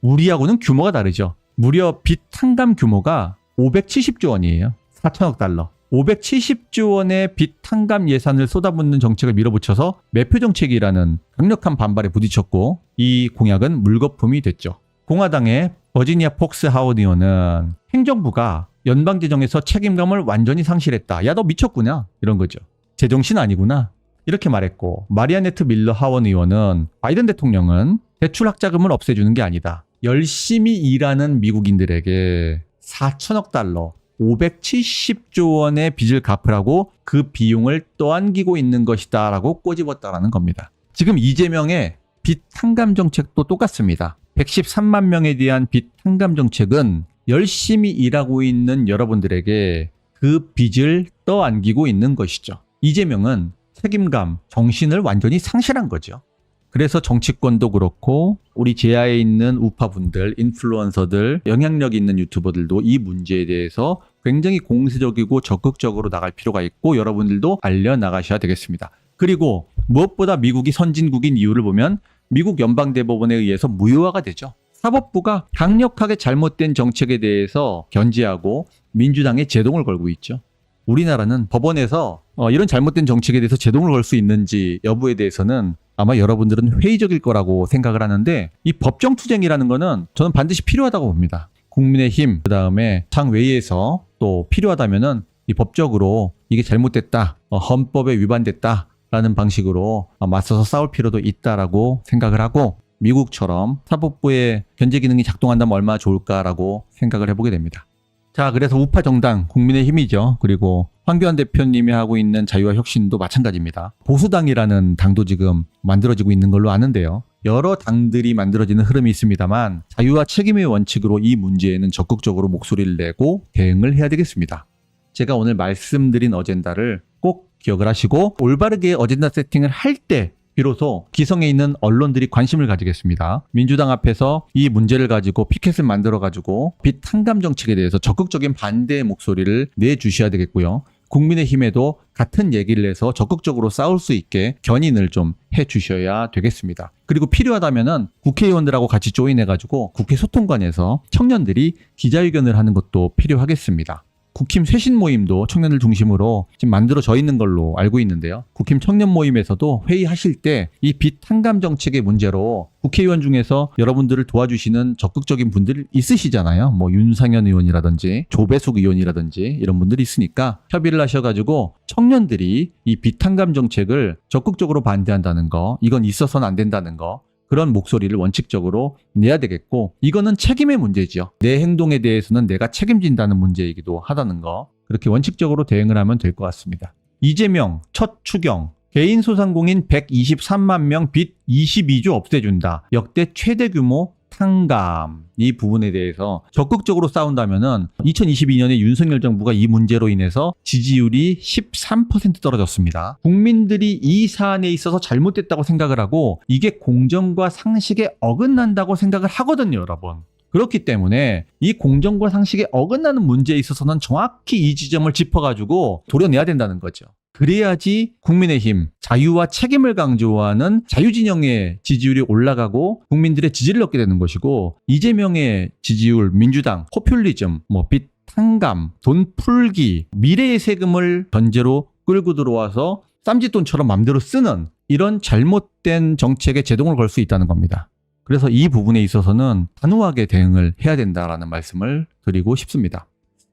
우리하고는 규모가 다르죠. 무려 빚 탕감 규모가 570조 원이에요. 4천억 달러. 570조 원의 빚 탕감 예산을 쏟아붓는 정책을 밀어붙여서 매표 정책이라는 강력한 반발에 부딪혔고 이 공약은 물거품이 됐죠. 공화당의 버지니아 폭스 하원 의원은 행정부가 연방재정에서 책임감을 완전히 상실했다. 야, 너 미쳤구나? 이런 거죠. 제정신 아니구나? 이렇게 말했고, 마리아네트 밀러 하원 의원은 바이든 대통령은 대출 학자금을 없애주는 게 아니다. 열심히 일하는 미국인들에게 4천억 달러, 570조 원의 빚을 갚으라고 그 비용을 떠안기고 있는 것이다 라고 꼬집었다라는 겁니다. 지금 이재명의 빚 탕감 정책도 똑같습니다. 113만 명에 대한 빚 탕감 정책은 열심히 일하고 있는 여러분들에게 그 빚을 떠안기고 있는 것이죠. 이재명은 책임감, 정신을 완전히 상실한 거죠. 그래서 정치권도 그렇고 우리 제야에 있는 우파분들, 인플루언서들, 영향력 있는 유튜버들도 이 문제에 대해서 굉장히 공세적이고 적극적으로 나갈 필요가 있고 여러분들도 알려나가셔야 되겠습니다. 그리고 무엇보다 미국이 선진국인 이유를 보면 미국 연방대법원에 의해서 무효화가 되죠. 사법부가 강력하게 잘못된 정책에 대해서 견제하고 민주당에 제동을 걸고 있죠. 우리나라는 법원에서 이런 잘못된 정책에 대해서 제동을 걸 수 있는지 여부에 대해서는 아마 여러분들은 회의적일 거라고 생각을 하는데 이 법정투쟁이라는 거는 저는 반드시 필요하다고 봅니다. 국민의힘 그다음에 상회의에서 또 필요하다면은 이 법적으로 이게 잘못됐다, 헌법에 위반됐다라는 방식으로 맞서서 싸울 필요도 있다라고 생각을 하고 미국처럼 사법부의 견제 기능이 작동한다면 얼마나 좋을까라고 생각을 해보게 됩니다. 자, 그래서 우파 정당 국민의힘이죠. 그리고 황교안 대표님이 하고 있는 자유와 혁신도 마찬가지입니다. 보수당이라는 당도 지금 만들어지고 있는 걸로 아는데요. 여러 당들이 만들어지는 흐름이 있습니다만 자유와 책임의 원칙으로 이 문제에는 적극적으로 목소리를 내고 대응을 해야 되겠습니다. 제가 오늘 말씀드린 어젠다를 꼭 기억을 하시고 올바르게 어젠다 세팅을 할 때 비로소 기성에 있는 언론들이 관심을 가지겠습니다. 민주당 앞에서 이 문제를 가지고 피켓을 만들어가지고 빚 탕감 정책에 대해서 적극적인 반대의 목소리를 내주셔야 되겠고요. 국민의힘에도 같은 얘기를 해서 적극적으로 싸울 수 있게 견인을 좀 해주셔야 되겠습니다. 그리고 필요하다면은 국회의원들하고 같이 조인해가지고 국회 소통관에서 청년들이 기자회견을 하는 것도 필요하겠습니다. 국힘 쇄신 모임도 청년들 중심으로 지금 만들어져 있는 걸로 알고 있는데요. 국힘 청년 모임에서도 회의하실 때 이 빚 탕감 정책의 문제로 국회의원 중에서 여러분들을 도와주시는 적극적인 분들 있으시잖아요. 뭐 윤상현 의원이라든지 조배숙 의원이라든지 이런 분들이 있으니까 협의를 하셔가지고 청년들이 이 빚 탕감 정책을 적극적으로 반대한다는 거, 이건 있어서는 안 된다는 거, 그런 목소리를 원칙적으로 내야 되겠고 이거는 책임의 문제죠. 내 행동에 대해서는 내가 책임진다는 문제이기도 하다는 거 그렇게 원칙적으로 대응을 하면 될 것 같습니다. 이재명 첫 추경 개인소상공인 123만 명 빚 22조 없애준다. 역대 최대 규모 탕감 이 부분에 대해서 적극적으로 싸운다면은 2022년에 윤석열 정부가 이 문제로 인해서 지지율이 13% 떨어졌습니다. 국민들이 이 사안에 있어서 잘못됐다고 생각을 하고 이게 공정과 상식에 어긋난다고 생각을 하거든요, 여러분. 그렇기 때문에 이 공정과 상식에 어긋나는 문제에 있어서는 정확히 이 지점을 짚어가지고 도려내야 된다는 거죠. 그래야지 국민의힘 자유와 책임을 강조하는 자유진영의 지지율이 올라가고 국민들의 지지를 얻게 되는 것이고 이재명의 지지율, 민주당, 포퓰리즘, 빚 탕감, 돈 풀기, 미래의 세금을 전제로 끌고 들어와서 쌈짓돈처럼 맘대로 쓰는 이런 잘못된 정책에 제동을 걸 수 있다는 겁니다. 그래서 이 부분에 있어서는 단호하게 대응을 해야 된다라는 말씀을 드리고 싶습니다.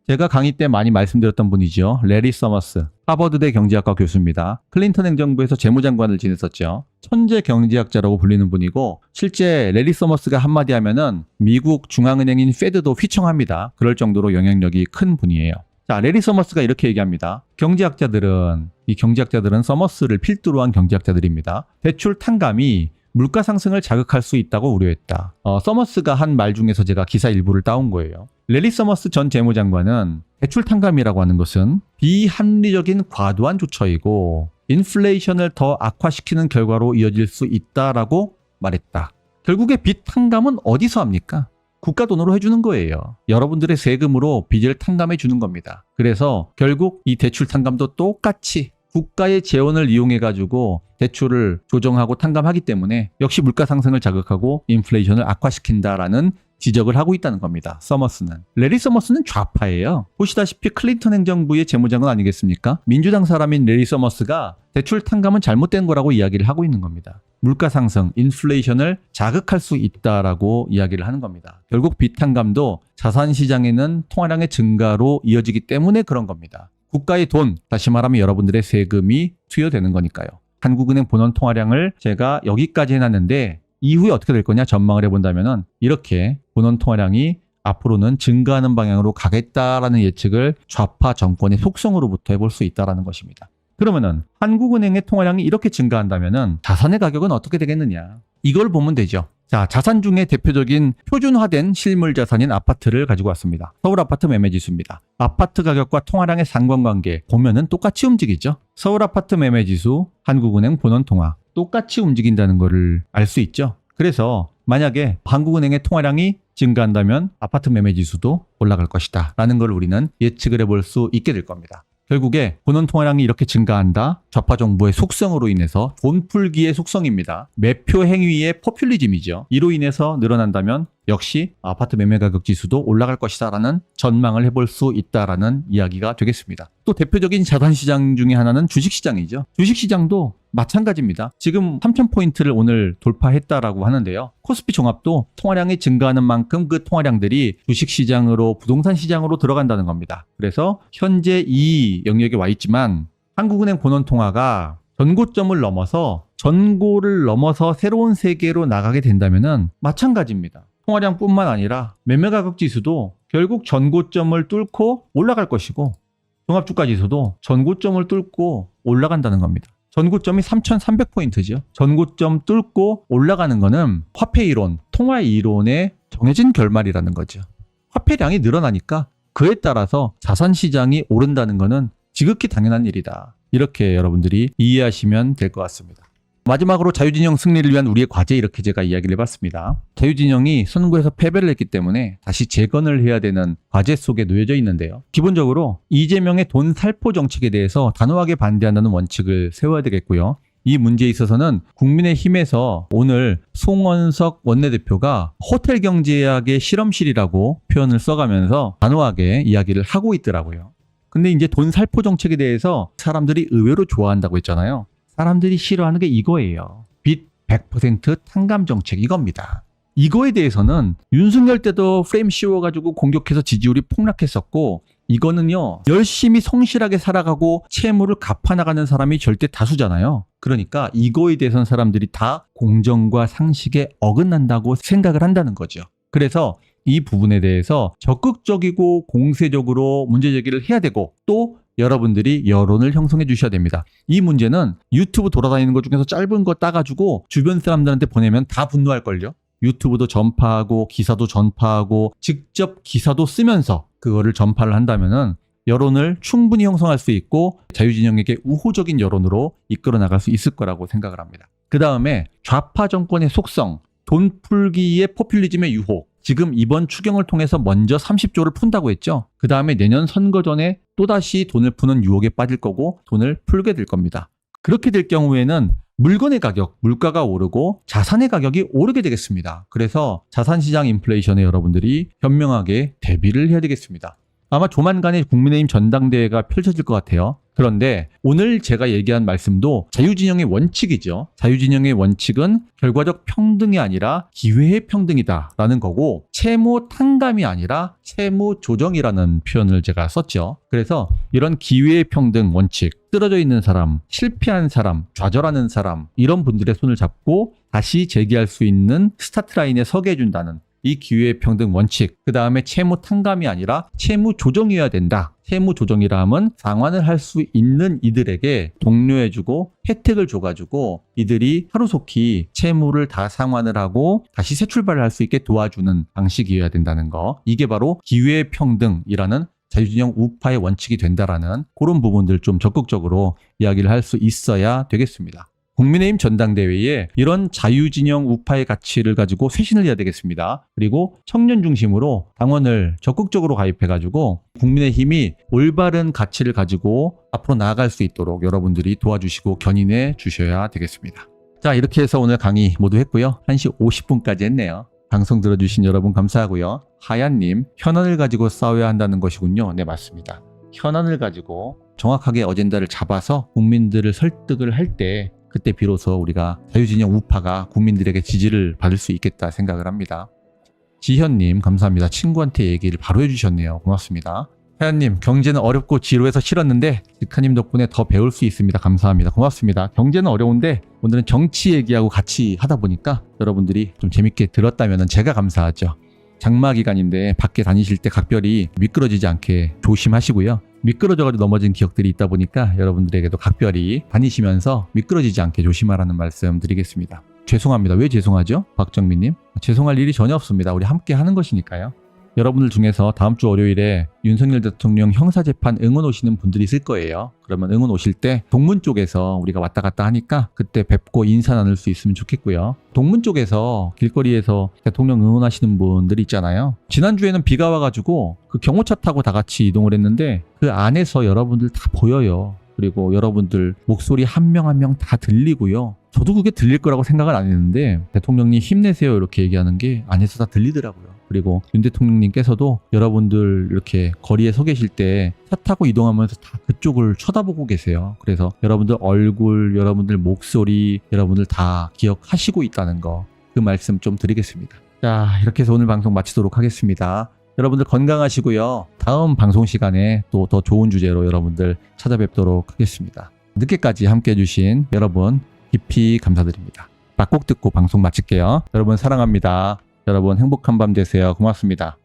제가 강의 때 많이 말씀드렸던 분이죠. 레리 서머스, 하버드대 경제학과 교수입니다. 클린턴 행정부에서 재무장관을 지냈었죠. 천재 경제학자라고 불리는 분이고 실제 레리 서머스가 한마디 하면은 미국 중앙은행인 페드도 휘청합니다. 그럴 정도로 영향력이 큰 분이에요. 자, 레리 서머스가 이렇게 얘기합니다. 이 경제학자들은 서머스를 필두로 한 경제학자들입니다. 대출 탕감이 물가 상승을 자극할 수 있다고 우려했다. 서머스가 한 말 중에서 제가 기사 일부를 따온 거예요. 레리 서머스 전 재무장관은 대출 탕감이라고 하는 것은 비합리적인 과도한 조처이고 인플레이션을 더 악화시키는 결과로 이어질 수 있다라고 말했다. 결국에 빚 탕감은 어디서 합니까? 국가 돈으로 해주는 거예요. 여러분들의 세금으로 빚을 탕감해 주는 겁니다. 그래서 결국 이 대출 탕감도 똑같이 국가의 재원을 이용해가지고 대출을 조정하고 탕감하기 때문에 역시 물가 상승을 자극하고 인플레이션을 악화시킨다라는 지적을 하고 있다는 겁니다. 서머스는. 레리 서머스는 좌파예요. 보시다시피 클린턴 행정부의 재무장관 아니겠습니까? 민주당 사람인 레리 서머스가 대출 탕감은 잘못된 거라고 이야기를 하고 있는 겁니다. 물가 상승, 인플레이션을 자극할 수 있다라고 이야기를 하는 겁니다. 결국 비탕감도 자산 시장에는 통화량의 증가로 이어지기 때문에 그런 겁니다. 국가의 돈, 다시 말하면 여러분들의 세금이 투여되는 거니까요. 한국은행 본원 통화량을 제가 여기까지 해놨는데 이후에 어떻게 될 거냐 전망을 해본다면 이렇게 본원 통화량이 앞으로는 증가하는 방향으로 가겠다라는 예측을 좌파 정권의 속성으로부터 해볼 수 있다는 것입니다. 그러면은 한국은행의 통화량이 이렇게 증가한다면은 자산의 가격은 어떻게 되겠느냐? 이걸 보면 되죠. 자, 자산 중에 대표적인 표준화된 실물 자산인 아파트를 가지고 왔습니다. 서울 아파트 매매 지수입니다. 아파트 가격과 통화량의 상관관계 보면은 똑같이 움직이죠. 서울 아파트 매매 지수, 한국은행 본원 통화 똑같이 움직인다는 것을 알 수 있죠. 그래서 만약에 한국은행의 통화량이 증가한다면 아파트 매매 지수도 올라갈 것이다 라는 걸 우리는 예측을 해볼 수 있게 될 겁니다. 결국에 본원 통화량이 이렇게 증가한다. 좌파 정부의 속성으로 인해서 돈 풀기의 속성입니다. 매표 행위의 포퓰리즘이죠. 이로 인해서 늘어난다면 역시 아파트 매매 가격 지수도 올라갈 것이다 라는 전망을 해볼 수 있다라는 이야기가 되겠습니다. 또 대표적인 자산시장 중에 하나는 주식시장이죠. 주식시장도 마찬가지입니다. 지금 3,000포인트를 오늘 돌파했다라고 하는데요. 코스피 종합도 통화량이 증가하는 만큼 그 통화량들이 주식시장으로 부동산 시장으로 들어간다는 겁니다. 그래서 현재 이 영역에 와 있지만 한국은행 본원 통화가 전고점을 넘어서 전고를 넘어서 새로운 세계로 나가게 된다면 마찬가지입니다. 통화량뿐만 아니라 매매가격 지수도 결국 전고점을 뚫고 올라갈 것이고 종합주가 지수도 전고점을 뚫고 올라간다는 겁니다. 전고점이 3,300포인트죠. 전고점 뚫고 올라가는 거는 화폐 이론, 통화 이론의 정해진 결말이라는 거죠. 화폐량이 늘어나니까 그에 따라서 자산 시장이 오른다는 거는 지극히 당연한 일이다. 이렇게 여러분들이 이해하시면 될 것 같습니다. 마지막으로 자유진영 승리를 위한 우리의 과제 이렇게 제가 이야기를 해봤습니다. 자유진영이 선거에서 패배를 했기 때문에 다시 재건을 해야 되는 과제 속에 놓여져 있는데요. 기본적으로 이재명의 돈 살포 정책에 대해서 단호하게 반대한다는 원칙을 세워야 되겠고요. 이 문제에 있어서는 국민의힘에서 오늘 송원석 원내대표가 호텔 경제학의 실험실이라고 표현을 써가면서 단호하게 이야기를 하고 있더라고요. 근데 이제 돈 살포 정책에 대해서 사람들이 의외로 좋아한다고 했잖아요. 사람들이 싫어하는 게 이거예요. 빚 100% 탕감 정책 이겁니다. 이거에 대해서는 윤석열 때도 프레임 씌워가지고 공격해서 지지율이 폭락했었고 이거는요 열심히 성실하게 살아가고 채무를 갚아나가는 사람이 절대 다수잖아요. 그러니까 이거에 대해서는 사람들이 다 공정과 상식에 어긋난다고 생각을 한다는 거죠. 그래서 이 부분에 대해서 적극적이고 공세적으로 문제제기를 해야 되고 또 여러분들이 여론을 형성해 주셔야 됩니다. 이 문제는 유튜브 돌아다니는 것 중에서 짧은 거 따가지고 주변 사람들한테 보내면 다 분노할걸요. 유튜브도 전파하고 기사도 전파하고 직접 기사도 쓰면서 그거를 전파를 한다면은 여론을 충분히 형성할 수 있고 자유진영에게 우호적인 여론으로 이끌어 나갈 수 있을 거라고 생각을 합니다. 그 다음에 좌파 정권의 속성, 돈 풀기의 포퓰리즘의 유혹. 지금 이번 추경을 통해서 먼저 30조를 푼다고 했죠. 그 다음에 내년 선거 전에 또다시 돈을 푸는 유혹에 빠질 거고 돈을 풀게 될 겁니다. 그렇게 될 경우에는 물건의 가격, 물가가 오르고 자산의 가격이 오르게 되겠습니다. 그래서 자산시장 인플레이션에 여러분들이 현명하게 대비를 해야 되겠습니다. 아마 조만간에 국민의힘 전당대회가 펼쳐질 것 같아요. 그런데 오늘 제가 얘기한 말씀도 자유진영의 원칙이죠. 자유진영의 원칙은 결과적 평등이 아니라 기회의 평등이다라는 거고 채무 탕감이 아니라 채무 조정이라는 표현을 제가 썼죠. 그래서 이런 기회의 평등 원칙, 쓰러져 있는 사람, 실패한 사람, 좌절하는 사람 이런 분들의 손을 잡고 다시 재기할 수 있는 스타트 라인에 서게 해준다는 이 기회의 평등 원칙, 그 다음에 채무 탕감이 아니라 채무 조정이어야 된다. 채무 조정이라 하면 상환을 할 수 있는 이들에게 독려해주고 혜택을 줘가지고 이들이 하루속히 채무를 다 상환을 하고 다시 새 출발을 할 수 있게 도와주는 방식이어야 된다는 거. 이게 바로 기회의 평등이라는 자유진영 우파의 원칙이 된다라는 그런 부분들 좀 적극적으로 이야기를 할 수 있어야 되겠습니다. 국민의힘 전당대회에 이런 자유진영 우파의 가치를 가지고 쇄신을 해야 되겠습니다. 그리고 청년 중심으로 당원을 적극적으로 가입해가지고 국민의힘이 올바른 가치를 가지고 앞으로 나아갈 수 있도록 여러분들이 도와주시고 견인해 주셔야 되겠습니다. 자, 이렇게 해서 오늘 강의 모두 했고요. 1시 50분까지 했네요. 방송 들어주신 여러분 감사하고요. 하얀님, 현안을 가지고 싸워야 한다는 것이군요. 네, 맞습니다. 현안을 가지고 정확하게 어젠다를 잡아서 국민들을 설득을 할 때 그때 비로소 우리가 자유진영 우파가 국민들에게 지지를 받을 수 있겠다 생각을 합니다. 지현님 감사합니다. 친구한테 얘기를 바로 해주셨네요. 고맙습니다. 하얀님, 경제는 어렵고 지루해서 싫었는데 직하님 덕분에 더 배울 수 있습니다. 감사합니다. 고맙습니다. 경제는 어려운데 오늘은 정치 얘기하고 같이 하다 보니까 여러분들이 좀 재밌게 들었다면 제가 감사하죠. 장마 기간인데 밖에 다니실 때 각별히 미끄러지지 않게 조심하시고요. 미끄러져가지고 넘어진 기억들이 있다 보니까 여러분들에게도 각별히 다니시면서 미끄러지지 않게 조심하라는 말씀 드리겠습니다. 죄송합니다. 왜 죄송하죠? 박정민님. 죄송할 일이 전혀 없습니다. 우리 함께 하는 것이니까요. 여러분들 중에서 다음 주 월요일에 윤석열 대통령 형사재판 응원 오시는 분들이 있을 거예요. 그러면 응원 오실 때 동문 쪽에서 우리가 왔다 갔다 하니까 그때 뵙고 인사 나눌 수 있으면 좋겠고요. 동문 쪽에서 길거리에서 대통령 응원하시는 분들이 있잖아요. 지난주에는 비가 와가지고 그 경호차 타고 다 같이 이동을 했는데 그 안에서 여러분들 다 보여요. 그리고 여러분들 목소리 한 명 한 명 다 들리고요. 저도 그게 들릴 거라고 생각을 안 했는데 대통령님 힘내세요 이렇게 얘기하는 게 안에서 다 들리더라고요. 그리고 윤 대통령님께서도 여러분들 이렇게 거리에 서 계실 때 차 타고 이동하면서 다 그쪽을 쳐다보고 계세요. 그래서 여러분들 얼굴, 여러분들 목소리, 여러분들 다 기억하시고 있다는 거, 그 말씀 좀 드리겠습니다. 자, 이렇게 해서 오늘 방송 마치도록 하겠습니다. 여러분들 건강하시고요. 다음 방송 시간에 또 더 좋은 주제로 여러분들 찾아뵙도록 하겠습니다. 늦게까지 함께 해주신 여러분 깊이 감사드립니다. 막곡 듣고 방송 마칠게요. 여러분 사랑합니다. 여러분 행복한 밤 되세요. 고맙습니다.